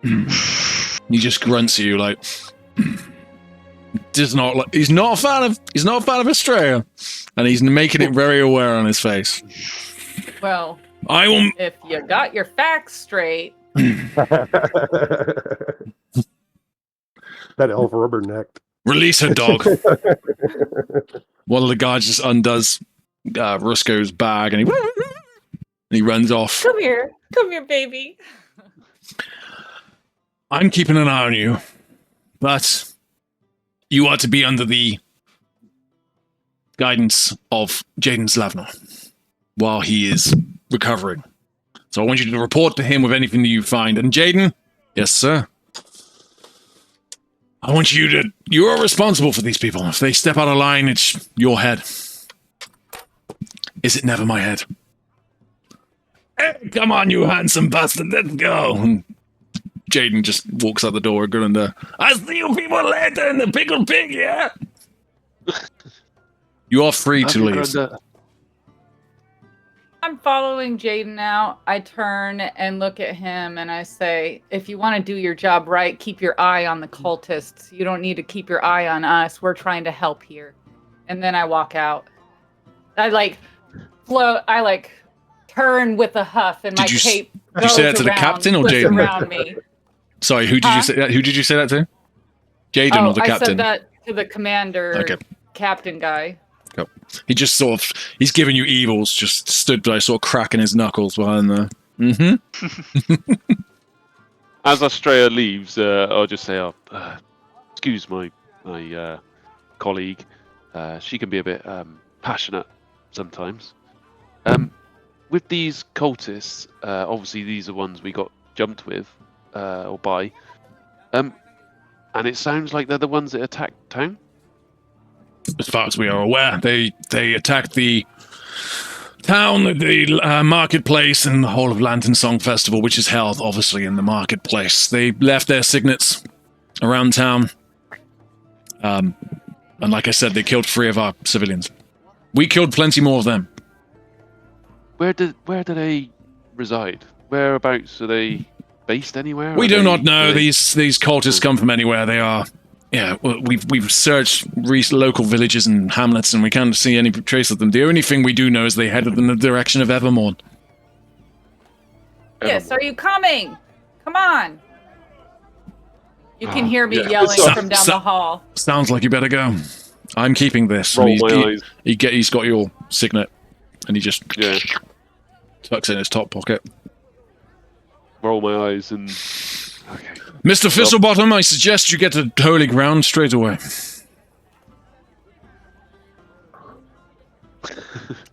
He just grunts at you like he's not a fan of Astraea, and he's making it very aware on his face. Well, I will. If you got your facts straight. That elf rubbernecked. Release her, dog. One of the guards just undoes Rusko's bag and he runs off. Come here, baby. I'm keeping an eye on you, but you are to be under the guidance of Jaden Slavnor while he is recovering. So I want you to report to him with anything that you find. And Jaden, yes, sir. I want you are responsible for these people. If they step out of line, it's your head. Is it never my head? Hey, come on, you handsome bastard, let's go. And Jaden just walks out the door, Grunder. I'll see you people later in the pickled pig, yeah? You are free to leave. I'm following Jaden now. I turn and look at him and I say, if you want to do your job right, keep your eye on the cultists. You don't need to keep your eye on us. We're trying to help here. And then I walk out. I turn with a huff and my cape Did you say that to the captain or Jaden? Around me. Sorry, who did you say that? Who did you say that to? Jaden or the captain? I said that to the commander, captain guy. Cool. He just he's giving you evils, just stood by, sort of cracking his knuckles behind there. Mm-hmm. As Astraea leaves, I'll just say, excuse my colleague. She can be a bit passionate sometimes. With these cultists, obviously these are ones we got jumped with, or by. And it sounds like they're the ones that attacked town. As far as we are aware, they attacked the town, the marketplace, and the whole of Lanternsong Festival, which is held, obviously, in the marketplace. They left their signets around town. And like I said, they killed 3 of our civilians. We killed plenty more of them. Where do they reside? Whereabouts are they based anywhere? We do not know. These cultists come from anywhere. They are... Yeah, we've searched local villages and hamlets, and we can't see any trace of them. The only thing we do know is they headed in the direction of Evermorn. Yes, are you coming? Come on. You can hear me yelling from down the hall. Sounds like you better go. I'm keeping this. Roll my eyes. He's got your signet, and he just tucks it in his top pocket. Roll my eyes and... Okay. Mr. Fistlebottom, I suggest you get to holy ground straight away.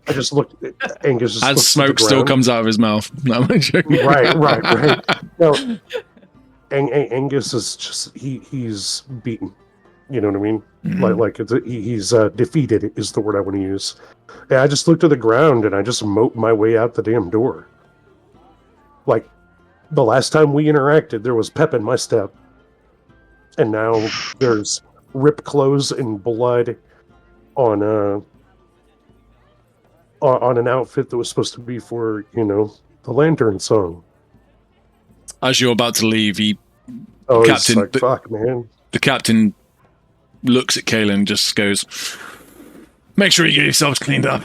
I just looked at Angus. As smoke still comes out of his mouth. No, I'm joking. Right. No, Angus is just he's beaten. You know what I mean? Mhm. He's defeated is the word I want to use. Yeah, I just looked at the ground and I just moped my way out the damn door. Like the last time we interacted, there was pep in my step, and now there's ripped clothes and blood on an outfit that was supposed to be for the Lanternsong. As you're about to leave, Oh, Captain, it's like, fuck, man. the captain looks at Kaelen and just goes, "Make sure you get yourselves cleaned up.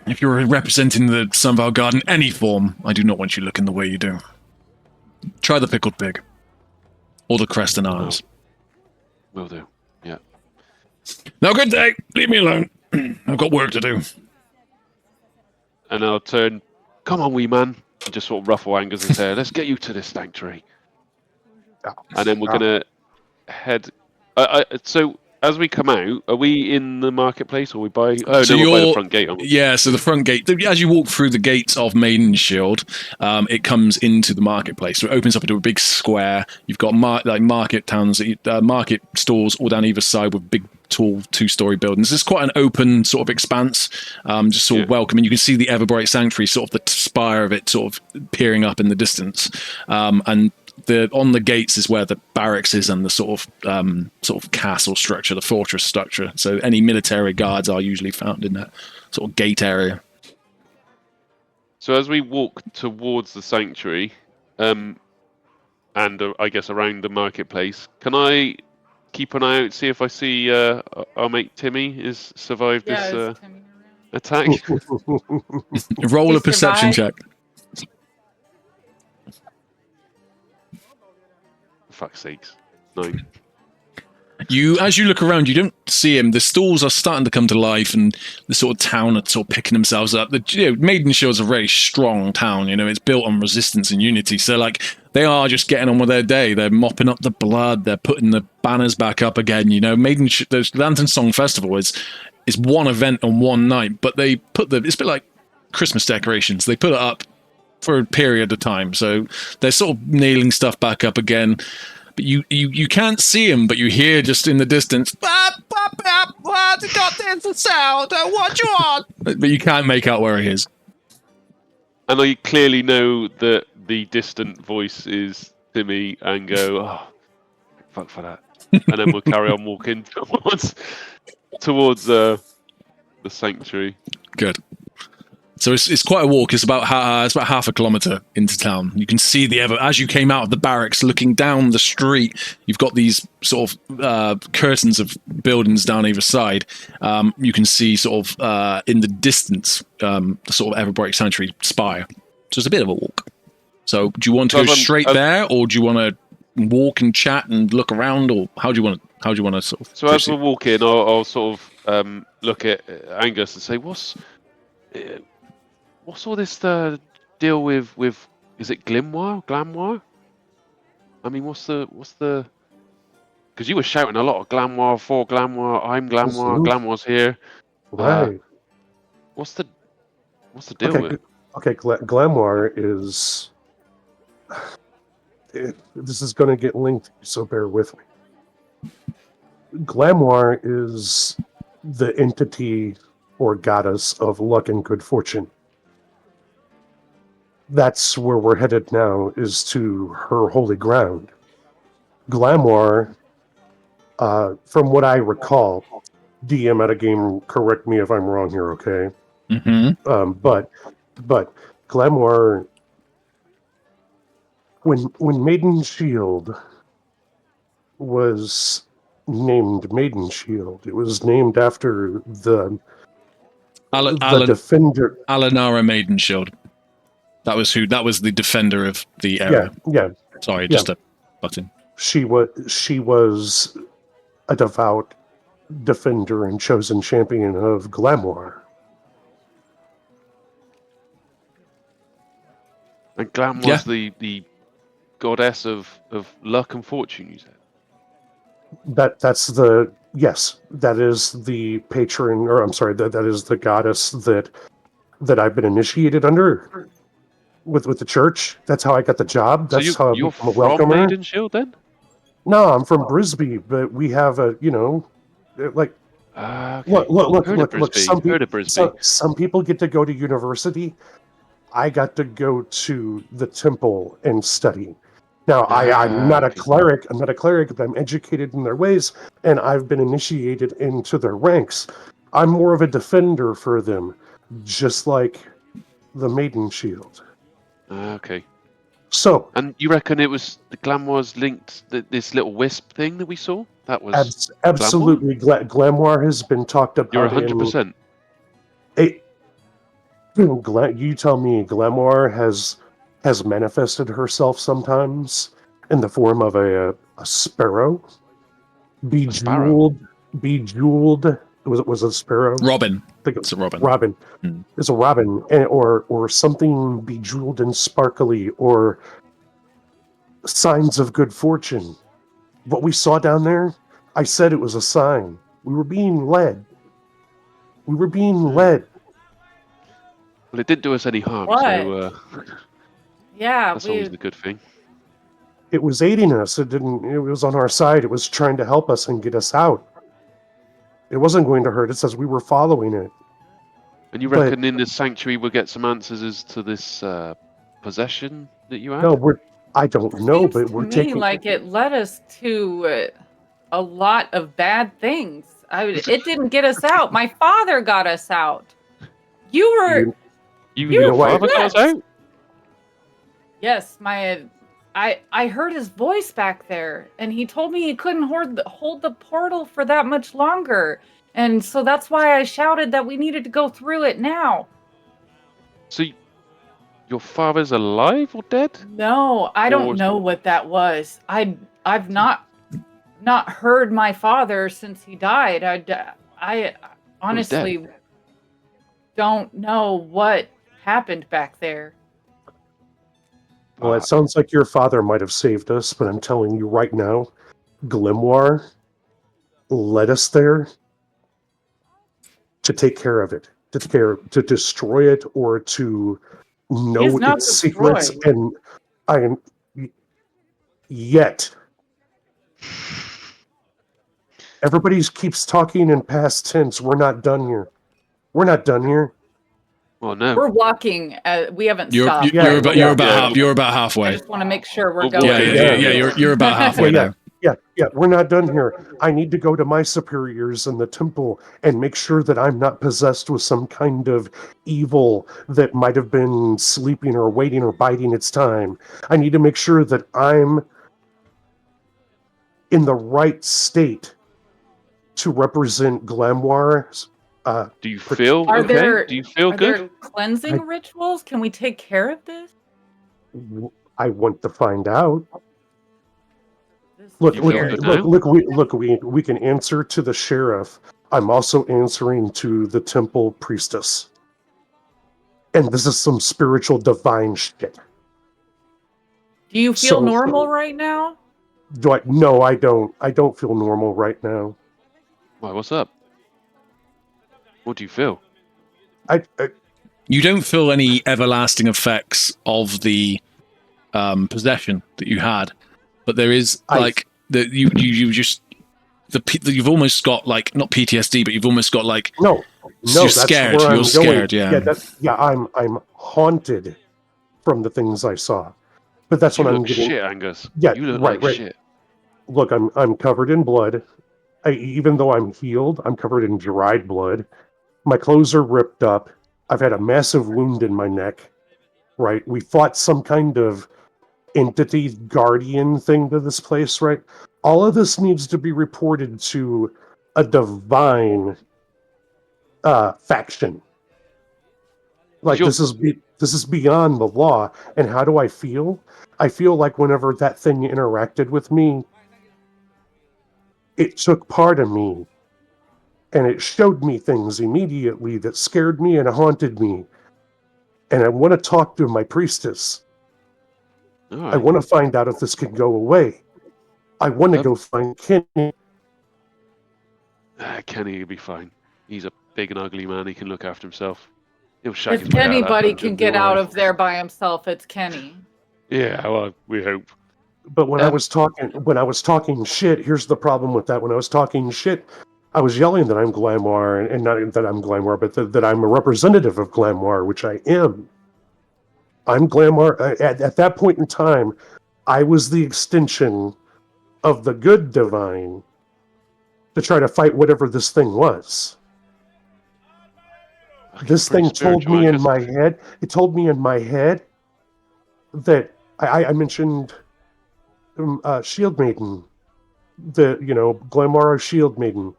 If you're representing the Sunval Guard in any form, I do not want you looking the way you do. Try the pickled pig. Or the crest and arms. Will do. Yeah. Now, good day. Leave me alone. I've got work to do." And I'll turn, "Come on, wee man," and just sort of ruffle Angus's hair. "Let's get you to this sanctuary." And then we're going to head... so, as we come out, are we in the marketplace, or we by... Oh, So no, we're by the you're- front gate. Aren't we? Yeah, so the front gate, as you walk through the gates of Maiden Shield, it comes into the marketplace. So it opens up into a big square. You've got market towns, market stores all down either side with big, tall, two-story buildings. It's quite an open sort of expanse, just sort of welcoming. You can see the Everbright Sanctuary, sort of the spire of it, sort of peering up in the distance, and on the gates is where the barracks is and the sort of castle structure, the fortress structure. So any military guards are usually found in that sort of gate area. So as we walk towards the sanctuary, and I guess around the marketplace, can I keep an eye out, see if I see our mate Timmy has survived Yeah, this is Timmy around? attack? Roll He a perception survived? check. For fuck's sakes. 9. As you look around, you don't see him. The stalls are starting to come to life, and the sort of town are sort of picking themselves up. Maiden Shield's a very strong town. It's built on resistance and unity. So, they are just getting on with their day. They're mopping up the blood. They're putting the banners back up again. The Lanternsong Festival is one event on one night, but they it's a bit like Christmas decorations. They put it up for a period of time. So they're sort of nailing stuff back up again. But you can't see him, but you hear just in the distance, "Got this sound, what you want?" But you can't make out where he is. And I clearly know that the distant voice is Timmy and go, "Oh, fuck for that." And then we'll carry on walking towards the sanctuary. Good. So it's quite a walk. It's about half a kilometer into town. You can see as you came out of the barracks, looking down the street, you've got these sort of curtains of buildings down either side. You can see sort of in the distance the sort of Everbright Sanctuary spire. So it's a bit of a walk. So do you want to go straight there, or do you want to walk and chat and look around, or how do you want to sort of? So as we're walking, I'll sort of look at Angus and say, What's all this deal with? Is it Glamour? I mean, what's the? Because you were shouting a lot of Glamour, for Glamour, I'm Glamour, Glamour's here. Right. What's the deal with it? Okay, Glamour is... this is going to get linked, so bear with me. Glamour is the entity or goddess of luck and good fortune. That's where we're headed now, is to her holy ground. Glamour, from what I recall, DM at a game, correct me if I'm wrong here, okay? Mm-hmm. But Glamour, when Maiden Shield was named Maiden Shield, it was named after the defender. Alanara Maiden Shield. That was the defender of the area. Yeah. Sorry, just a button. She was a devout defender and chosen champion of Glamour. And Glamour's the goddess of luck and fortune, you said? That is the patron, or I'm sorry, that is the goddess that I've been initiated under. with the church. That's how I got the job. So That's how I you're become a from welcomer. Maiden Shield then? No, I'm from Brisbane, but we have a, like, Okay. look. Heard of Brisbane. Heard of Brisbane. Some people get to go to university. I got to go to the temple and study. Now, I'm not a Okay. cleric. I'm not a cleric, but I'm educated in their ways, and I've been initiated into their ranks. I'm more of a defender for them, just like the Maiden Shield. Okay. So, And you reckon it was the Glamoir's linked this little wisp thing that we saw? That was absolutely, Glamoir has been talked about. You're 100%. You tell me, Glamoir has manifested herself sometimes in the form of a sparrow, bejeweled. Was it a sparrow? Robin. I think It's a robin. Robin. Hmm. It's a robin, or something bejeweled and sparkly, or signs of good fortune. What we saw down there, I said it was a sign. We were being led. Well, it didn't do us any harm, What? so Yeah, that's always the good thing. It was aiding us. It was on our side. It was trying to help us and get us out. It wasn't going to hurt us as we were following it. And you reckon in this sanctuary we'll get some answers as to this possession that you had? No, I don't know, seems but to we're me taking. like it led us to a lot of bad things. It didn't get us out. My father got us out. You were Your father got us out? Yes, I heard his voice back there, and he told me he couldn't hold the portal for that much longer, and so that's why I shouted that we needed to go through it now. So your father's alive or dead? No, I don't know what that was. I've not heard my father since he died. I honestly don't know what happened back there. Well, it sounds like your father might have saved us, but I'm telling you right now, Grimoire led us there to take care of it, to destroy it, or to know its secrets. And yet, everybody keeps talking in past tense. We're not done here. Well, no. We're walking. We haven't You're stopped. You're about halfway. I just want to make sure we're Yeah, going. You're about halfway now. Yeah, we're not done here. I need to go to my superiors in the temple and make sure that I'm not possessed with some kind of evil that might have been sleeping or waiting or biding its time. I need to make sure that I'm in the right state to represent Glamoir's. Do you feel Are okay? there, Do you feel are good? there cleansing rituals? Can we take care of this? I want to find out. This is Look, weird. we can answer to the sheriff. I'm also answering to the temple priestess. And this is some spiritual divine shit. Do you feel normal right now? No, I don't. I don't feel normal right now. Why, what's up? What do you feel? You don't feel any everlasting effects of the possession that you had, but there is you've almost got like not PTSD, but you've almost got like no, you're scared. You're scared. I'm haunted from the things I saw, but that's what I'm getting. Shit, Angus. Yeah, you look right. Shit. Look, I'm covered in blood. Even though I'm healed, I'm covered in dried blood. My clothes are ripped up. I've had a massive wound in my neck. Right, we fought some kind of entity guardian thing to this place. Right, all of this needs to be reported to a divine faction. Like this is beyond the law. And how do I feel? I feel like whenever that thing interacted with me, it took part of me, and it showed me things immediately that scared me and haunted me. And I want to talk to my priestess. Right. I want to find out if this can go away. I want to go find Kenny. Kenny will be fine. He's a big and ugly man. He can look after himself. He'll shag his If way out of that anybody dungeon, can get don't out worry. of there by himself, it's Kenny. Yeah, well, we hope. But when I was talking shit, here's the problem with that. When I was talking shit, I was yelling that I'm Glamour, and not that I'm Glamour, but that I'm a representative of Glamour, which I am. I'm Glamour. At that point in time, I was the extension of the good divine to try to fight whatever this thing was. This thing told me in my head. It told me in my head that I mentioned Shield Maiden, Glamara Shield Maiden,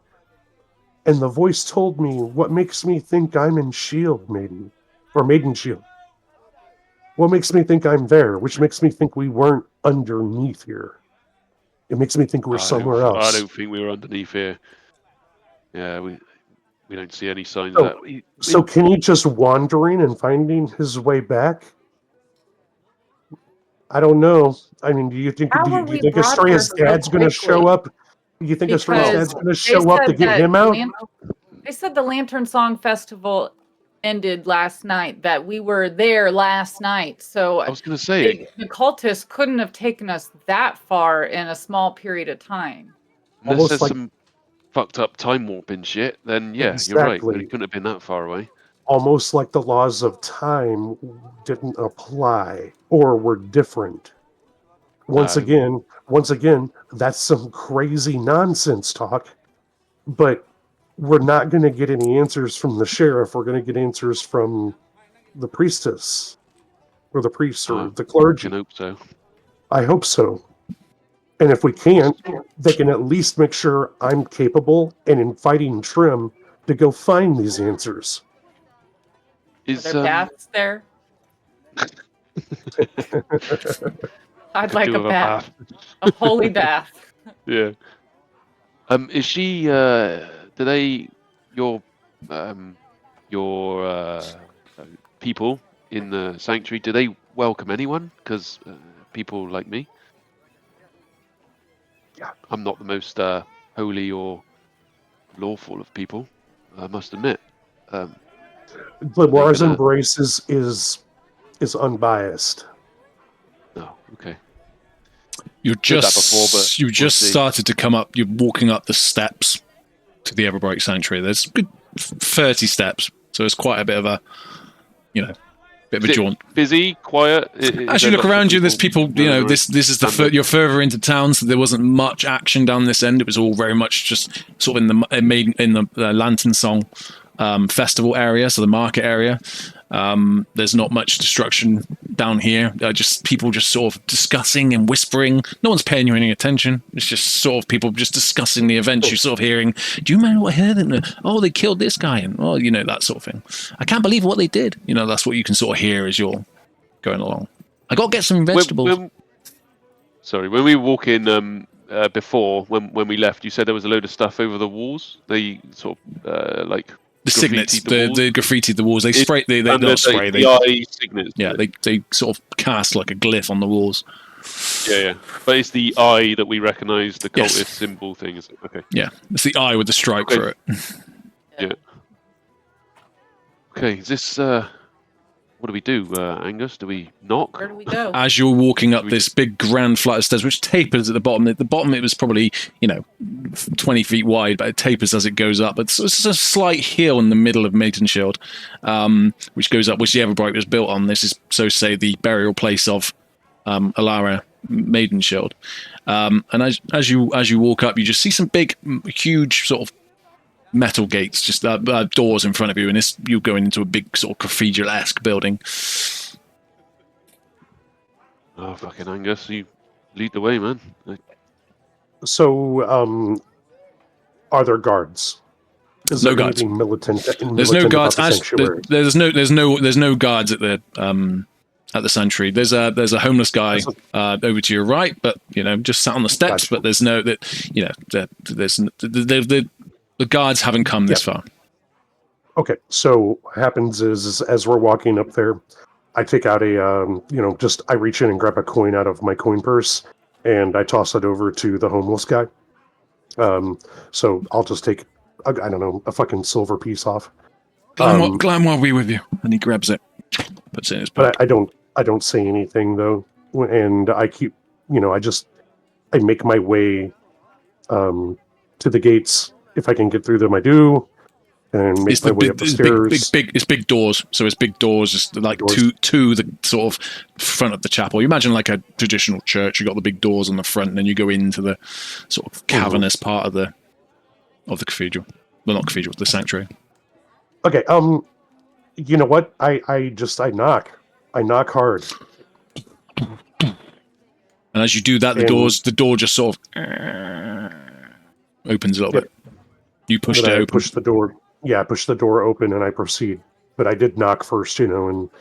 and the voice told me what makes me think I'm in Shield Maiden or Maiden Shield. What makes me think I'm there? Which makes me think we weren't underneath here. It makes me think we're somewhere else. I don't think we were underneath here. Yeah, we don't see any signs of that. So Kenny just wandering and finding his way back? I don't know. I mean, do you think Astraea's dad's going to show up? Do you think Astraea's dad's going to show up to get him out? They said the Lanternsong Festival ended last night, that we were there last night. So I was going to say, the cultists couldn't have taken us that far in a small period of time. Unless there's some fucked up time warping shit, then yeah, exactly. You're right. But it couldn't have been that far away. Almost like the laws of time didn't apply or were different. Once again, that's some crazy nonsense talk. But we're not going to get any answers from the sheriff. We're going to get answers from the priestess or the priest or the clergy. I hope so. I hope so. And if we can't, they can at least make sure I'm capable and in fighting trim to go find these answers. Are there baths there? I'd like a bath. A holy bath. Yeah. Is she? Do they? Your people in the sanctuary? Do they welcome anyone? Because people like me. Yeah. I'm not the most holy or lawful of people, I must admit. Glamour's embrace is unbiased. Oh, okay. You just started to come up. You're walking up the steps to the Everbright Sanctuary. There's good 30 steps, so it's quite a bit of a, bit of a jaunt. Busy, quiet. As you look around you, there's people. This is you're further into town, so there wasn't much action down this end. It was all very much just sort of in the Lanternsong festival area, so the market area. There's not much destruction down here. People just sort of discussing and whispering. No one's paying you any attention. It's just sort of people just discussing the events. You're sort of hearing, do you remember what I heard? Oh, they killed this guy. And, that sort of thing. I can't believe what they did. That's what you can sort of hear as you're going along. I got to get some vegetables. When we walk in before, when we left, you said there was a load of stuff over the walls. They sort of the signets, they graffitied the walls. They spray. They not spray. The eye signets. Yeah, they sort of cast like a glyph on the walls. Yeah. But it's the eye that we recognise, the cultist symbol thing. Is it? Okay. Yeah, it's the eye with the stripe for it. Yeah. Okay, is this? What do we do, Angus? Do we knock? Where do we go? As you're walking up this big grand flight of stairs, which tapers at the bottom. At the bottom, it was probably 20 feet wide, but it tapers as it goes up. It's a slight hill in the middle of Maidenshield, which goes up, which the Everbright was built on. This is, so say, the burial place of Alara Maidenshield. And as you walk up, you just see some big, huge sort of metal gates, just doors in front of you, and you're going into a big sort of cathedral-esque building. Oh, fucking Angus, you lead the way, man. So, are there guards? No guards. There's no guards. There's no guards at the sanctuary. There's a homeless guy over to your right, but just sat on the steps. Gotcha. But there's no the guards haven't come this far. Okay, so what happens is as we're walking up there, I take out I reach in and grab a coin out of my coin purse, and I toss it over to the homeless guy. So I'll just take, a fucking silver piece off. Glam will be with you. And he grabs it, puts it in his pocket. But I don't say anything though, and I keep, I make my way to the gates. If I can get through them, I do, and make my way up the stairs. It's big doors. So it's big doors, just like to the sort of front of the chapel. You imagine like a traditional church. You got the big doors on the front, and then you go into the sort of cavernous part of the cathedral. Well, not cathedral, the sanctuary. Okay. You know what? I knock. I knock hard. And as you do that, the door just sort of opens a little bit. You pushed it open. Push the door. Yeah, I push the door open and I proceed. But I did knock first, and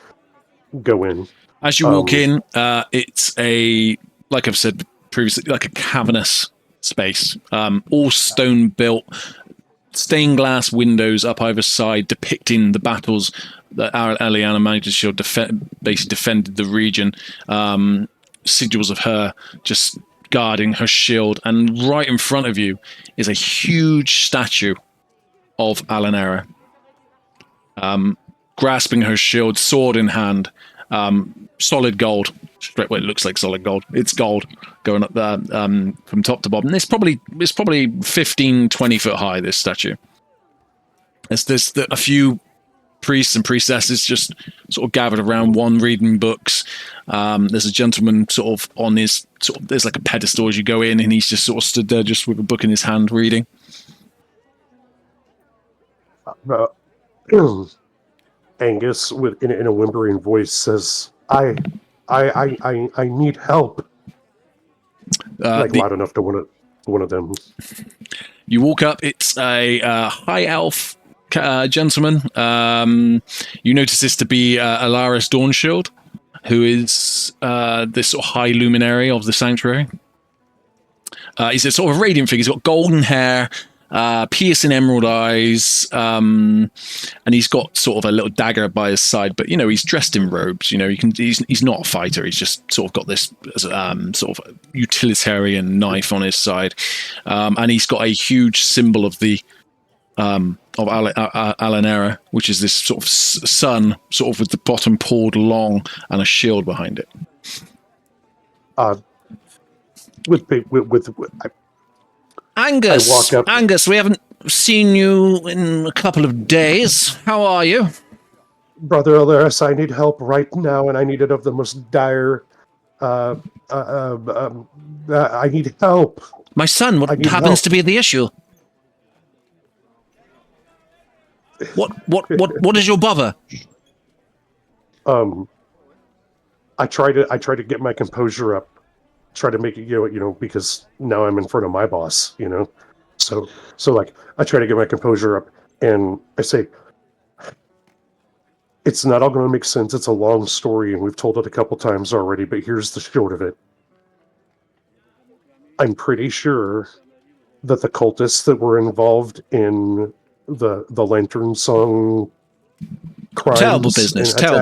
go in. As you walk in, it's like I've said previously, like a cavernous space. All stone built, stained glass windows up either side depicting the battles that Aliana managed to shield, basically defended the region. Sigils of her just guarding her shield, and right in front of you is a huge statue of Alanera, grasping her shield, sword in hand, solid gold. Straight away, it looks like solid gold. It's gold going up there from top to bottom. It's probably 15, 20 foot high, this statue. There's a few priests and priestesses just sort of gathered around one reading books. There's a gentleman sort of on his there's like a pedestal as you go in, and he's just sort of stood there just with a book in his hand reading. Angus, in a whimpering voice, says, "I need help." Loud enough to one of them. You walk up. It's a high elf gentleman. You notice this to be Alaris Dawnshield, who is this sort of high luminary of the sanctuary. He's a sort of radiant figure. He's got golden hair, piercing emerald eyes, and he's got sort of a little dagger by his side. But he's dressed in robes. He's not a fighter. He's just sort of got this sort of utilitarian knife on his side, and he's got a huge symbol of the of Alanera, which is this sort of sun, sort of with the bottom pulled long and a shield behind it. Angus, Angus, we haven't seen you in a couple of days. How are you? Brother Alaris, I need help right now, and I need it of the most dire. I need help. My son, what happens to be the issue? What is your bother? I try to get my composure up, try to make it because now I'm in front of my boss, so like I try to get my composure up, and I say, it's not all going to make sense. It's a long story, and we've told it a couple times already, but here's the short of it. I'm pretty sure that the cultists that were involved in the Lanternsong crimes, terrible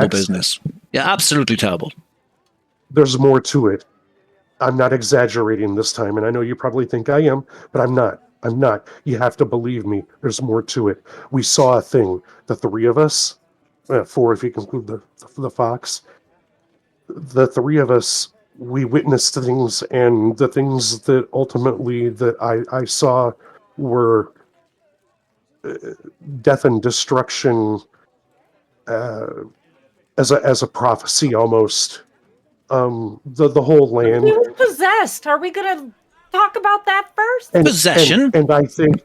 business. Yeah, absolutely terrible. There's more to it. I'm not exaggerating this time, and I know you probably think I am, but I'm not. You have to believe me. There's more to it. We saw a thing. The three of us, four if you include the fox, the three of us, we witnessed things, and the things that ultimately that I saw were death and destruction as a prophecy almost. The whole land. We were possessed. Are we gonna talk about that first? Possession. And I think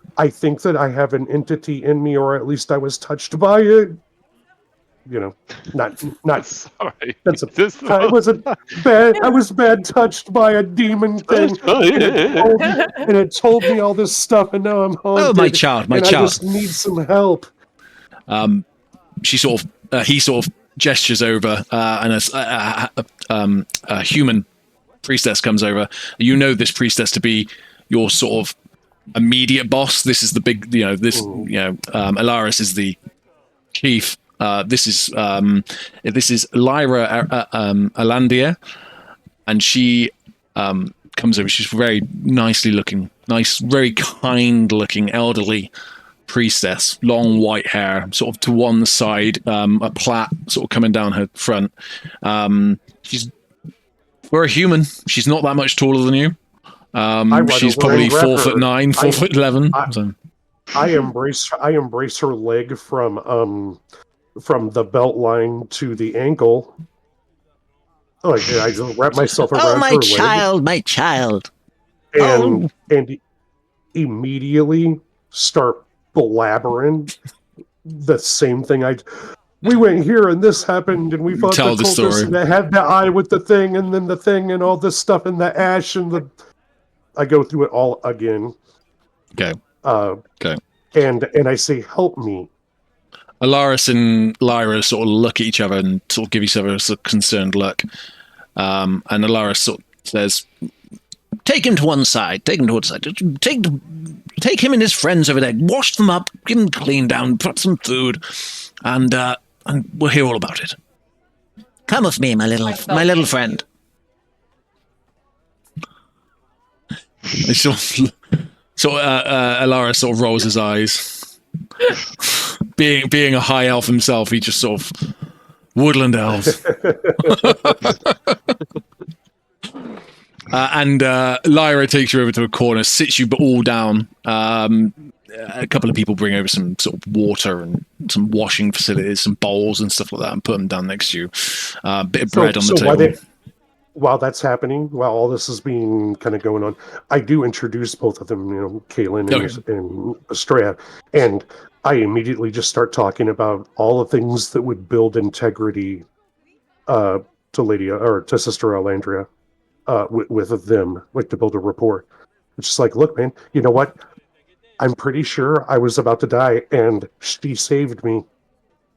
that I have an entity in me, or at least I was touched by it. Not sorry. I was bad touched by a demon thing, and it told me all this stuff, and now I'm haunted. Oh, my child. I just need some help. He sort of gestures over, and a human priestess comes over. You know this priestess to be your sort of immediate boss. This is the big, Alaris is the chief. This is Lyra Alandia, and she comes over. She's very nicely looking, very kind looking elderly priestess, long white hair, sort of to one side, a plait sort of coming down her front. She's for a human. She's not that much taller than you. She's probably 4'9", 4'11". I embrace her leg from the belt line to the ankle. Like I just wrap myself around her leg. My child. And immediately start blabbering the same thing. We went here and this happened and we fought the cultists that had the eye with the thing and then the thing and all this stuff and the ash and the. I go through it all again. Okay. Okay. And I say, help me. Alaris and Lyra sort of look at each other and sort of give each other a sort of concerned look. And Alaris sort of says, take him to one side. Take him to one side. Take him and his friends over there. Wash them up. Give them clean down. Put some food. And we'll hear all about it. Come with me, my little friend. Alaris sort of rolls his eyes. Being a high elf himself, he just sort of woodland elves. And Lyra takes you over to a corner, sits you all down. A couple of people bring over some sort of water and some washing facilities, some bowls and stuff like that, and put them down next to you. A bit of bread on the table. While that's happening, while all this is being kind of going on, I do introduce both of them, Kaelen and Astraea, and I immediately just start talking about all the things that would build integrity to Sister Alandria with them, like to build a rapport. It's just like, look, man, you know what? I'm pretty sure I was about to die, and she saved me.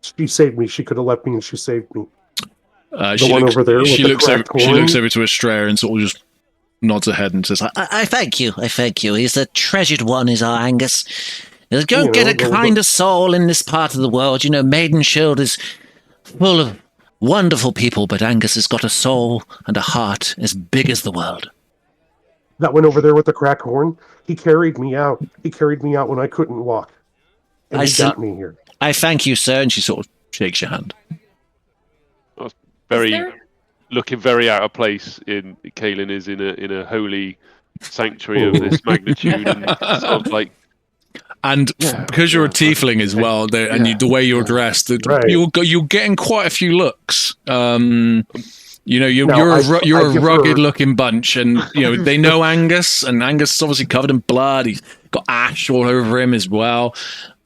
She saved me. She could have left me, and she saved me. She looks over to Astraea and sort of just nods her head and says, I thank you. I thank you. He's a treasured one, is our Angus. You don't get a kinder soul in this part of the world. Maidenshield is full of wonderful people, but Angus has got a soul and a heart as big as the world. That one over there with the crack horn, he carried me out. He carried me out when I couldn't walk. And he got me here. I thank you, sir. And she sort of shakes your hand. Looking very out of place. Kaelen is in a holy sanctuary of this magnitude, and sort of like. And because you're a tiefling as well, and the way you're dressed, you're getting quite a few looks. You're a rugged-looking bunch, and they know Angus, and Angus is obviously covered in blood. He's got ash all over him as well.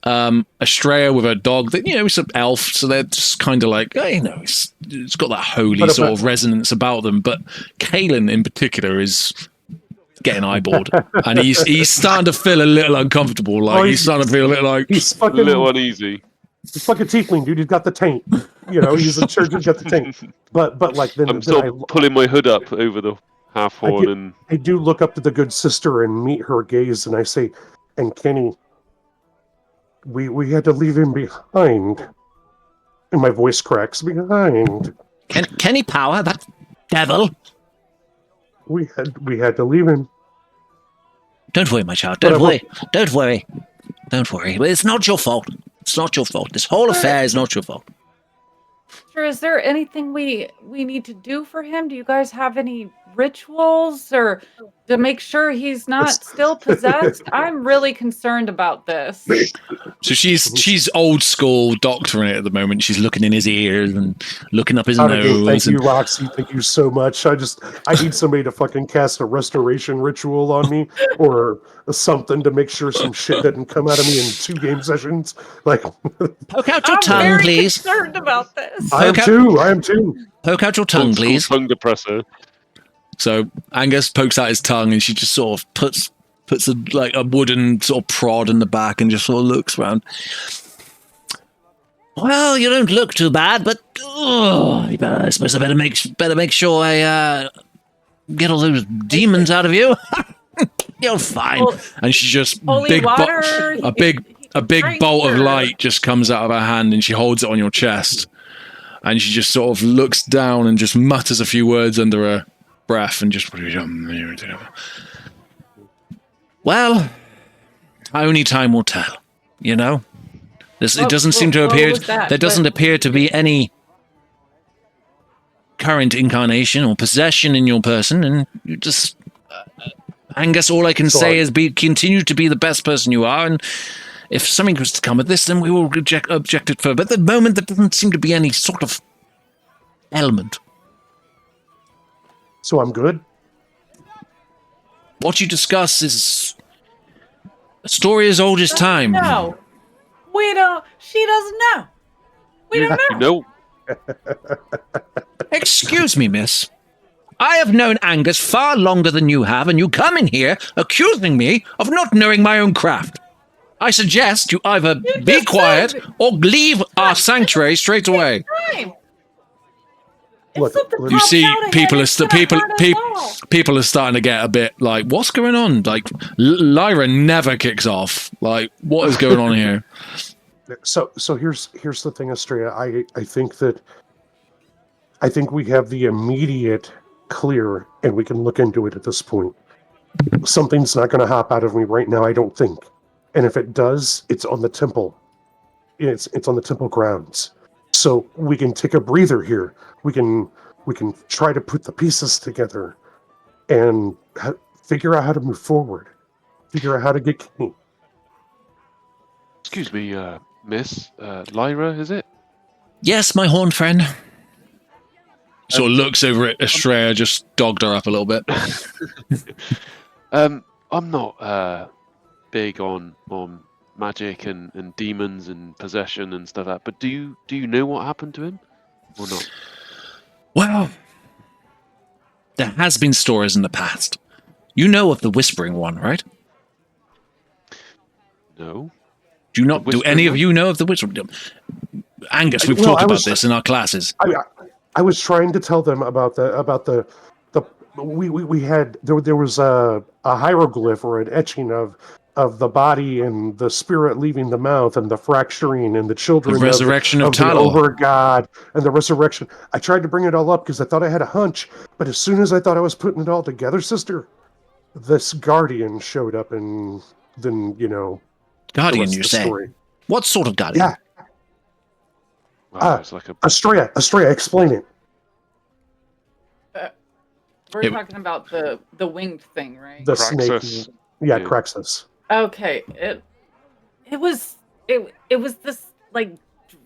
Astraea with her dog, it's an elf, so they're just kind of like, it's got that holy sort of resonance about them. But Kaelen in particular is getting eyeballed, and he's starting to feel a little uncomfortable. Like he's starting to feel a little like he's fucking a little uneasy. He's fucking tiefling, dude. He's got the taint. He's in church. He's got the taint. But like then I'm still pulling my hood up over the half horn, and I do look up to the good sister and meet her gaze, and I say, "And Kenny, we had to leave him behind." And my voice cracks. Behind. Kenny Power, that devil. We had to leave him. Don't worry, my child. Don't worry. It's not your fault. It's not your fault. This whole affair is not your fault. Sure. Is there anything we need to do for him? Do you guys have any rituals or to make sure he's not still possessed? I'm really concerned about this. So she's old school doctoring it at the moment. She's looking in his ears and looking up his nose. Thank you, Roxy. Thank you so much. I need somebody to fucking cast a restoration ritual on me or something to make sure some shit doesn't come out of me in 2 game sessions. Like, poke out your tongue, please. I'm very concerned about this. I am too. Poke out your tongue, please. Tongue depressor. So Angus pokes out his tongue, and she just sort of puts a wooden sort of prod in the back, and just sort of looks around. Well, you don't look too bad, but I suppose I better make sure I get all those demons out of you. You're fine. Well, and she just a big bolt of light just comes out of her hand, and she holds it on your chest, and she just sort of looks down and just mutters a few words under her breath and just well, only time will tell. you know? It What- doesn't seem to what appear... was that? There doesn't appear to be any current incarnation or possession in your person, and you just... Angus, all I can say is continue to be the best person you are, and if something was to come of this, then we will object it further. But at the moment, there doesn't seem to be any sort of element. So I'm good? What you discuss is a story as old as time. No, we don't. She doesn't know. We don't know. No. Excuse me, miss. I have known Angus far longer than you have, and you come in here accusing me of not knowing my own craft. I suggest you either be quiet or leave our sanctuary straight away. Look, You see, people are starting to get a bit like, what's going on? Like, Lyra never kicks off. Like, what is going on here? So here's the thing, Astraea. I think we have the immediate clear, and we can look into it at this point. Something's not going to hop out of me right now, I don't think. And if it does, it's on the temple. It's on the temple grounds. So we can take a breather here. We can try to put the pieces together and figure out how to move forward. Figure out how to get Kenny. Excuse me, Miss Lyra, is it? Yes, my horned friend. Sort of looks over at Astraea, just dogged her up a little bit. I'm not big on magic and demons and possession and stuff like that. But do you know what happened to him, or not? Well, there has been stories in the past. You know of the Whispering One, right? No. Do you not? Do any of you know of the Whispering? Angus, we've talked about this in our classes. I was trying to tell them about the we had there was a hieroglyph or an etching of the body and the spirit leaving the mouth and the fracturing and the children, the resurrection of the Talor, over God and the resurrection. I tried to bring it all up because I thought I had a hunch, but as soon as I thought I was putting it all together, sister, this guardian showed up, and then Guardian, you say? Story. What sort of guardian? Yeah. Wow, it's like a Astraea, explain it. We're talking about the winged thing, right? The Praxis. snake. Yeah, Yeah. Praxis. Okay. It was this like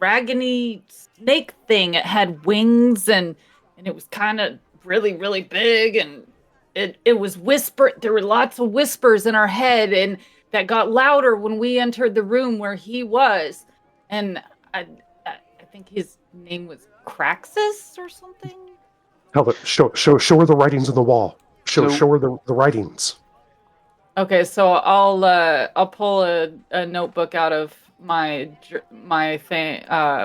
dragony snake thing. It had wings and it was kind of really, really big, and it was whispered. There were lots of whispers in our head, and that got louder when we entered the room where he was. And I think his name was Craxus or something. Show her the writings on the wall. Show her the writings. Okay, so I'll pull a notebook out of my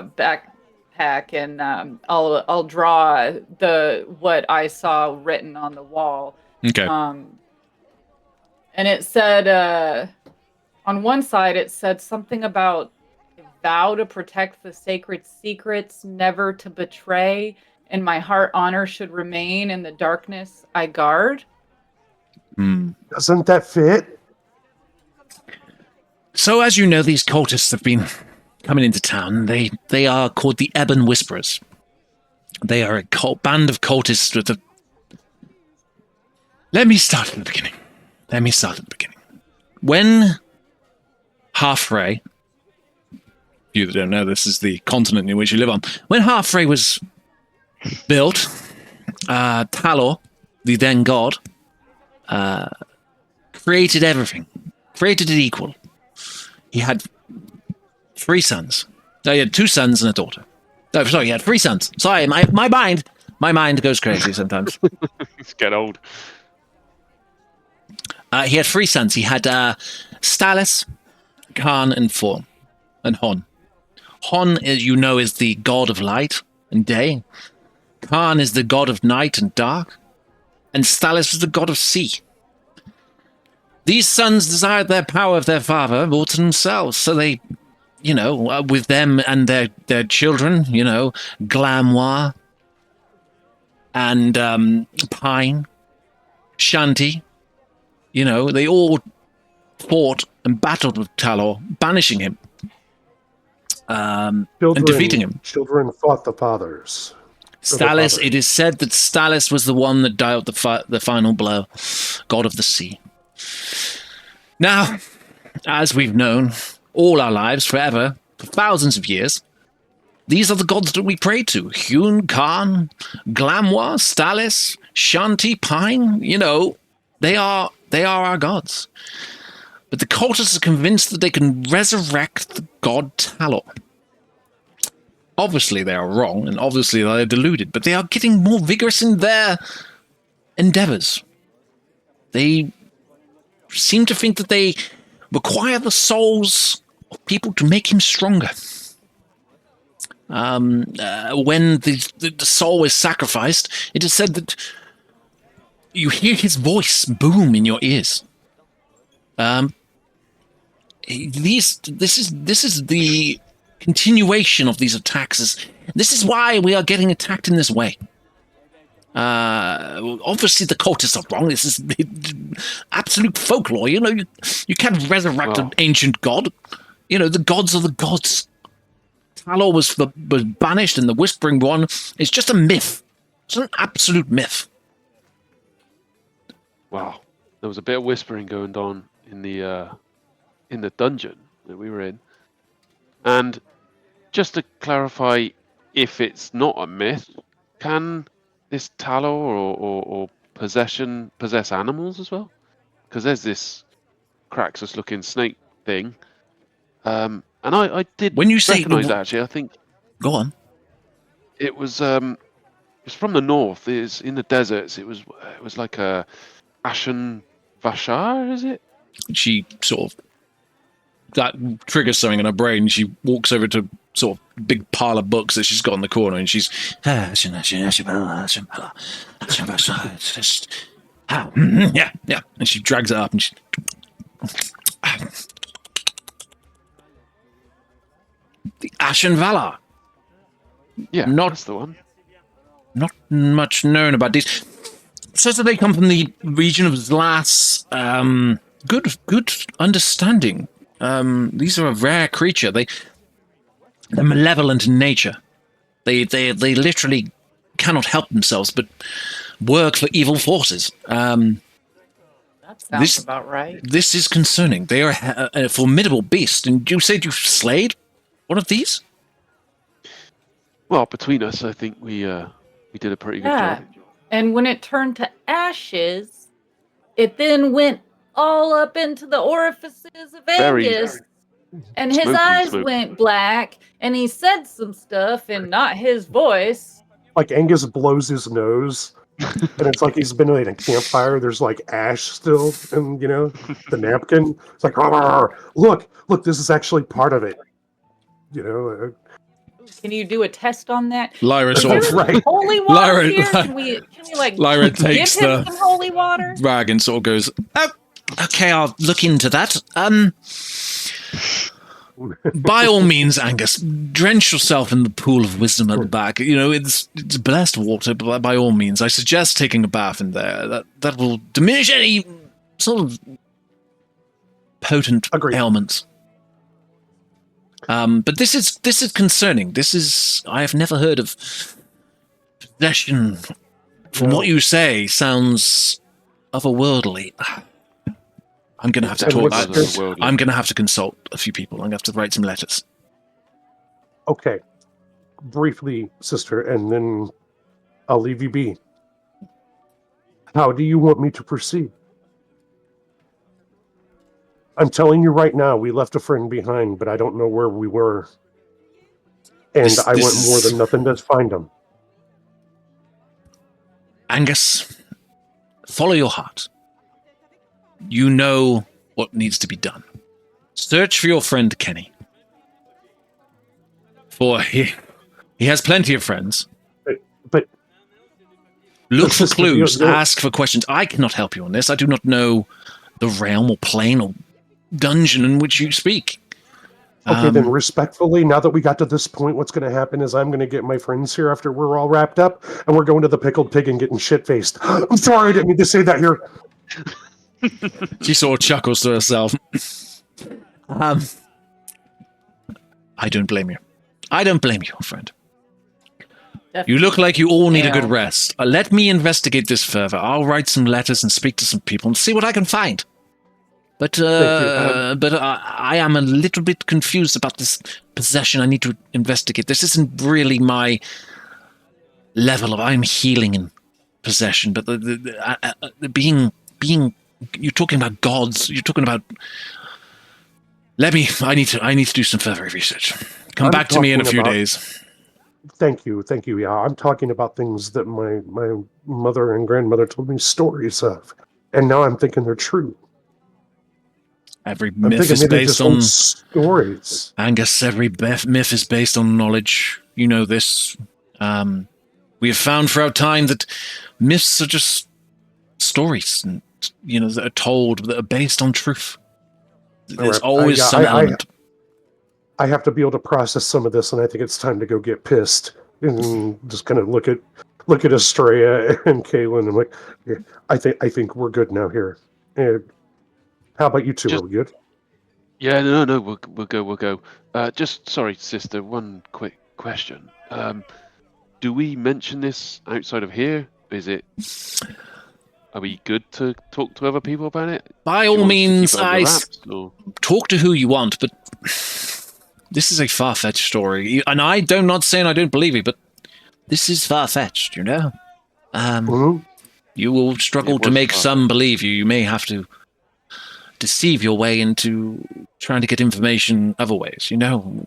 backpack, and I'll draw what I saw written on the wall. Okay. And it said on one side it said something about vow to protect the sacred secrets, never to betray, and my heart honor should remain in the darkness I guard. Doesn't that fit? So, as you know, these cultists have been coming into town. They are called the Ebon Whisperers. They are a band of cultists with a... Let me start at the beginning. When Halfray... You that don't know, this is the continent in which you live on. When Halfray was built, Talor, the then god, created everything. Created it equal. He had 3 sons. No, he had 2 sons and a daughter. No, sorry, he had 3 sons. Sorry, my mind goes crazy sometimes. It's get old. He had 3 sons. He had Stalis, Khan, and Form, and Hon. Hon, as you know, is the god of light and day. Khan is the god of night and dark. And Stalis is the god of sea. These sons desired their power of their father all to themselves, so they, with them and their children, Glamour and Pine, Shanti, they all fought and battled with Talor, banishing him. and defeating him. Children fought the fathers. Stalis, it is said that Stalis was the one that dealt the final blow, god of the sea. Now, as we've known all our lives, forever, for thousands of years, these are the gods that we pray to. Hune, Khan, Glamour, Stalis, Shanti, Pine, they are our gods. But the cultists are convinced that they can resurrect the god Talor. Obviously they are wrong, and obviously they are deluded, but they are getting more vigorous in their endeavors. They seem to think that they require the souls of people to make him stronger. When the soul is sacrificed, it is said that you hear his voice boom in your ears. This is the continuation of these attacks. This is why we are getting attacked in this way. Obviously the cultists are wrong. This is absolute folklore. You can't resurrect an ancient god. The gods are the gods. Talor was banished, and the Whispering One is just a myth. It's an absolute myth. Wow, there was a bit of whispering going on in the dungeon that we were in, and just to clarify, if it's not a myth, can this Talor or possession possess animals as well? Because there's this Craxus-looking snake thing, and I did when you say recognize that, actually. I think. Go on. It was it's from the north. It's in the deserts. It was like a Ashen Vashar, is it? She sort of that triggers something in her brain. She walks over to sort of big pile of books that she's got in the corner, and she's yeah, and she drags it up, and she the Ashen Valar. Yeah, that's the one. Not much known about these. Says that they come from the region of Zlas. Good understanding. These are a rare creature. They're malevolent in nature. They literally cannot help themselves but work for evil forces. That sounds about right. This is concerning. They are a formidable beast. And you said you slayed one of these? Well, between us, I think we did a pretty good job. And when it turned to ashes, it then went all up into the orifices of Angus. And his eyes went black, and he said some stuff in not his voice. Like Angus blows his nose, and it's like he's been at a campfire. There's like ash still, and the napkin. It's like, look, this is actually part of it. Can you do a test on that? Lyra sort of right. Holy water here? Can we like Lyra give takes him some holy water? Rag and sort of goes, oh, okay, I'll look into that. By all means, Angus, drench yourself in the pool of wisdom at the back. It's blessed water, but by all means, I suggest taking a bath in there. That will diminish any sort of potent ailments. But this is concerning. I have never heard of possession. From what you say, sounds otherworldly. I'm going to have to talk. I'm going to have to consult a few people. I'm going to have to write some letters. Okay. Briefly, sister, and then I'll leave you be. How do you want me to proceed? I'm telling you right now, we left a friend behind, but I don't know where we were. And I want more than nothing to find him. Angus, follow your heart. You know what needs to be done. Search for your friend Kenny. For he has plenty of friends. But look for clues, ask for questions. I cannot help you on this. I do not know the realm or plane or dungeon in which you speak. Okay, then respectfully, now that we got to this point, what's going to happen is I'm going to get my friends here after we're all wrapped up, and we're going to the Pickled Pig and getting shit-faced. I'm sorry, I didn't mean to say that here. She sort of chuckles to herself. I I don't blame you. I don't blame you, friend. Definitely. You look like you all need a good Yeah. rest. Let me investigate this further. I'll write some letters and speak to some people and see what I can find. But I am a little bit confused about this possession. I need to investigate. This isn't really my level of. I'm healing in possession, but the being. You're talking about gods. You're talking about. I need to do some further research. Come I'm back to me in a talking few about- days. Thank you. Yeah, I'm talking about things that my mother and grandmother told me stories of, and now I'm thinking they're true. Every I'm myth thinking is maybe based just on old stories. Angus. Every myth is based on knowledge. You know this. We have found throughout time that myths are just stories, and that are told, that are based on truth. There's Alright, always some element. I have to be able to process some of this, and I think it's time to go get pissed and just kind of look at Astraea and Kaelen. I'm like, yeah, I think we're good now here. And how about you two? Just- Are we good? Yeah, no, we'll go. Just sorry, sister. One quick question. Do we mention this outside of here? Are we good to talk to other people about it? By Do you all want us to keep means, it under I wraps, or- talk to who you want, but this is a far-fetched story. And I'm not saying I don't believe you, but this is far-fetched, you know? Mhm. You will struggle It to was make far-fetched. some believe you. You may have to deceive your way into trying to get information other ways, you know?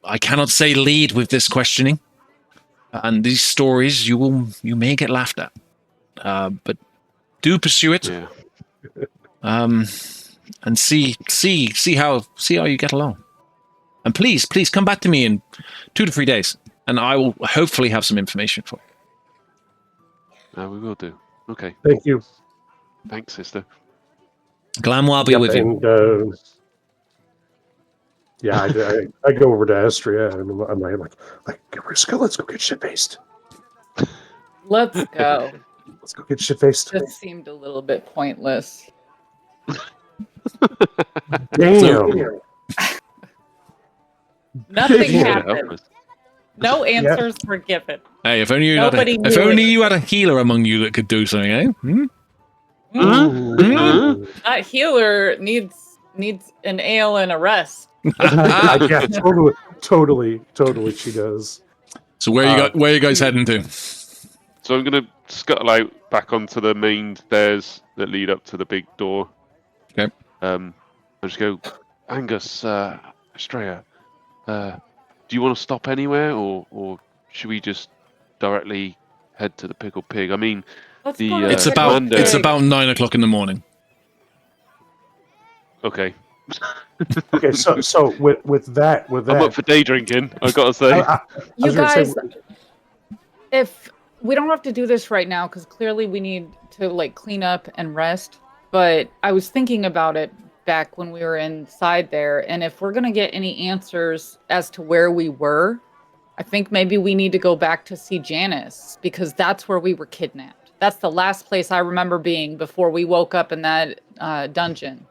I cannot say lead with this questioning. And these stories, you may get laughed at. But do pursue it. Yeah. And see how you get along. And please come back to me in 2 to 3 days, and I will hopefully have some information for you. We will do. Okay. Thank you. Thanks, sister. Glamour be Yep, with you. and yeah, I go over to Astraea and I'm like, Ruska, let's go get shit faced. Let's go. Let's go get shit faced. This seemed a little bit pointless. Damn. Nothing Yeah. happened. No answers were given. Hey, if only Nobody if knew only it. you had a healer among you that could do something, eh? That healer needs an ale and a rest. Yeah, totally, she does. So where you guys heading to? So I'm gonna scuttle out back onto the main stairs that lead up to the big door. Okay. I just go, Angus, Astraea, do you want to stop anywhere, or should we just directly head to the Pickled Pig? I mean, Let's The, go to uh, It's the about Commander- it's about 9 o'clock in the morning. okay. Okay, so with that, I'm up for day drinking. I gotta say. I You was gonna guys, say- if we don't have to do this right now, because clearly we need to like clean up and rest. But I was thinking about it back when we were inside there, and if we're gonna get any answers as to where we were, I think maybe we need to go back to see Janice, because that's where we were kidnapped. That's the last place I remember being before we woke up in that dungeon.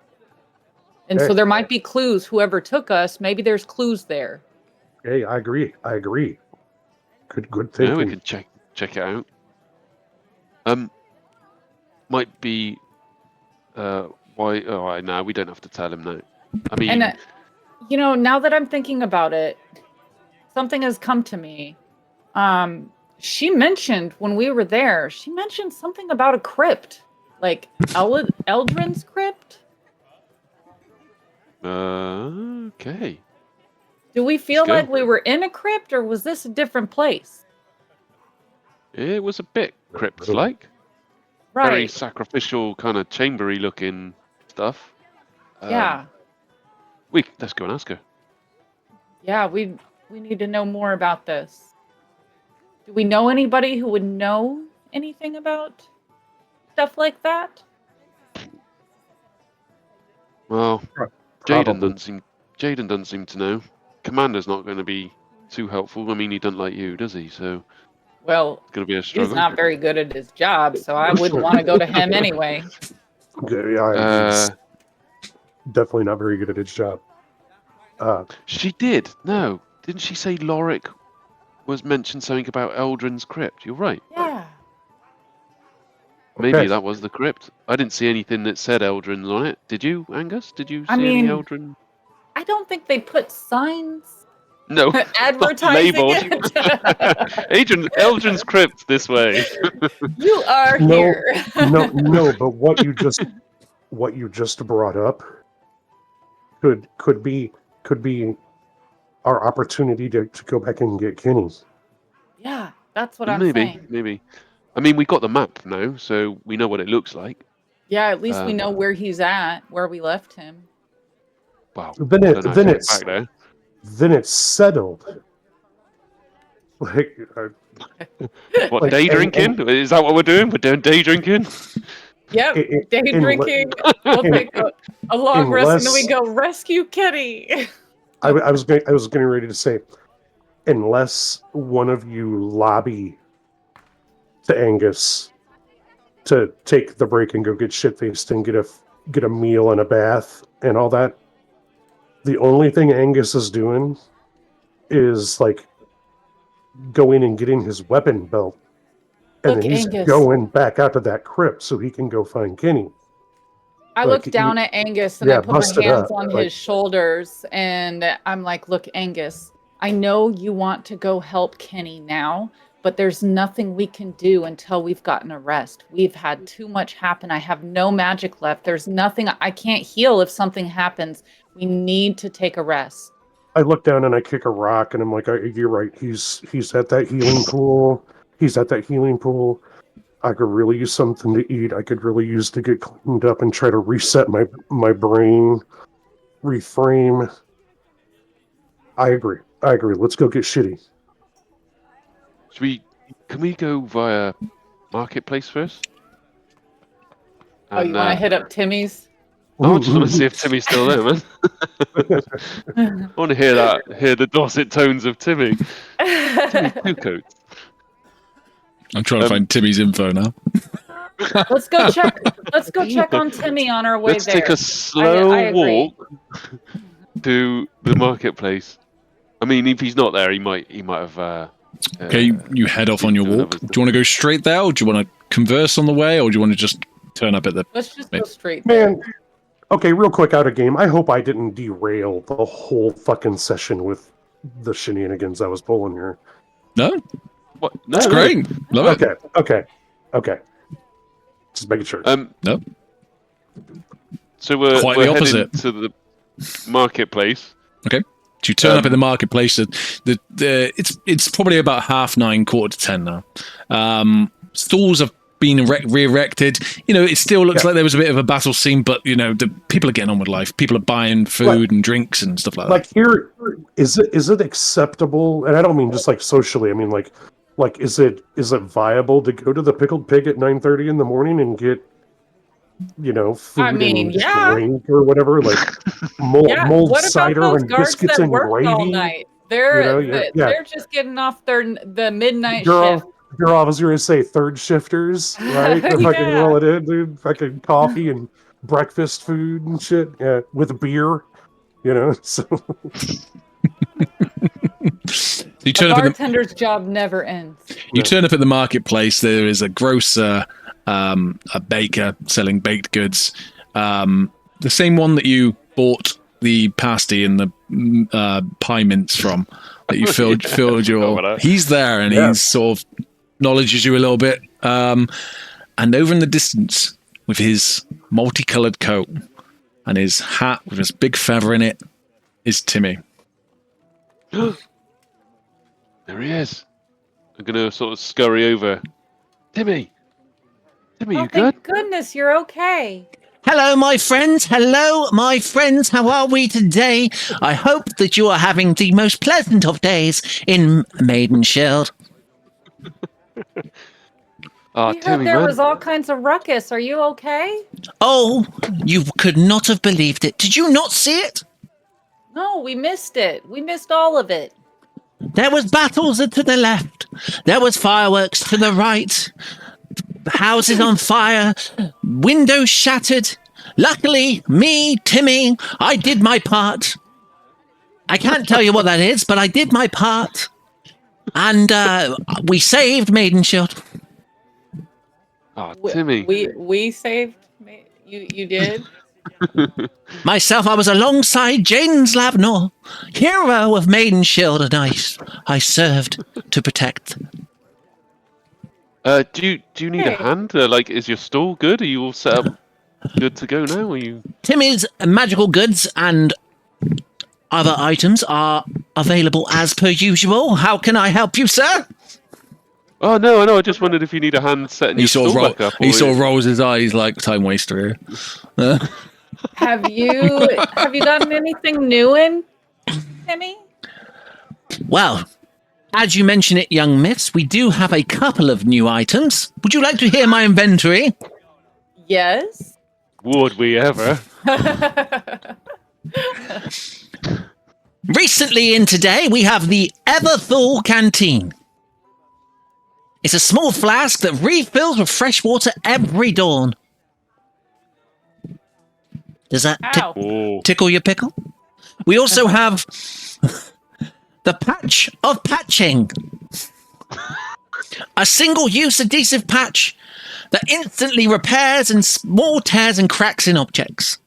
And so Okay. there might be clues. Whoever took us, maybe there's clues there. Hey, I agree. Good Yeah, thinking. we could check it out. Might be. Why? Oh, no, we don't have to tell him now. I mean, And now that I'm thinking about it, something has come to me. She mentioned when we were there, she mentioned something about a crypt, like Eldrin's crypt. okay. Do we feel Let's go. like we were in a crypt, or was this a different place? It was a bit crypt-like. Right. Very sacrificial, kind of chambery looking stuff. Yeah. Let's go and ask her. Yeah, we need to know more about this. Do we know anybody who would know anything about stuff like that? Well, Probably. Jaden doesn't seem to know. Commander's not going to be too helpful. I mean, he doesn't like you, does he? So Well, it's going to be a struggle. he's not very good at his job, so I wouldn't want to go to him anyway. Yeah, he's definitely not very good at his job. She did. No, didn't she say Lorik was mentioned something about Eldrin's crypt? You're right. Yeah. Maybe Okay. that was the crypt. I didn't see anything that said Eldrin's on it. Did you, Angus? Did you see I any mean, Eldrin? I don't think they put signs No. advertising labeled. it. Eldrin's crypt this way. You are No, here. no. But what you just brought up could be our opportunity to go back and get Kenny. Yeah, that's what I'm saying. Maybe. I mean, we got the map now, so we know what it looks like. Yeah, at least we know where he's at, where we left him. Wow. Then it's back there. Then it's settled. Like, What, like, day drinking? Is that what we're doing? We're doing day drinking? Yep, day drinking. We'll take a long rest, and then we go rescue Kenny. I was getting ready to say, unless one of you lobby to Angus to take the break and go get shit-faced and get a meal and a bath and all that, the only thing Angus is doing is like going and getting his weapon belt, and Look, then he's Angus. going back out to that crypt so he can go find Kenny. I Like, look down at Angus and I put bust my it hands up, on like- his shoulders and I'm like, look, Angus, I know you want to go help Kenny now, but there's nothing we can do until we've gotten a rest. We've had too much happen. I have no magic left. There's nothing. I can't heal if something happens. We need to take a rest. I look down and I kick a rock, and I'm like, "You're right. He's at that healing pool. He's at that healing pool. I could really use something to eat. I could really use to get cleaned up and try to reset my brain, reframe." I agree. Let's go get shitty. Can we go via Marketplace first? Oh, you want to hit up Timmy's? I just want to see if Timmy's still there, man. I want to hear the dulcet tones of Timmy. Timmy's two coats. I'm trying to find Timmy's info now. Let's go check. Let's go check on Timmy on our way Let's there. take a slow I agree. walk to the marketplace. I mean, if he's not there, he might have. Okay, you head off on your walk. Do you want to go straight there, or do you want to converse on the way, or do you want to just turn up at the... Let's just go straight there. Man, okay, real quick, out of game. I hope I didn't derail the whole fucking session with the shenanigans I was pulling here. No? What? No, That's great. Love it. Okay. Just making sure. No. So we're Quite the heading opposite. to the marketplace. Okay. So you turn up in the marketplace. It's probably about 9:30, 9:45 now. Stalls have been re-erected. You know, it still looks like there was a bit of a battle scene, but you know, the people are getting on with life. People are buying food and drinks and stuff like that. Like here, is it acceptable? And I don't mean just like socially. I mean like is it viable to go to the Pickled Pig at 9:30 in the morning and get, you know, food and drink or whatever, like mold What about cider those and guards biscuits that and worked gravy? all night? They're Yeah. they're just getting off the midnight Girl, shift. I was going to say third shifters, right? If I can Yeah. roll it in, dude. Fucking coffee and breakfast food and shit, with beer, you know. So You A turn up at the bartender's job never ends. You turn up at the marketplace. There is a grocer, a baker selling baked goods. The same one that you bought the pasty and the pie mince from, that you filled your. He's there, and he's sort of acknowledges you a little bit. And over in the distance, with his multicolored coat and his hat with his big feather in it, is Timmy. There he is. I'm gonna sort of scurry over. Timmy, you good? Thank goodness you're okay. Hello, my friends. Hello, my friends. How are we today? I hope that you are having the most pleasant of days in Maidenshield. Oh, We heard Timmy, there man. was all kinds of ruckus. Are you okay? Oh, you could not have believed it. Did you not see it? No, we missed it. We missed all of it. There was battles to the left. There was fireworks to the right. Houses on fire. Windows shattered. Luckily, me, Timmy, I did my part. I can't tell you what that is, but I did my part. And we saved Maiden Shield. Oh, Timmy. We saved. You did. Myself, I was alongside Jinz Lavnor, hero of Maiden Shield, and I served to protect. Do you need a hand? Is your stall good? Are you all set up, good to go now? Are you? Timmy's magical goods and other items are available as per usual. How can I help you, sir? Oh no, I just wondered if you need a hand setting your stall back up. He sort of rolls his eyes like time waster here. Have you gotten anything new in, Timmy? Well, as you mention it, young miss, we do have a couple of new items. Would you like to hear my inventory? Yes. Would we ever? Recently in today, we have the Everthal Canteen. It's a small flask that refills with fresh water every dawn. Does that tickle your pickle? We also have the Patch of Patching. A single-use adhesive patch that instantly repairs and small tears and cracks in objects.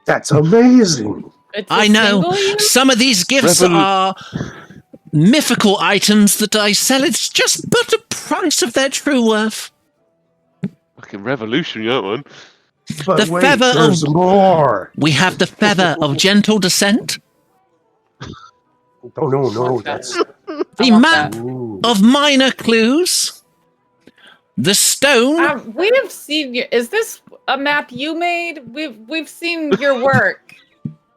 That's amazing. I know. Some of these gifts are mythical items that I sell. It's just but a price of their true worth. Fucking revolutionary, that one. But The feather there's more. We have the Feather of Gentle Descent. Oh, no, that's... The Map of Minor Clues. The Stone. We have seen you. Is this a map you made? We've seen your work.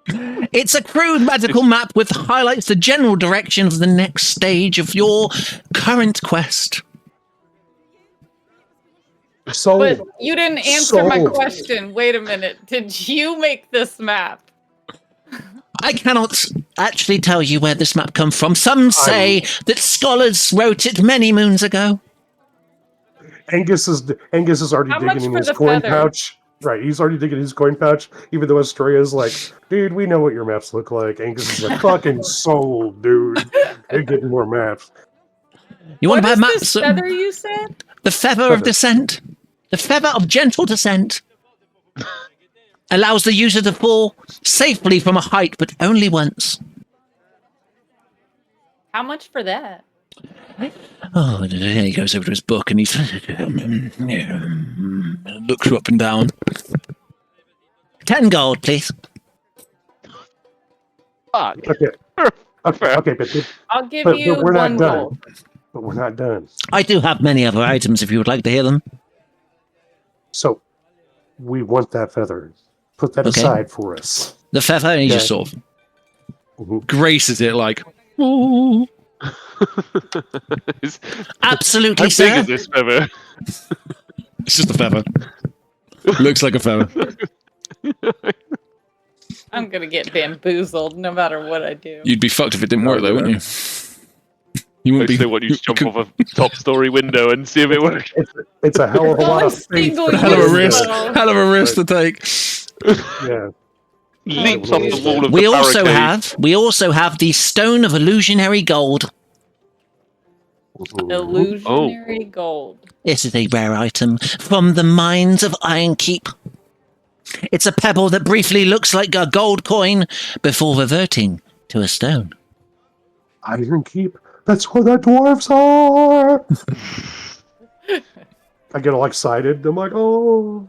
It's a crude magical map with highlights the general direction of the next stage of your current quest. But you didn't answer my question. Wait a minute. Did you make this map? I cannot actually tell you where this map comes from. Some say that scholars wrote it many moons ago. Angus is already digging in his coin pouch. Right, he's already digging his coin pouch, even though Astraea is like, dude, we know what your maps look like. Angus is like, fucking sold, dude. They're getting more maps. You want to buy What is maps? this feather you said? The Feather of Descent. The Feather of Gentle Descent. Allows the user to fall safely from a height, but only once. How much for that? Oh, and then he goes over to his book and he looks up and down. 10 gold, please. Okay, but I'll give you we're not 1 done. gold. But we're not done. I do have many other items if you would like to hear them. So, we want that feather. Put that aside for us. The feather, and he just sort of graces it like, ooh. Absolutely, How sir. big is this feather? It's just a feather. Looks like a feather. I'm gonna get bamboozled no matter what I do. You'd be fucked if it didn't work, though, wouldn't you? You wouldn't be. They want you to jump off a top story window and see if it works. It's a hell of a lot of faith. Hell of a risk. Hell of a risk to take. Yeah. Leaps off the wall of We the also have the Stone of Illusionary Gold. Illusionary gold. It is a rare item from the mines of Ironkeep. It's a pebble that briefly looks like a gold coin before reverting to a stone. Ironkeep? That's where the dwarves are! I get all excited. I'm like, oh.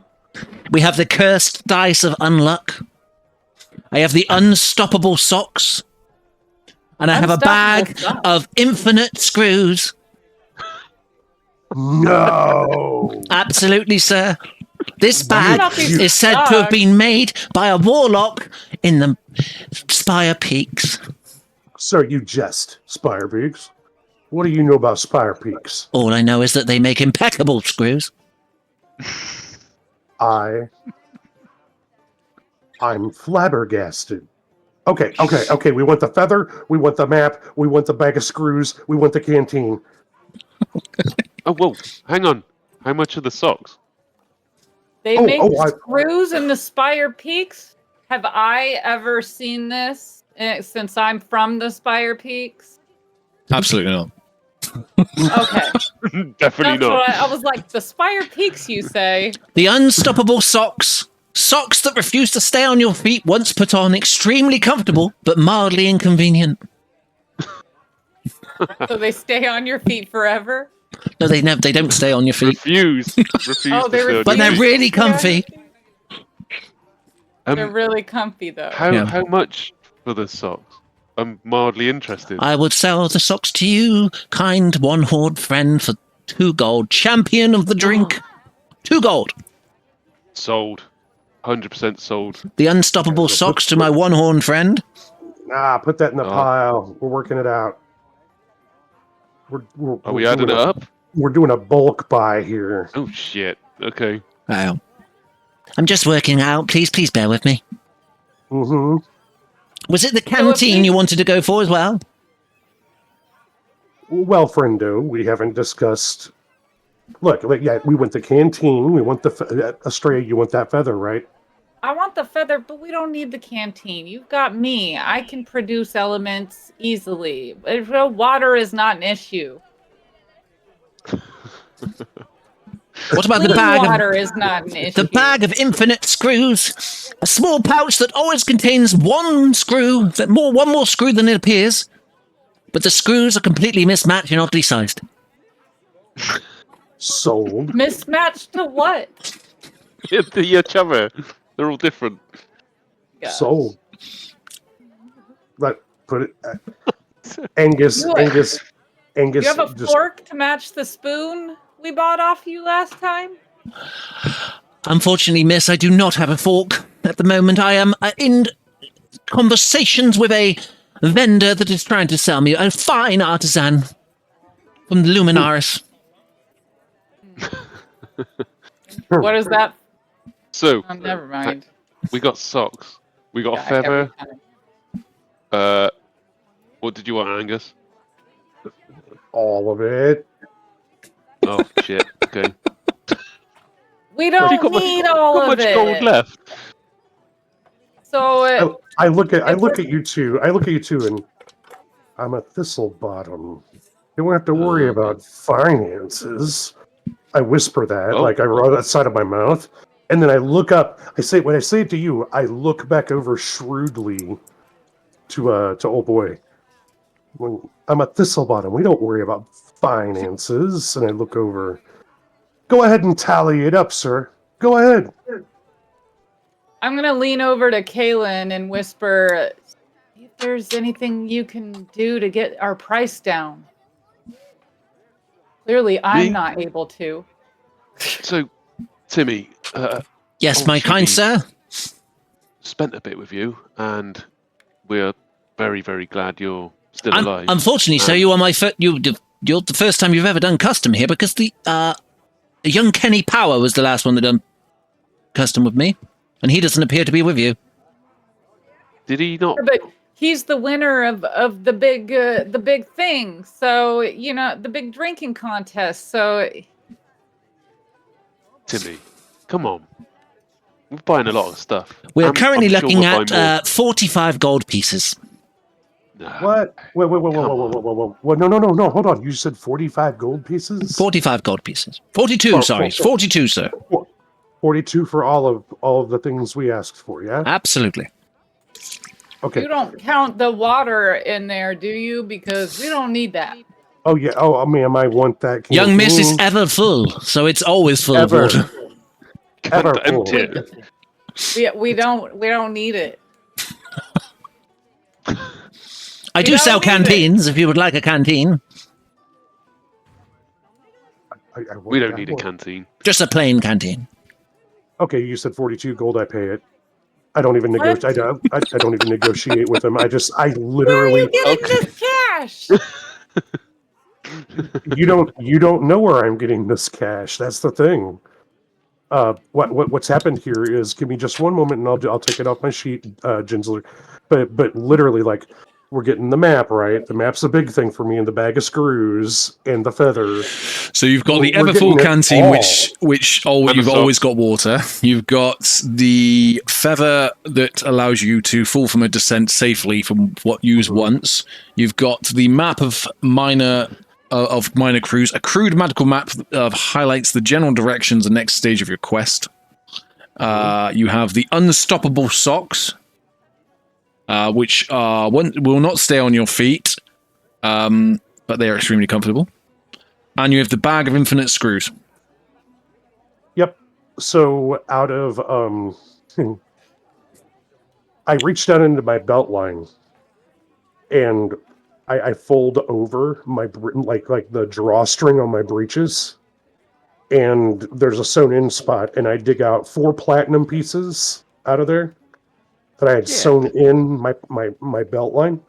We have the Cursed Dice of Unluck. I have the Unstoppable Socks. And I have a bag of infinite screws. No! Absolutely, sir. This bag is said to have been made by a warlock in the Spire Peaks. So you jest, Spire Peaks. What do you know about Spire Peaks? All I know is that they make impeccable screws. I'm flabbergasted. Okay. We want the feather, we want the map, we want the bag of screws, we want the canteen. Oh, whoa. Hang on. How much are the socks? They make screws in the Spire Peaks? Have I ever seen this since I'm from the Spire Peaks? Absolutely not. Okay. Definitely That's not. what I was like, the Spire Peaks, you say? The unstoppable socks. Socks that refuse to stay on your feet once put on, extremely comfortable, but mildly inconvenient. So they stay on your feet forever? No, they don't stay on your feet. Refuse. Oh, they refuse. But they're to really stay on your comfy. feet? They're really comfy, though. How much for the socks? I'm mildly interested. I would sell the socks to you, kind one-horned friend, for 2 gold. Champion of the drink. 2 gold. Sold. 100% sold. The unstoppable socks to my one-horned friend. Nah, put that in the pile. We're working it out. Are we adding it up? We're doing a bulk buy here. Oh, shit. Okay. Wow. I'm just working out. Please bear with me. Mm-hmm. Was it the canteen you wanted to go for as well? Well, friendo, we haven't discussed... Look, yeah, we went to canteen. We want the... Astraea, you want that feather, right? I want the feather, but we don't need the canteen. You've got me. I can produce elements easily. Water is not an issue. What about the Clean bag water of... is not an issue. The bag of infinite screws. A small pouch that always contains one more screw than it appears. But the screws are completely mismatched and oddly sized. Sold. Mismatched to what? Each other. They're all different. Yeah. Sold. But put it... Angus. Do you have a fork to match the spoon we bought off you last time? Unfortunately, miss, I do not have a fork. At the moment, I am in conversations with a vendor that is trying to sell me a fine artisan from the Luminaris. What is that? So, Oh, never mind. we got socks. We got a Yeah, feather. every time. What did you want, Angus? All of it. Oh, shit. Okay. We don't You got need all of much it. gold left? So I look at you two. I look at you two, and I'm a thistle bottom. You don't have to worry about finances. I whisper that, like I roll that side of my mouth, and then I look up. When I say it to you, I look back over shrewdly to old boy. When I'm a thistle bottom, we don't worry about finances. And I look over. Go ahead and tally it up, sir. Go ahead. I'm gonna lean over to Kaelen and whisper, "See if there's anything you can do to get our price down." Clearly, I'm not able to. So, Timmy. Yes, my kind sir. Spent a bit with you, and we're very, very glad you're still alive. Unfortunately, sir, you are you're the first time you've ever done custom here because the young Kenny Power was the last one that done custom with me, and he doesn't appear to be with you. Did he not? But he's the winner of the big thing. So the big drinking contest. So Timmy, come on. We're buying a lot of stuff. We're currently I'm looking we'll at 45 gold pieces. What? Whoa. No. Hold on. You said 45 gold pieces? 45 gold pieces. 42, sorry. 42, sir. 42 for all of the things we asked for, yeah? Absolutely. Okay. you don't count the water in there, do you? Because we don't need that. Oh, yeah. Oh, ma'am, I want that. Young Miss is ever full, so it's always full of water. Ever full. We don't need it. I do sell canteens, if you would like a canteen. We don't need a canteen. Just a plain canteen. Okay, you said 42 gold, I pay it. I don't even negotiate. I don't even negotiate with them. I literally. Where are you getting this cash? You don't know where I'm getting this cash. That's the thing. What's happened here is, give me just one moment and I'll take it off my sheet, Jinz. But literally, like, we're getting the map, right? The map's a big thing for me, and the bag of screws and the feather. So you've got the We're Everfull getting it canteen, all. which And you've the always socks. got water. You've got the feather that allows you to fall from a descent safely from what used once. You've got the map of minor crews, a crude magical map highlights the general directions and next stage of your quest. You have the unstoppable socks, which will not stay on your feet, but they are extremely comfortable. And you have the bag of infinite screws. Yep. So out of I reached down into my belt line, and I fold over my like the drawstring on my breeches, and there's a sewn in spot, and I dig out 4 platinum pieces out of there that I had sewn in my belt line.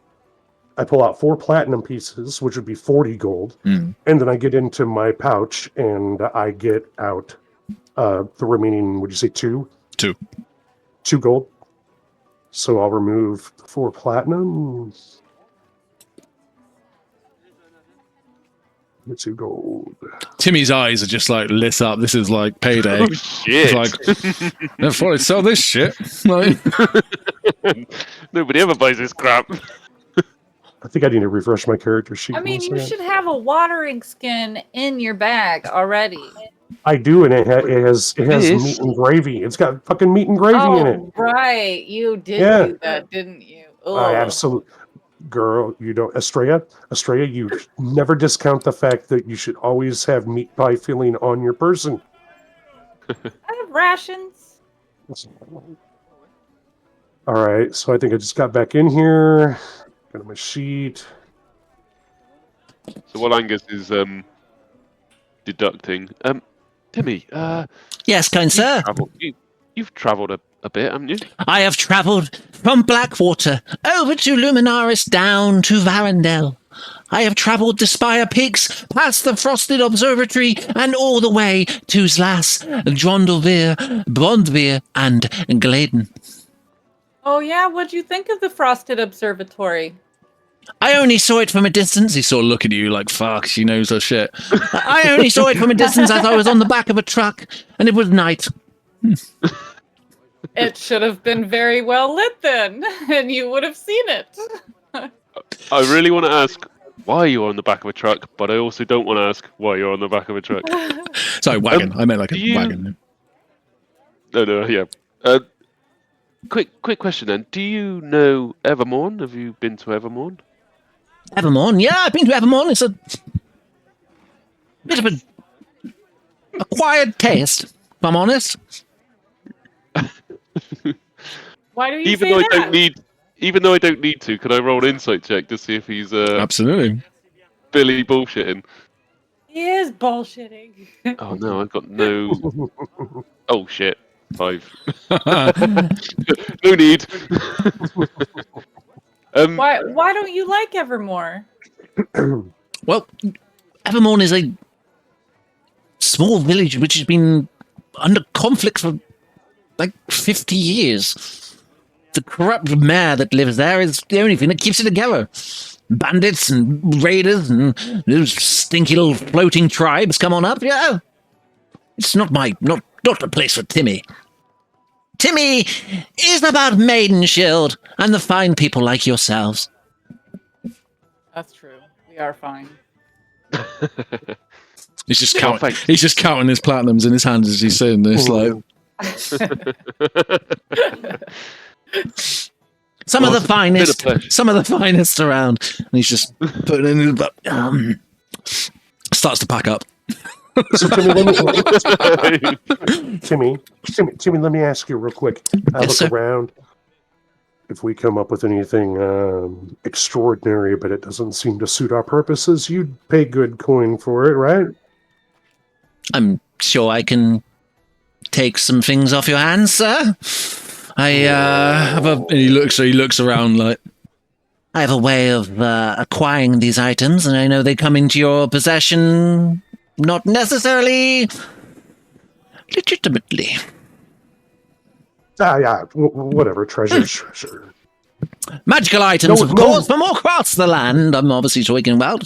I pull out 4 platinum pieces, which would be 40 gold, and then I get into my pouch and I get out the remaining. Would you say 2? 2. 2 gold. So I'll remove 4 platinum. 2 gold. Timmy's eyes are just like lit up. This is like payday. Oh, shit. It's like, never thought I'd sell this shit. Like, Nobody ever buys this crap. I think I need to refresh my character sheet. I mean, once you again. should have a watering skin in your bag already. I do, and it has This? meat and gravy. It's got fucking meat and gravy in it. Oh, right. You did Yeah. do that, didn't you? I Ugh. absolutely, girl. You don't, Astraea. You never discount the fact that you should always have meat pie filling on your person. I have rations. All right, so I think I just got back in here. Got my sheet. So while Angus is deducting, Timmy, Yes, kind sir. you've travelled a bit, haven't you? I have travelled from Blackwater over to Luminaris down to Varendell. I have travelled the Spire Peaks, past the Frosted Observatory, and all the way to Zlas, Drondelveer, Brondveer, and Gladen. Oh, yeah. What'd you think of the Frosted Observatory? I only saw it from a distance. he's sort of looking at you like, fuck, she knows her shit. I only saw it from a distance as I was on the back of a truck, and it was night. It should have been very well lit then, and you would have seen it. I really want to ask why you're on the back of a truck, but I also don't want to ask why you're on the back of a truck. Sorry, wagon. I meant like a wagon. No, yeah. Quick question then. Do you know Evermorn? Have you been to Evermorn? Evermorn? Yeah, I've been to Evermorn. It's a bit of an acquired taste, if I'm honest. Why do you Even say though that? I don't need to, can I roll an insight check to see if he's Absolutely. Billy bullshitting? He is bullshitting. Oh no, I've got no. Oh shit. 5. No need. Why don't you like Evermore? Well, Evermorn is a small village which has been under conflict for like 50 years. The corrupt mayor that lives there is the only thing that keeps it together. Bandits and raiders and those stinky little floating tribes come on up. Yeah, it's not the place for Timmy. Timmy is about Maidenshield and the fine people like yourselves. That's true. We are fine. He's just Yeah, counting. thanks. He's just counting his platinums in his hands as he's saying this. Like, Some of the finest, pleasure. some of the finest around. And he's just putting in his starts to pack up. So Timmy, let me ask you real quick. I Yes, look sir. around. If we come up with anything extraordinary, but it doesn't seem to suit our purposes, you'd pay good coin for it, right? I'm sure I can take some things off your hands, sir. I have a. And he looks around like. I have a way of acquiring these items, and I know they come into your possession not necessarily legitimately. Yeah, whatever. Treasure. Magical items, No, of no. course, from all across the land. I'm obviously talking about.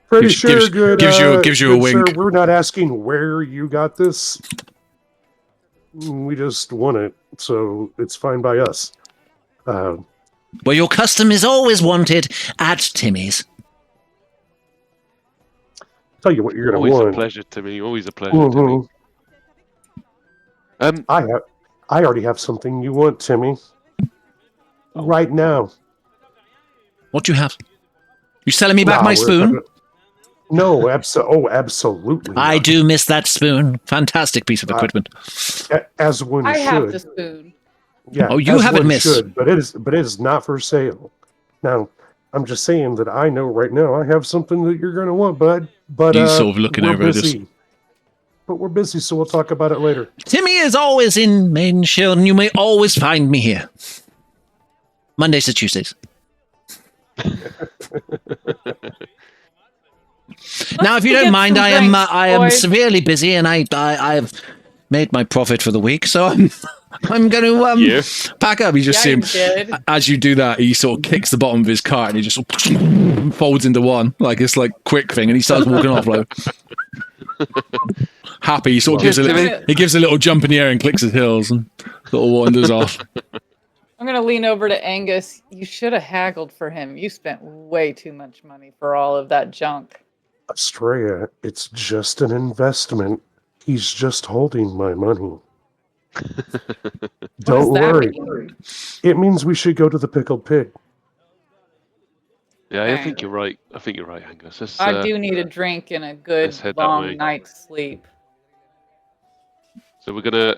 Pretty Gives- sure, gives- good. gives you a good sir, wink. we're not asking where you got this. We just want it, so it's fine by us. Well, your custom is always wanted at Timmy's. Tell you what you're gonna Always a want. pleasure to me. Always a pleasure to me. Mhm. I already have something you want, Timmy. Right now. What do you have? You selling me back my we're spoon? gonna- No, absolutely. I not. do miss that spoon. Fantastic piece of equipment. As one I should. have the spoon. Yeah. Oh, you as have it, one miss. should, but it is not for sale. Now, I'm just saying that I know right now I have something that you're gonna want, bud. But He's sort of looking we're over at us. busy. But we're busy, so we'll talk about it later. Timmy is always in Maidenshield, and you may always find me here. Mondays to Tuesdays. Now, if you Let's don't get mind, some I am drinks, boys. severely busy, and I've made my profit for the week, so I'm going to Yeah. Pack up. You just Yeah, see you him did. as you do that. He sort of kicks the bottom of his cart and he just folds into one, like it's like quick thing, and he starts walking off like happy. He sort of gives a little jump in the air and clicks his heels and sort of wanders off. I'm gonna lean over to Angus. You should have haggled for him. You spent way too much money for all of that junk. Astraea, it's just an investment. He's just holding my money. Don't What does that worry. mean? It means we should go to the pickled pig. Yeah, I Okay. think you're right. I think you're right, Angus. Let's, I do need a drink and a good let's head that way. long night's sleep. So we're gonna.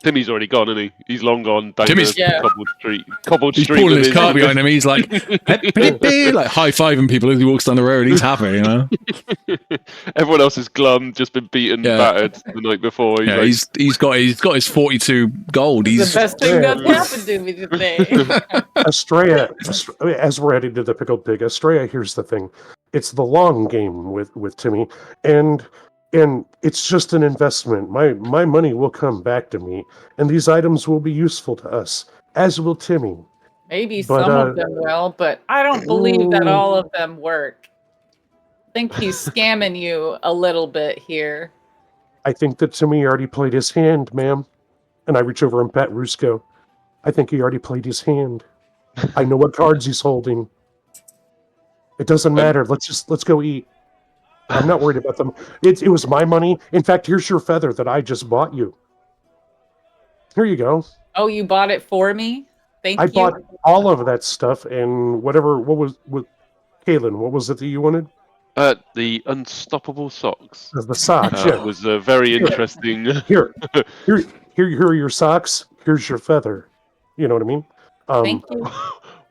Timmy's already gone, isn't he? He's long gone down Timmy's- the Yeah. cobbled street. Cobbled He's street pulling with his cart behind him. He's like, like high fiving people as he walks down the road. He's happy, you know. Everyone else is glum, just been beaten, Yeah. battered the night before. He's Yeah, like, he's got his 42 gold. The He's best thing Yeah. that's happened to me today. Astraea, as we're heading to the pickled pig, Astraea, here's the thing. It's the long game with Timmy, and it's just an investment. My money will come back to me, and these items will be useful to us, as will Timmy. Maybe But, some of them will, but I don't believe that Ooh. all of them work. I think he's scamming you a little bit here. I think that Timmy already played his hand, ma'am. And I reach over and pat Rusko. I think he already played his hand. I know what cards he's holding. It doesn't matter. Let's go eat. I'm not worried about them. It was my money. In fact, here's your feather that I just bought you. Here you go. Oh, you bought it for me? Thank I you. bought all of that stuff and whatever. What Kaelen? What was it that you wanted? the unstoppable socks. The socks. Yeah. Was a very interesting. Here are your socks. Here's your feather. You know what I mean? Thank you.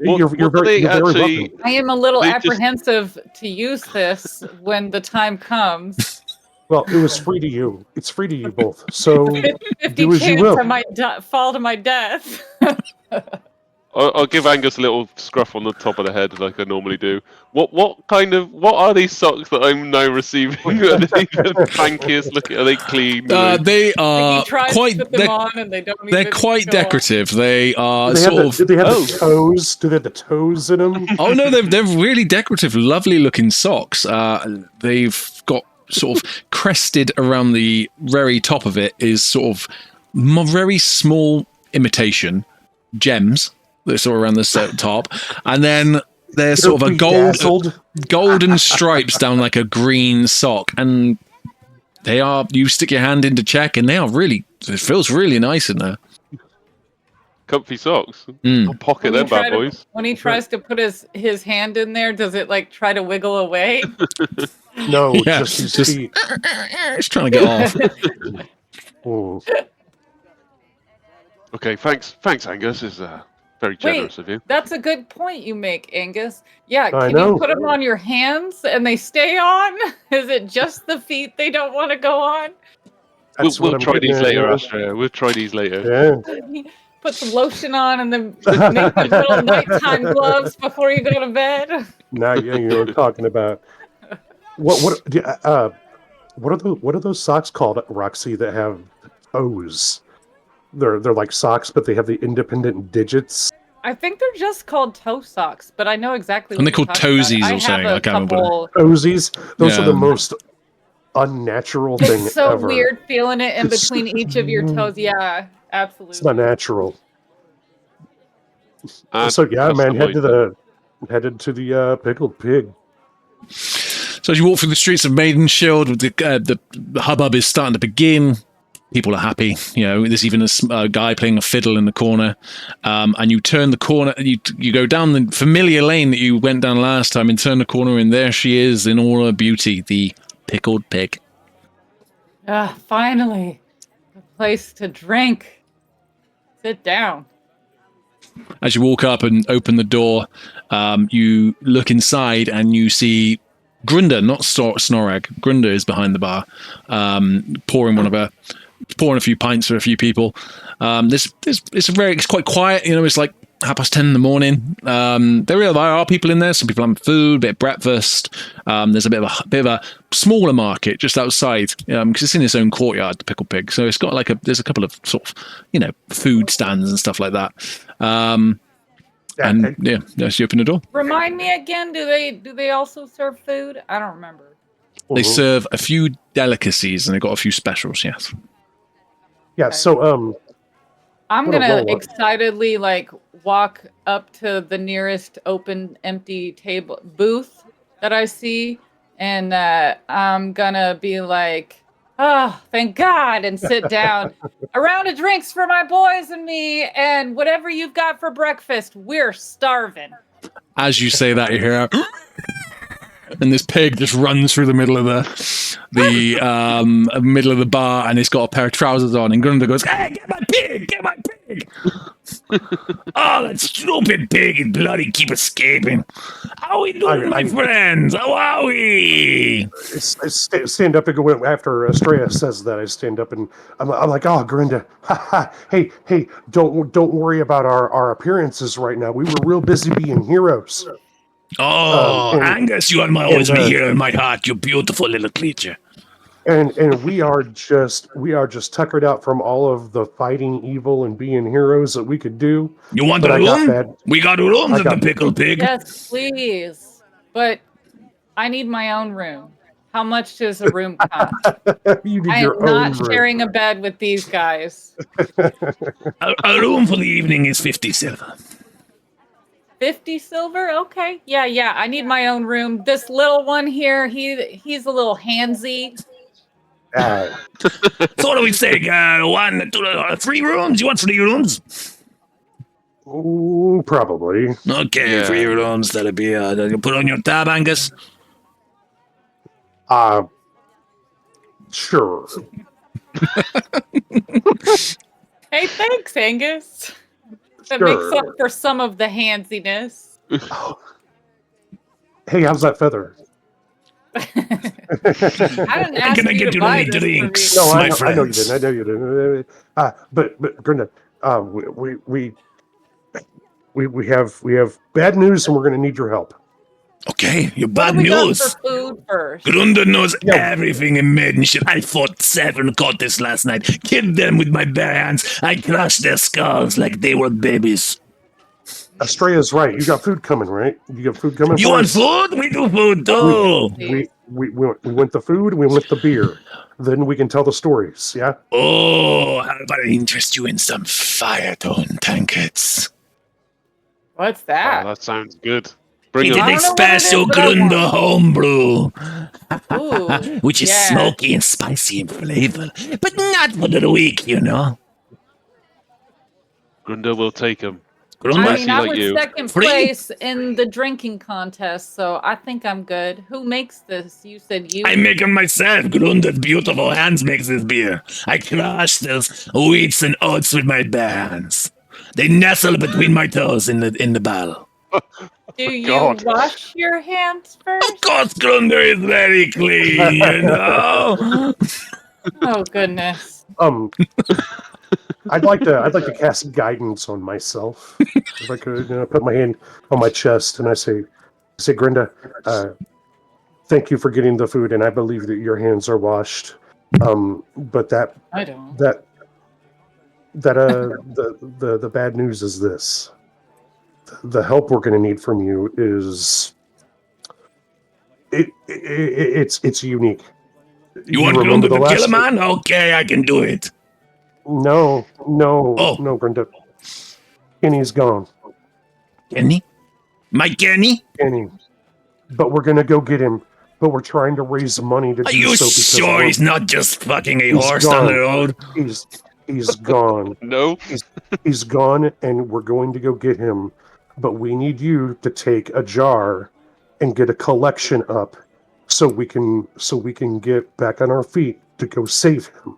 You're very welcome. I am a little they just- apprehensive to use this when the time comes. Well, it was free to you. It's free to you both. So 50 do as you chance will. I might fall to my death. I'll give Angus a little scruff on the top of the head like I normally do. What are these socks that I'm now receiving? Are they the fankiest looking? Are they clean? they are he tries quite to put them on and they don't they're even quite go on. decorative. They are Do they have sort of the toes? Do they have the toes in them? oh no, they're really decorative, lovely looking socks. They've got sort of crested around the very top of it is sort of very small imitation gems that are sort of around the top, and then there's sort of a golden stripes down like a green sock, and they are. You stick your hand in to check, and they are really. It feels really nice in there. Comfy socks. Mm. I'll pocket them bad boys. When he tries to put his hand in there, does it like try to wiggle away? No, Yeah, just his just- feet. It's trying to get off. Oh. Okay, thanks, Angus. Is very generous of you. That's a good point you make, Angus. Yeah, I can know. you put them on your hands and they stay on? Is it just the feet they don't want to go on? That's what We'll I'm try getting these at, later, yeah. Astraea. We'll try these later. Yeah. Put some lotion on and then make the little nighttime gloves before you go to bed. Now you know what I'm talking about. What are those socks called, Roxy, that have toes? They're like socks, but they have the independent digits. I think they're just called toe socks, but I know exactly what And they're you're called talking about. toesies I or have something, a I can't remember. couple. Cozies, those are the Yeah. most unnatural thing It's so ever. weird feeling it in It's- between each of your toes. Yeah, absolutely. It's not natural. Add So yeah, man, custom headed to the pickled pig. So as you walk through the streets of Maidenshield, the hubbub is starting to begin. People are happy. You know, there's even a guy playing a fiddle in the corner. And you turn the corner, you go down the familiar lane that you went down last time and turn the corner, and there she is in all her beauty, the pickled pig. Finally, a place to drink. Sit down. As you walk up and open the door, you look inside and you see Grunda, not Snorag. Grunda is behind the bar, pouring a few pints for a few people. It's quite quiet. You know, it's like 10:30 in the morning. There are people in there. Some people having food, a bit of breakfast. There's a bit of a smaller market just outside because it's in its own courtyard, the Pickle Pig. So it's got there's a couple of sort of food stands and stuff like that. So you open the door. Remind me again. Do they also serve food? I don't remember. They serve a few delicacies and they've got a few specials. Yes. Yeah. Okay. So I'm What a gonna roll-up. excitedly walk up to the nearest open empty table booth that I see, and I'm gonna be like, "Oh, thank God!" and sit down. A round of drinks for my boys and me, and whatever you've got for breakfast. We're starving. As you say that, you hear, and this pig just runs through the middle of the middle of the bar, and it's got a pair of trousers on. And Grunda goes, Hey, get my pig! Get my pig! Oh, that stupid pig is bloody keep escaping. How are we doing, my friends? How are we? I stand up and go after Astraea says that. I stand up and I'm like, oh, Grinda, hey, don't worry about our appearances right now. We were real busy being heroes. Oh, and- Angus, you will always be here in my heart, you beautiful little creature. And we are just tuckered out from all of the fighting evil and being heroes that we could do. You want But a I got room? bad- We got rooms I at the got- Pickle Pig. Yes, please. But I need my own room. How much does a room cost? You need I your am not own room. sharing a bed with these guys. A room for the evening is 50 silver. 50 silver? Okay. Yeah. I need my own room. This little one here, he's a little handsy. So what do we say? 1, 2, 3 rooms? You want 3 rooms? Probably. Okay, Yeah. 3 rooms. That'll be. You put on your tab, Angus. Sure. Hey, thanks, Angus. That Sure. makes up for some of the handsiness. Hey, how's that feather? I didn't ask Can I you get to you buy any this for me. drinks? No, My I know you friends. didn't. I know you didn't. But Grinda, we have bad news, and we're going to need your help. Okay, your What bad do we got news. for food first? Grunda knows Yeah. everything in Maidenship. I fought 7 cultists last night. Killed them with my bare hands. I crushed their skulls like they were babies. Astraea's right. You got food coming, right? You got food coming. You for want us? food? We do food too. We went the food. We went the beer. Then we can tell the stories. Yeah. Oh, how about I interest you in some fire tone tankards? What's Oh, that? that sounds good. Bring It them. I is don't a know what it is, special but I want Grunda homebrew, Ooh, which is yeah. smoky and spicy in flavor, but not for the weak, you know. Grunda will take them. Grunda, I Spicy mean, I like was you. second Free? place in the drinking contest, so I think I'm good. Who makes this? You said you. I make them myself. Grunda's beautiful hands makes this beer. I crush those wheats and oats with my bare hands. They nestle between my toes in the barrel. Do you God. wash your hands Of first? course, Grunda is very clean, you know. Oh goodness. I'd like to cast guidance on myself if I could. Put my hand on my chest and I say, Grinda, thank you for getting the food, and I believe that your hands are washed. But I don't. the bad news is this. the help we're going to need from you is it's unique. You want remember Grunda to kill a last man? Okay, I can do it. No, Oh. Grunda. Kenny's gone. Kenny? My Kenny? Kenny. But we're gonna go get him. But we're trying to raise money to Are do you so because sure he's not just fucking a He's horse down the gone. road? he's gone. No. He's gone, and we're going to go get him. But we need you to take a jar and get a collection up, so we can get back on our feet to go save him.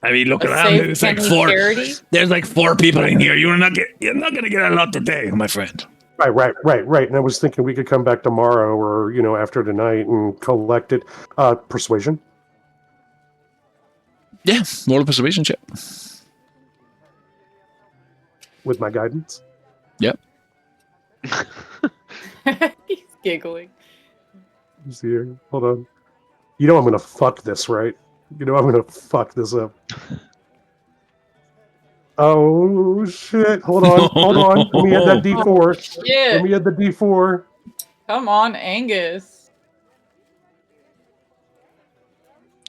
I mean, look A around. safe There's like Kenny four. charity? There's like 4 people in here. You're not gonna get a lot today, my friend. Right. And I was thinking we could come back tomorrow or, after tonight and collect it. Persuasion? Yeah, roll a persuasion check. With my guidance? Yep. He's giggling. Let's see here. Hold on. I'm going to fuck this, right? I'm going to fuck this up. Oh, shit. Hold on. Let me add that D4. Yeah. Let me add the D4. Come on, Angus.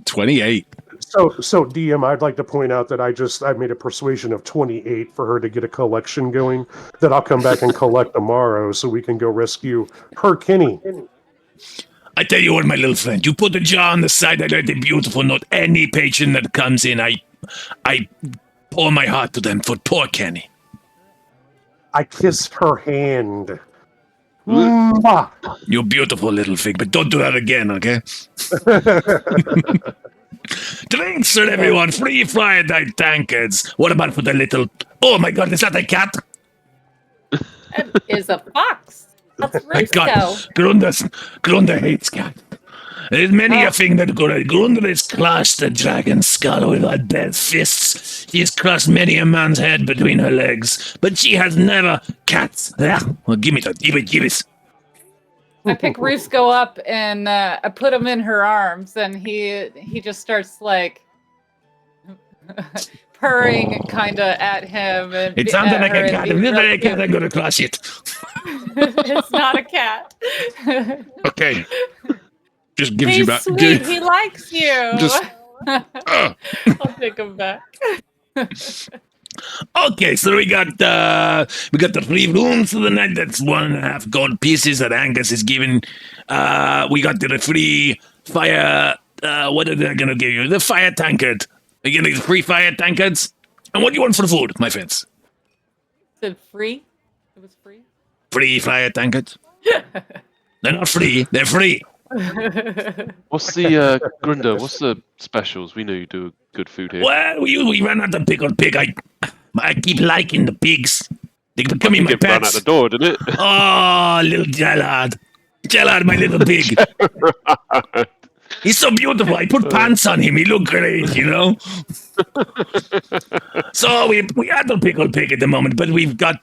28. So DM, I'd like to point out that I made a persuasion of 28 for her to get a collection going that I'll come back and collect tomorrow so we can go rescue her Kenny. I tell you what, my little friend, you put a jar on the side, I write a beautiful note. Any patron that comes in, I pour my heart to them for poor Kenny. I kissed her hand. Mwah. You beautiful little fig, but don't do that again, okay? Drinks for everyone, free fried tankards. What about for the little... Oh my god, is that a cat? That is a fox. That's My god, Risco. Grunda hates cat. There's many a thing that Grunda has crushed the dragon's skull with her bare fists. She has crushed many a man's head between her legs, but she has never cats. Well, give me that. Give it. I pick Risco up and I put him in her arms, and he just starts like purring kind of at him. And It sounded like her a cat. and If being it's real a cat, cute. I'm gonna crush it. It's not a cat. Okay. Just gives He's you back. sweet. He likes you. Just- I'll take him back. Okay, so we got the 3 rooms for the night. That's 1.5 gold pieces that Angus is giving. We got the free fire. What are they gonna give you? The fire tankard. Are you gonna get 3 fire tankards? And what do you want for the food, my friends? Is it free? It was free. Free fire tankards. They're not free. They're free. What's the Grunda? What's the specials? We know you do good food here. Well, we ran out of pickled pig. I keep liking the pigs. They can become my It ran out pets. the door, didn't it? Oh, little Jellard. Jellard, my little pig. He's so beautiful. I put pants on him. He look great, So we had the pickled pig at the moment, but we've got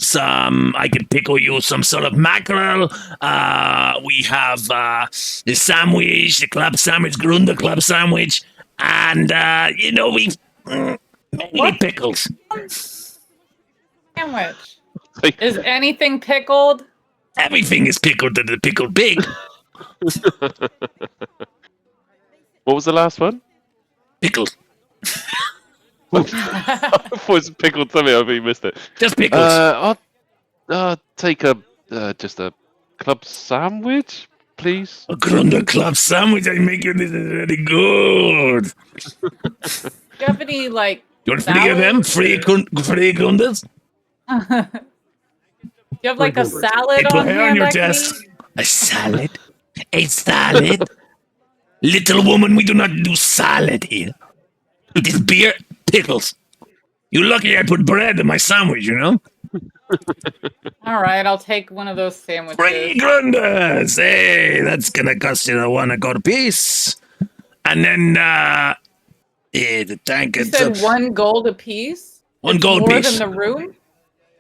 some. I can pickle you some sort of mackerel. We have the sandwich, the club sandwich, Grunda club sandwich, and we've mainly pickles. Sandwich. Is anything pickled? Everything is pickled to the pickled pig. What was the last one? Pickled. I thought it was pickled something. I think you missed it. Just pickles. I'll take just a club sandwich, please. A Grunda club sandwich. I make you this is really good. Do you have any like? You want 3 of them? Free Grundas? Do you have like a salad It will on hair hand on your I can chest. eat? A salad? A salad? Little woman, we do not do salad here. It is beer, pickles. You're lucky I put bread in my sandwich, All right, I'll take one of those sandwiches. Free Grundas! Hey, that's gonna cost you 1 gold piece. And then, the tank You is said 1 gold apiece? 1 gold More piece. than the room?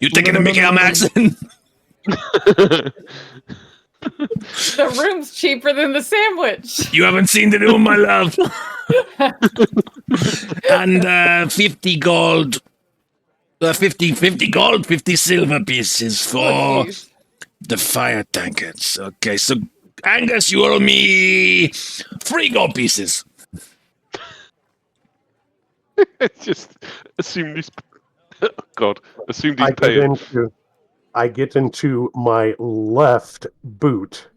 You taking a Mickey L. Maxon? The room's cheaper than the sandwich. You haven't seen the room, my love. And 50 gold 50 gold, 50 silver pieces for Oh, jeez. the fire tankards. Okay, so Angus, you owe me 3 gold pieces. Just assume these. God, assume I he's paying. I get into my left boot,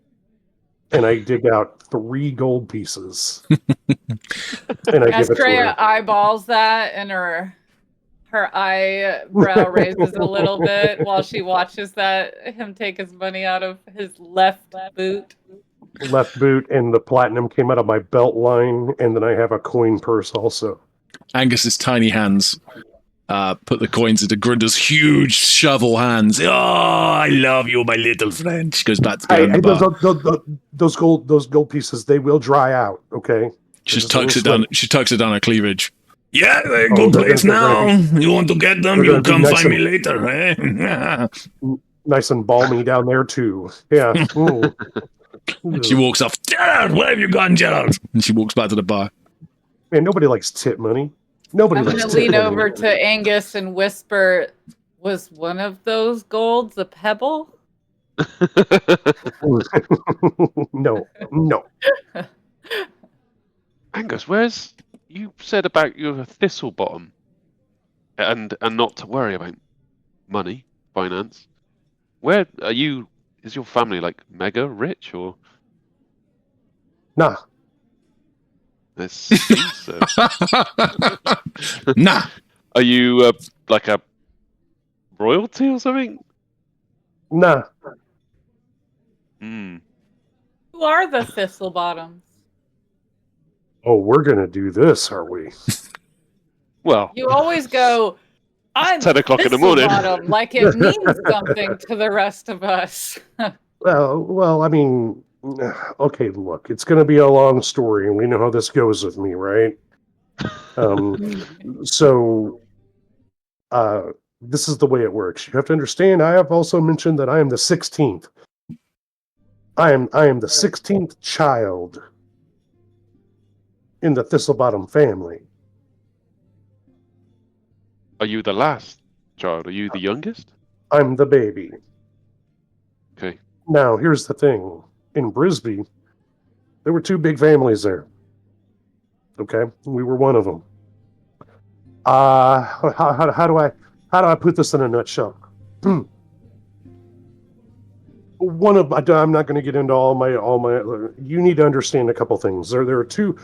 and I dig out 3 gold pieces, and I give it to Astraea her. eyeballs that, and her eyebrow raises a little bit while she watches him take his money out of his left boot. Left boot, and the platinum came out of my belt line, and then I have a coin purse also. Angus's tiny hands put the coins into Grunda's huge shovel hands. Oh, I love you, my little friend. She goes back to down the bar. Those gold pieces, they will dry out. Okay. She just tucks it down. She tucks it down her cleavage. Yeah, good place now. You want to get them? You come nice find me later, eh? Nice and balmy down there too. Yeah. She walks off. Gerald, where have you gone, Gerald? And she walks back to the bar. Man, nobody likes tip money. Nobody I'm likes going to tip lean money. over to Angus and whisper, was one of those golds a pebble? No. Angus, where's you said about your thistle bottom, and not to worry about money, finance. Where are you? Is your family like mega rich or? Nah. This seems so. Nah. Are you like a royalty or something? Nah. Hmm. Who are the thistle bottoms? Oh, we're gonna do this, are we? Well, You always go, I'm 10 o'clock in the thistle morning. bottom, like it means something to the rest of us. Well, I mean, okay, look, it's gonna be a long story, and we know how this goes with me, right? So, this is the way it works. You have to understand. I have also mentioned that I am the 16th. I am the 16th child in the Thistlebottom family. Are you the last child? Are you the youngest? I'm the baby. Okay. Now, here's the thing. In Brisbane, there were 2 big families there. Okay? We were one of them. How do I put this in a nutshell? I'm not going to get into all my. You need to understand a couple things. There are two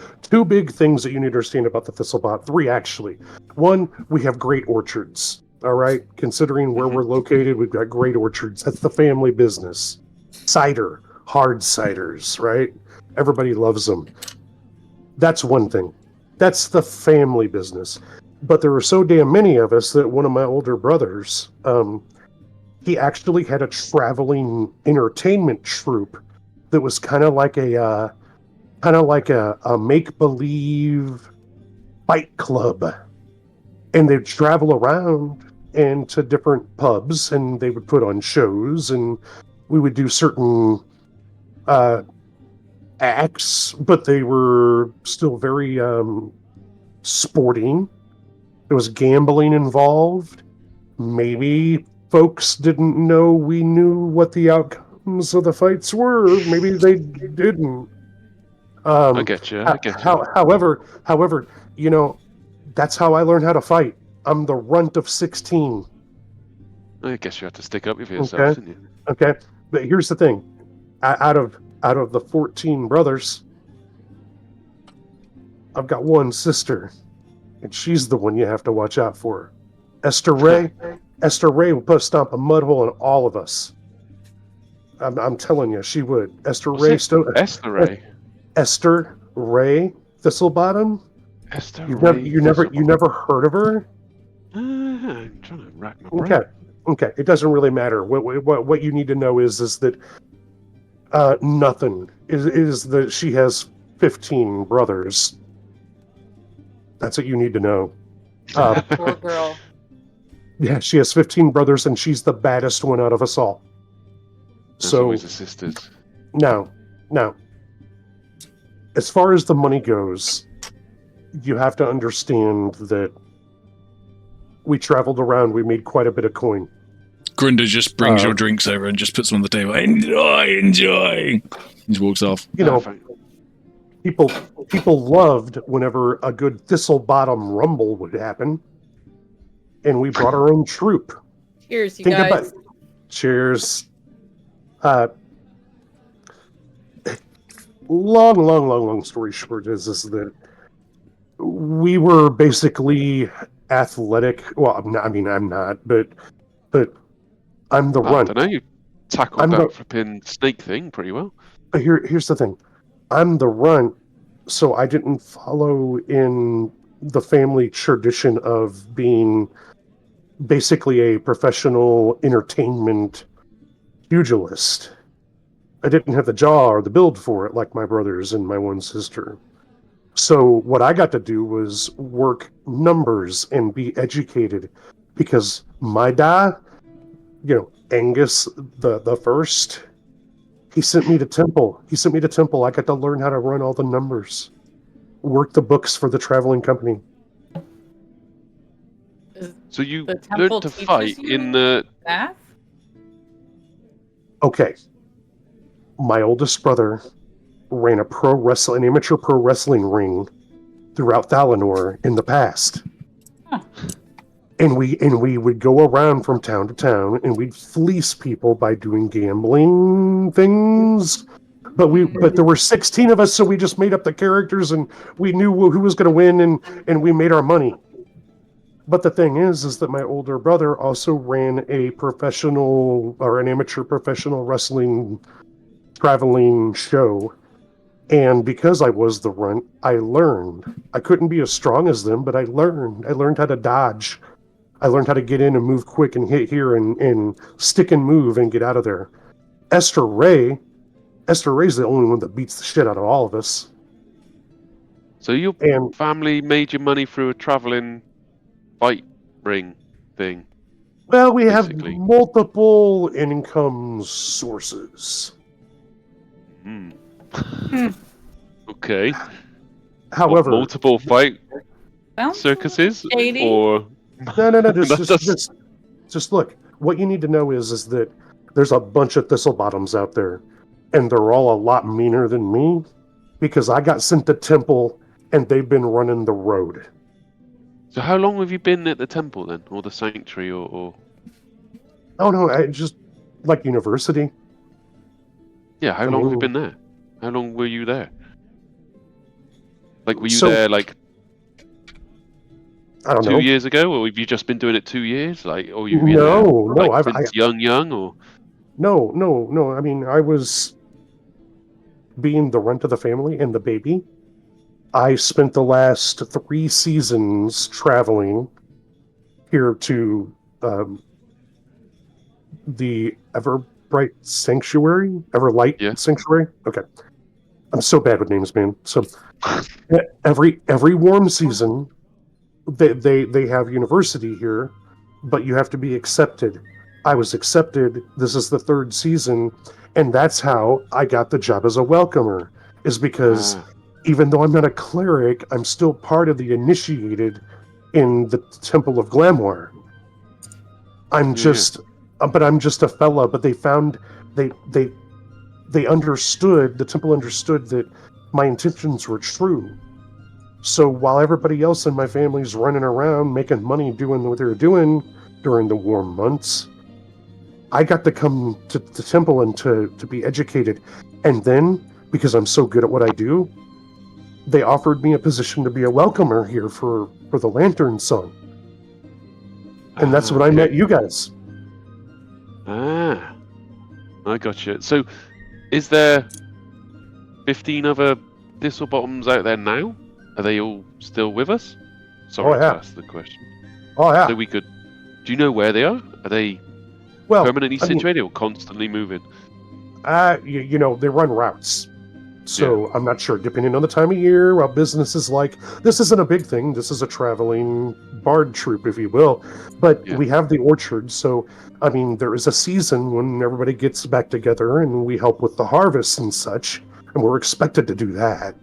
big things that you need to understand about the Thistlebot. 3 actually. 1, we have great orchards. All right, considering where we're located, we've got great orchards. That's the family business. Cider, hard ciders, right? Everybody loves them. That's one thing. That's the family business. But there were so damn many of us that one of my older brothers, he actually had a traveling entertainment troupe that was kind of like a make-believe fight club. And they'd travel around and to different pubs, and they would put on shows, and we would do certain acts, but they were still very sporting. There was gambling involved. Maybe folks didn't know we knew what the outcomes of the fights were. Maybe they didn't. I get you. However, you know, that's how I learned how to fight. I'm the runt of 16. I guess you had to stick up for yourself, didn't you? Okay, but here's the thing: out of the 14 brothers, I've got one sister, and she's the one you have to watch out for. Astraea will put stomp a mud hole in all of us. I'm telling you, she would. Astraea Thistlebottom. You never heard of her? I'm trying to rack my brain. Okay. It doesn't really matter. What you need to know is that nothing is that she has 15 brothers. That's what you need to know. Poor girl. Yeah, she has 15 brothers, and she's the baddest one out of us all. That's So always the sisters. now, as far as the money goes, you have to understand that we traveled around. We made quite a bit of coin. Grinda just brings your drinks over and just puts them on the table. Enjoy. He just walks off. You know, people loved whenever a good thistle bottom rumble would happen, and we brought our own troop. Cheers, you guys. Cheers. Long story short is that we were basically athletic. Well, I'm not, but I'm the runt. I don't know. You tackled that flipping snake thing pretty well. Here's the thing. I'm the runt, so I didn't follow in the family tradition of being basically a professional entertainment pugilist. I didn't have the jaw or the build for it like my brothers and my one sister. So what I got to do was work numbers and be educated, because my dad, Angus the first, he sent me to temple. I got to learn how to run all the numbers, work the books for the traveling company. So you learned to fight in the math? Okay. My oldest brother ran an amateur pro wrestling ring throughout Thalanor in the past. Huh. And we would go around from town to town and we'd fleece people by doing gambling things. But there were 16 of us, so we just made up the characters and we knew who was going to win and we made our money. But the thing is that my older brother also ran an amateur professional wrestling traveling show. And because I was the runt, I learned. I couldn't be as strong as them, but I learned. I learned how to dodge. I learned how to get in and move quick and hit here and stick and move and get out of there. Astraea's the only one that beats the shit out of all of us. So your family made you money through a traveling fight ring thing? Well, we basically have multiple income sources. Okay. However, multiple fight circuses, shady. or no. Just look. What you need to know is that there's a bunch of thistlebottoms out there, and they're all a lot meaner than me, because I got sent to temple, and they've been running the road. So how long have you been at the temple then, or the sanctuary, or? Oh no, I just like university. Yeah, how long have you been there? How long were you there? Like, were you there, like, I don't know, 2 years ago, or have you just been doing it 2 years? Like, or you since young, or? No. I mean, I was being the runt of the family and the baby. I spent the last 3 seasons traveling here to the Everlight Sanctuary. Okay. I'm so bad with names, man. So every warm season, they have university here, but you have to be accepted. I was accepted. This is the 3rd season, and that's how I got the job as a welcomer, is because even though I'm not a cleric, I'm still part of the initiated in the Temple of Glamour. I'm just a fella, but they understood, the temple understood that my intentions were true. So while everybody else in my family's running around making money doing what they were doing during the warm months, I got to come to the temple and to be educated. And then, because I'm so good at what I do, they offered me a position to be a welcomer here for the Lanternsong. And that's when I met you guys. I gotcha. So, is there 15 other Thistlebottoms out there now? Are they all still with us? Sorry to ask the question. Oh, yeah. So do you know where they are? Are they permanently situated or constantly moving? They run routes. So I'm not sure, depending on the time of year, what business is like. This isn't a big thing. This is a traveling bard troupe, if you will. But we have the orchard, so, I mean, there is a season when everybody gets back together and we help with the harvest and such, and we're expected to do that.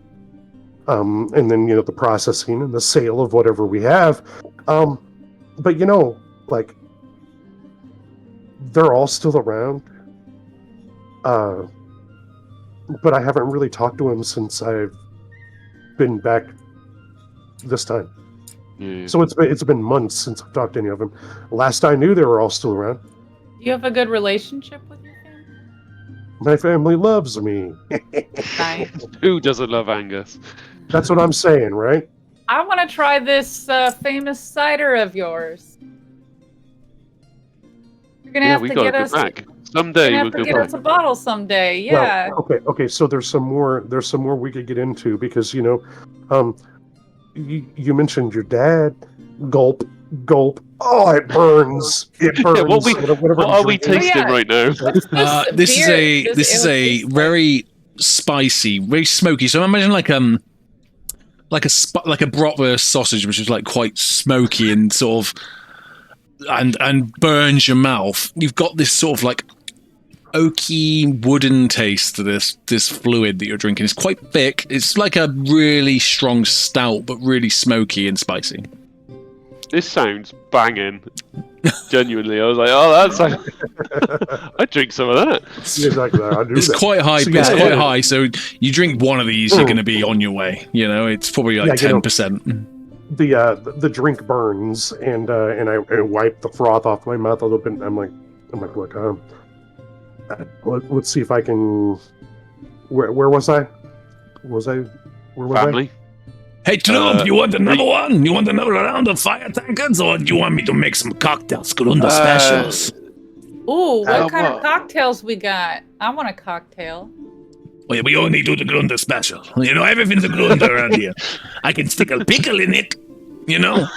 And then, the processing and the sale of whatever we have. But you know, like, they're all still around. But I haven't really talked to him since I've been back this time. Yeah. So it's been months since I've talked to any of them. Last I knew, they were all still around. Do you have a good relationship with your family? My family loves me. Nice. Who doesn't love Angus? That's what I'm saying, right? I want to try this famous cider of yours. You're gonna have we to gotta get go us. back. You're Someday gonna we'll have to go get back. us a bottle someday. Yeah. Well, okay. So there's some more we could get into because you mentioned your dad. Gulp. Oh, it burns. It burns. Yeah, what are we drinking. tasting right now? What's this This is beer? this is ale a taste like? very spicy, very smoky. So imagine like a bratwurst sausage, which is like quite smoky and sort of and burns your mouth. You've got this sort of like oaky wooden taste to this fluid that you're drinking. It's quite thick. It's like a really strong stout, but really smoky and spicy. This sounds banging. Genuinely, I was like, oh, that sounds. I'd drink some of that. Exactly. I do It's that. quite high. So, It's yeah, quite yeah. high. So you drink one of these, you're going to be on your way. You know, it's probably like Yeah, you know. 10%. The drink burns, and I wipe the froth off my mouth a little bit. And I'm like, look, let's see if I can. Where was I? Where was Family. Hey, Trump, you want another one? You want another round of fire tankers, or do you want me to make some cocktails, Grunda specials? Ooh, what kind what? of cocktails we got? I want a cocktail. Well, we only do the Grunda special. You know, everything's a Grunda around here. I can stick a pickle in it, you know?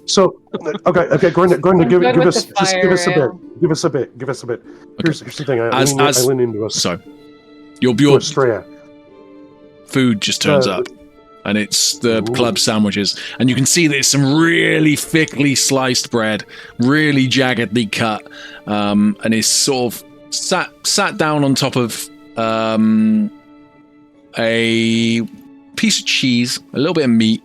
So, okay, Gordon, I'm give good with us the just fire give us a bit. ale. Give us a bit. Here's the thing. I lean into us. So your Astraea. food just turns Uh, up, and it's the Ooh. club sandwiches, and you can see there's some really thickly sliced bread, really jaggedly cut, and it's sort of sat down on top of a piece of cheese, a little bit of meat,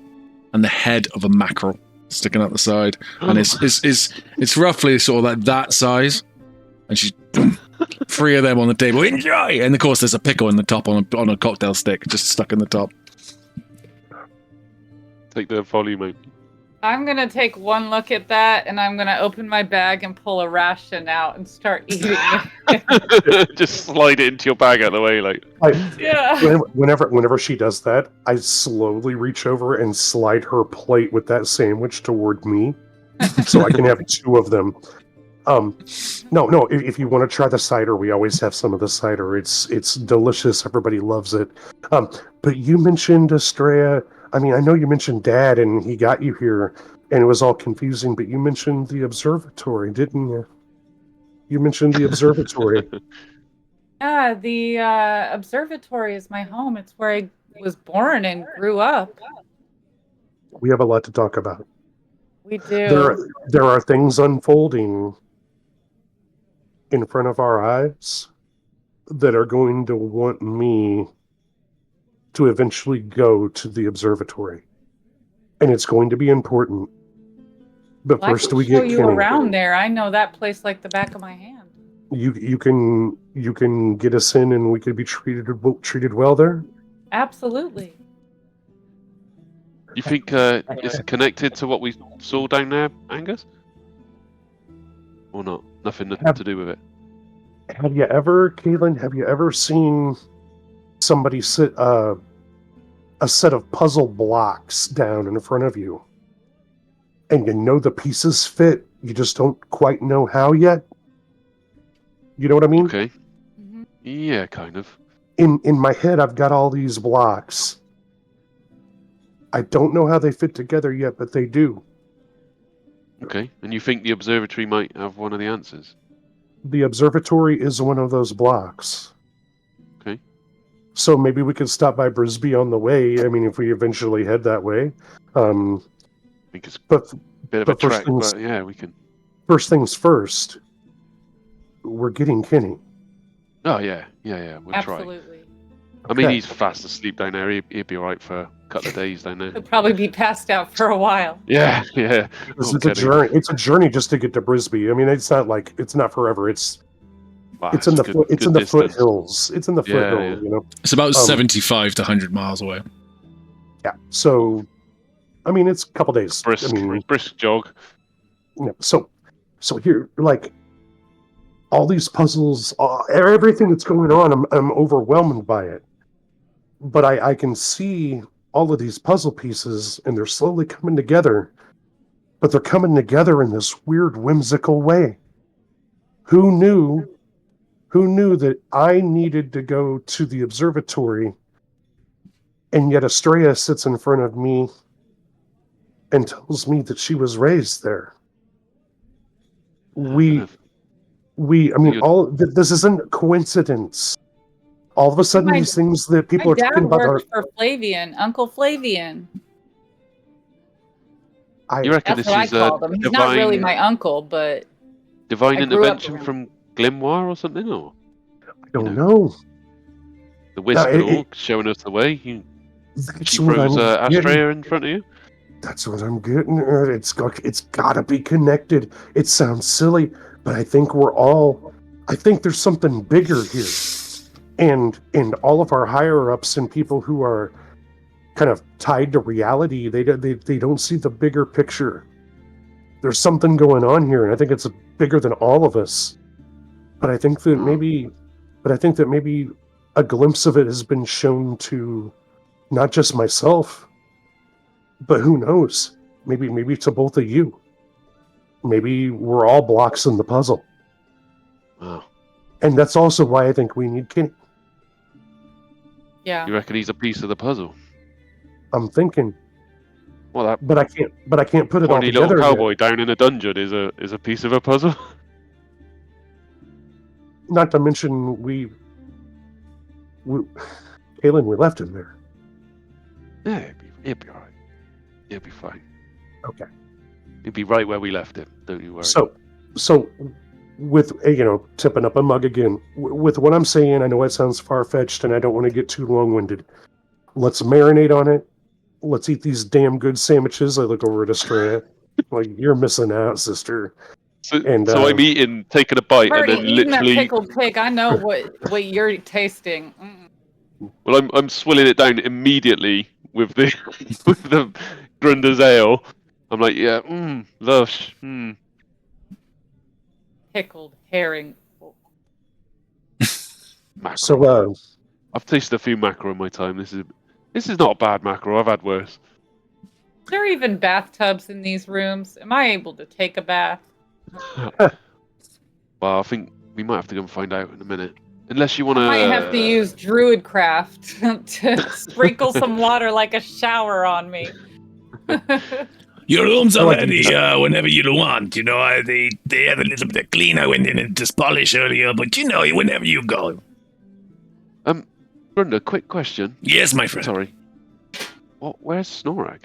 and the head of a mackerel sticking out the side, and it's roughly sort of like that size, and she's three of them on the table. Enjoy, and of course there's a pickle in the top on a cocktail stick, just stuck in the top. Take the volume out. I'm gonna take one look at that, and I'm gonna open my bag and pull a ration out and start eating it. Just slide it into your bag out of the way, like. Yeah. Whenever she does that, I slowly reach over and slide her plate with that sandwich toward me, so I can have two of them. No. If you want to try the cider, we always have some of the cider. It's delicious. Everybody loves it. But you mentioned Astraea. I mean, I know you mentioned Dad, and he got you here, and it was all confusing. But you mentioned the observatory, didn't you? You mentioned the observatory. Yeah, the observatory is my home. It's where I was born and grew up. We have a lot to talk about. We do. There are things unfolding in front of our eyes that are going to want me to eventually go to the observatory, and it's going to be important. But Well, first, I can we show get you Kenny. around there. I know that place like the back of my hand. You can get us in, and we could be treated well there. Absolutely. You think it's connected to what we saw down there, Angus? Or not? Nothing to do with it. Have you ever, Kaelen? Have you ever seen somebody sit a set of puzzle blocks down in front of you, and you know the pieces fit, you just don't quite know how yet? You know what I mean? Okay. Mhm. Yeah, kind of. In my head, I've got all these blocks. I don't know how they fit together yet, but they do. Okay. And you think the observatory might have one of the answers? The observatory is one of those blocks. Okay. So maybe we could stop by Brisbane on the way. I mean, if we eventually head that way. I think it's But a bit of a but first trek, things- but yeah, we can. first things first, we're getting Kenny. Oh, yeah. We'll try. Absolutely. I mean, Okay. he's fast asleep down there. He'd be alright for a couple of days down there. He'll probably be passed out for a while. Yeah. It's a journey. It's a journey just to get to Brisbane. I mean, it's not forever. It's in the foothills. It's in the foothills. You know, It's about 75 to 100 miles away. yeah. So, I mean, it's a couple days. Brisk jog. You know, so here, like, all these puzzles, everything that's going on, I'm overwhelmed by it. But I can see all of these puzzle pieces, and they're slowly coming together. But they're coming together in this weird, whimsical way. Who knew that I needed to go to the observatory, and yet Astraea sits in front of me and tells me that she was raised there. This isn't coincidence. All of a sudden, these things that people are talking about are... for Flavian, Uncle Flavian. You reckon That's this what is I called him. He's not really my uncle, but... Divine intervention from Glimwar or something? Or I don't know. The Whistle showing us the way. She throws Astraea in front of you? That's what I'm getting at. It's got to be connected. It sounds silly, but I think there's something bigger here. And all of our higher-ups and people who are kind of tied to reality, they don't see the bigger picture. There's something going on here, and I think it's bigger than all of us. But I think that maybe a glimpse of it has been shown to not just myself, but who knows? Maybe to both of you. Maybe we're all blocks in the puzzle. Wow. And that's also why I think we need Kenny. Yeah. You reckon he's a piece of the puzzle? I'm thinking. Well, but I can't put it all together. Little cowboy down in a dungeon is a piece of a puzzle. Not to mention Kaelen, we left him there. Yeah, he'll be all right. He'll be fine. Okay. He'll be right where we left him. Don't you worry. So, with tipping up a mug again. With what I'm saying, I know it sounds far-fetched, and I don't want to get too long-winded. Let's marinate on it. Let's eat these damn good sandwiches. I look over at Astraea. Like, you're missing out, sister. So I'm eating, taking a bite, and then eating literally... that pickled pig. I know what you're tasting. Well, I'm swilling it down immediately with the Grunder's ale. I'm like, yeah, lush. Pickled herring. So, I've tasted a few mackerel in my time. This is not a bad mackerel. I've had worse. Is there even bathtubs in these rooms? Am I able to take a bath? Well, I think we might have to go and find out in a minute. Unless you want to... I might have to use Druidcraft to sprinkle some water like a shower on me. Your rooms are ready whenever you want. You know, they have a little bit of clean. I went in and just polished earlier, but whenever you go. Brenda, quick question. Yes, my friend. Sorry. Where's Snorag?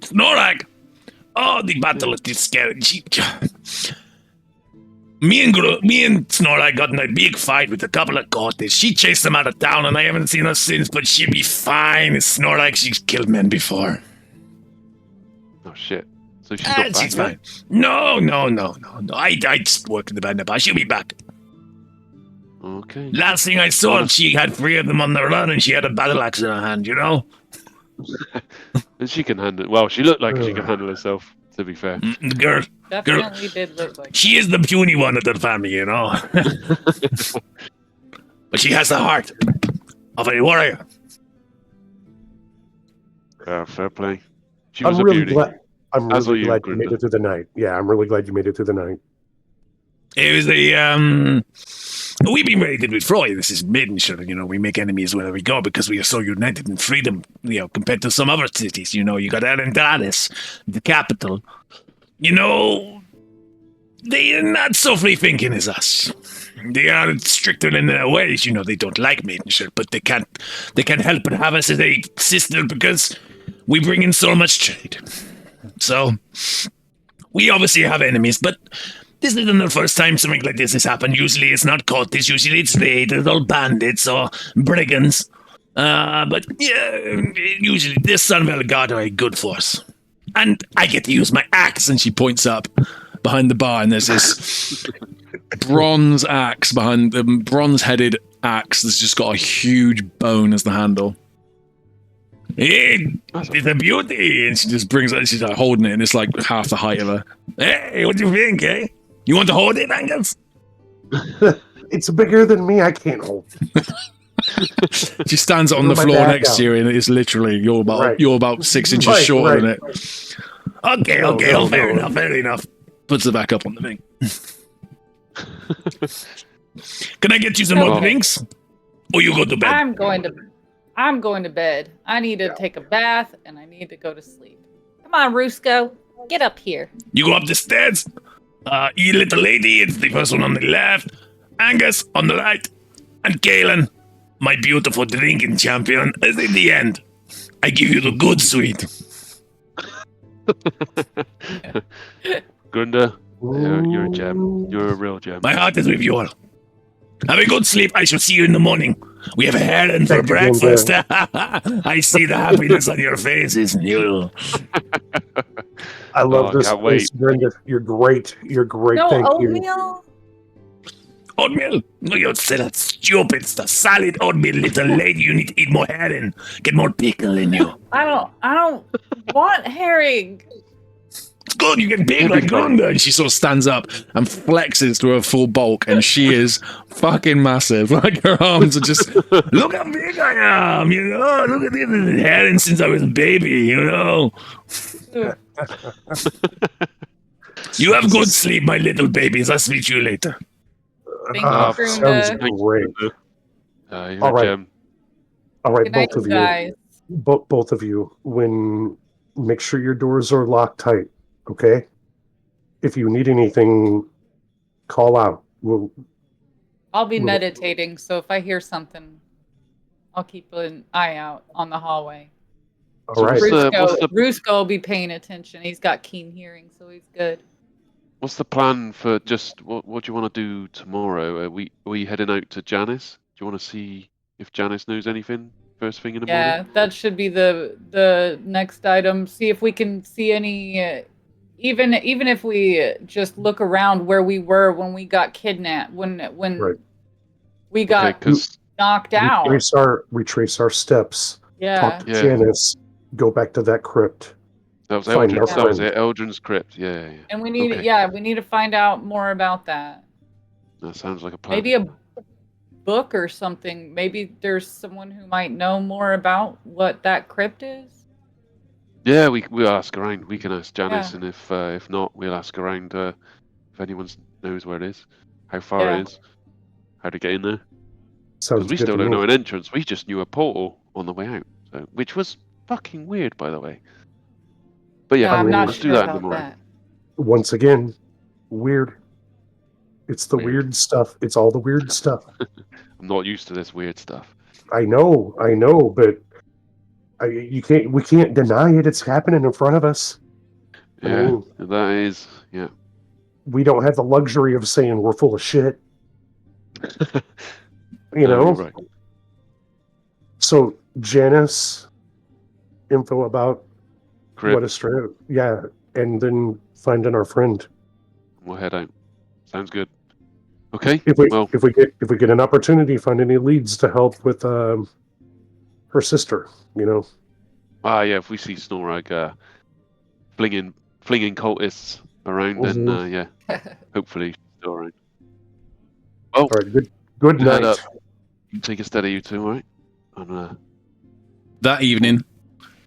Snorag? Oh, the battle at this scary. Me and Snorag got in a big fight with a couple of courtiers. She chased them out of town, and I haven't seen her since, but she'll be fine. Snorag, she's killed men before. Oh, shit. So she's not back she's fine. No. I just worked in the band about. She'll be back. Okay. Last thing I saw, she had 3 of them on the run, and she had a battle axe in her hand, And she can handle it. Well, she looked like she can handle herself, to be fair. Girl. Definitely did look like she is the puny one of the family, But she has the heart of a warrior. Fair play. She was a beauty. I'm really glad you made it through the night. Yeah, I'm really glad you made it through the night. It was we've been very good with Freud. This is Maidenshire, we make enemies wherever we go because we are so united in freedom, compared to some other cities. You got Alendaris, the capital. They are not so free-thinking as us. They are stricter in their ways. They don't like Maidenshire, but they can't help but have us as a sister because we bring in so much trade. So, we obviously have enemies, but this isn't the first time something like this has happened. Usually it's not courtiers, usually it's raiders or bandits or brigands. But yeah, usually this son of a god are good for us. And I get to use my axe. And she points up behind the bar, and there's this bronze axe behind the bronze-headed axe that's just got a huge bone as the handle. Hey, it's a beauty. And she just brings it, she's like holding it, and it's like half the height of her. Hey, what do you think, eh? You want to hold it, Angus? It's bigger than me. I can't hold it. She stands on the My floor back next out. to you, and it's literally you're about 6 inches Right, shorter than right. it. Okay, No, fair no. enough, fair enough. Puts it back up on the thing. Can I get you some more drinks? Or you go to bed? I'm going to bed. I need to take a bath and I need to go to sleep. Come on, Rusko. Get up here. You go up the stairs. You little lady, it's the first one on the left. Angus on the right. And Kaelen, my beautiful drinking champion, is in the end. I give you the good sweet. Gunda, you're a gem. You're a real gem. My heart is with you all. Have a good sleep. I shall see you in the morning. We have a heron for Thank you, breakfast. I see the happiness on your faces. You. I love this can't place, wait. Brenda. You're great. You're great. No Thank you. oatmeal? Oatmeal? No, you're so stupid. It's the solid oatmeal, little lady. You need to eat more herring. Get more pickle in you. I don't want herring. It's good. You get big like Gunda. And she sort of stands up and flexes to her full bulk, and she is fucking massive. Like her arms are just. Look how big I am. You know, look at this herring since I was a baby. You know. You have good sleep, my little babies. I'll speak to you later. Thank you, Sounds Brenda. great. You're All a right. gem. All right, Good night, both of you. guys. Both of you. Make sure your doors are locked tight. Okay. If you need anything, call out. I'll be meditating, so if I hear something, I'll keep an eye out on the hallway. All right. Rusko will be paying attention. He's got keen hearing, so he's good. What's the plan for just what do you want to do tomorrow? Are we heading out to Janice? Do you want to see if Janice knows anything first thing in the Yeah, morning? that should be the next item. See if we can see any. Even if we just look around where we were when we got kidnapped, when Right. we got knocked out. Retrace our steps. Yeah. Talk to Yeah. Janice. Go back to that crypt. That was Find Eldrin's. our That was friend. it. Eldrin's crypt. Yeah. And we need Okay. we need to find out more about that. That sounds like a plan. Maybe a book or something. Maybe there's someone who might know more about what that crypt is. Yeah, we'll ask around. We can ask Janice, Yeah. and if not, we'll ask around if anyone knows where it is, how far Yeah. it is, how to get in there. Sounds Because we good still to don't me. know an entrance. We just knew a portal on the way out, which was fucking weird, by the way. But yeah, I'm not let's sure do that in the about morning. that. Once again, weird. It's the Weird. weird stuff. It's all the weird stuff. I'm not used to this weird stuff. I know, but we can't deny it. It's happening in front of us. I Yeah, mean, that is. Yeah. we don't have the luxury of saying we're full of shit. You No, know? you're right. So, Janice, info about Crib, what Astraea. Yeah, and then finding our friend. we'll head out. Sounds good. Okay. If we Well, if we get an opportunity, find any leads to help with her sister. You know. yeah. If we see Snorag flinging cultists around, then yeah, hopefully she's still around. Well, All right. Good head night. up. Take a steady, you two. All right. And That evening,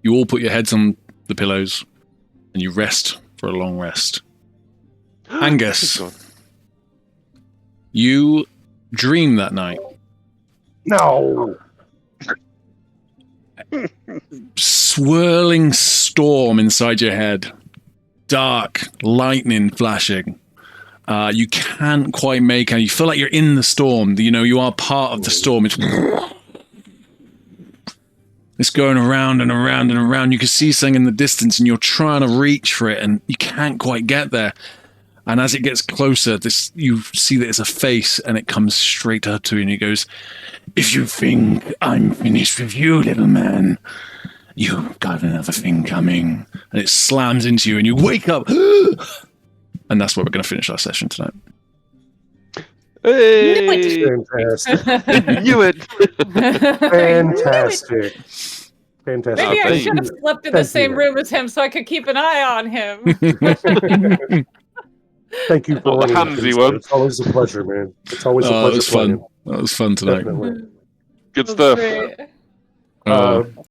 you all put your heads on the pillows and you rest for a long rest. Angus. God. You dream that night. No. Swirling storm inside your head. Dark lightning flashing. You can't quite make out. You feel like you're in the storm. You know, you are part of the storm. It's going around and around and around. You can see something in the distance and you're trying to reach for it and you can't quite get there. And as it gets closer, you see that it's a face, and it comes straight up to you, and he goes, If you think I'm finished with you, little man, you've got another thing coming. and it slams into you, and you wake up. And that's where we're going to finish our session tonight. Hey! Fantastic. Knew it! Fantastic. Fantastic. Maybe I Thank should have slept in the Thank same you. room as him so I could keep an eye on him. Thank you for Not the running handsy this. one. It's always a pleasure, man. It's always a Oh, pleasure it was fun. playing. That was fun tonight. Definitely. Good That's stuff. great. Uh,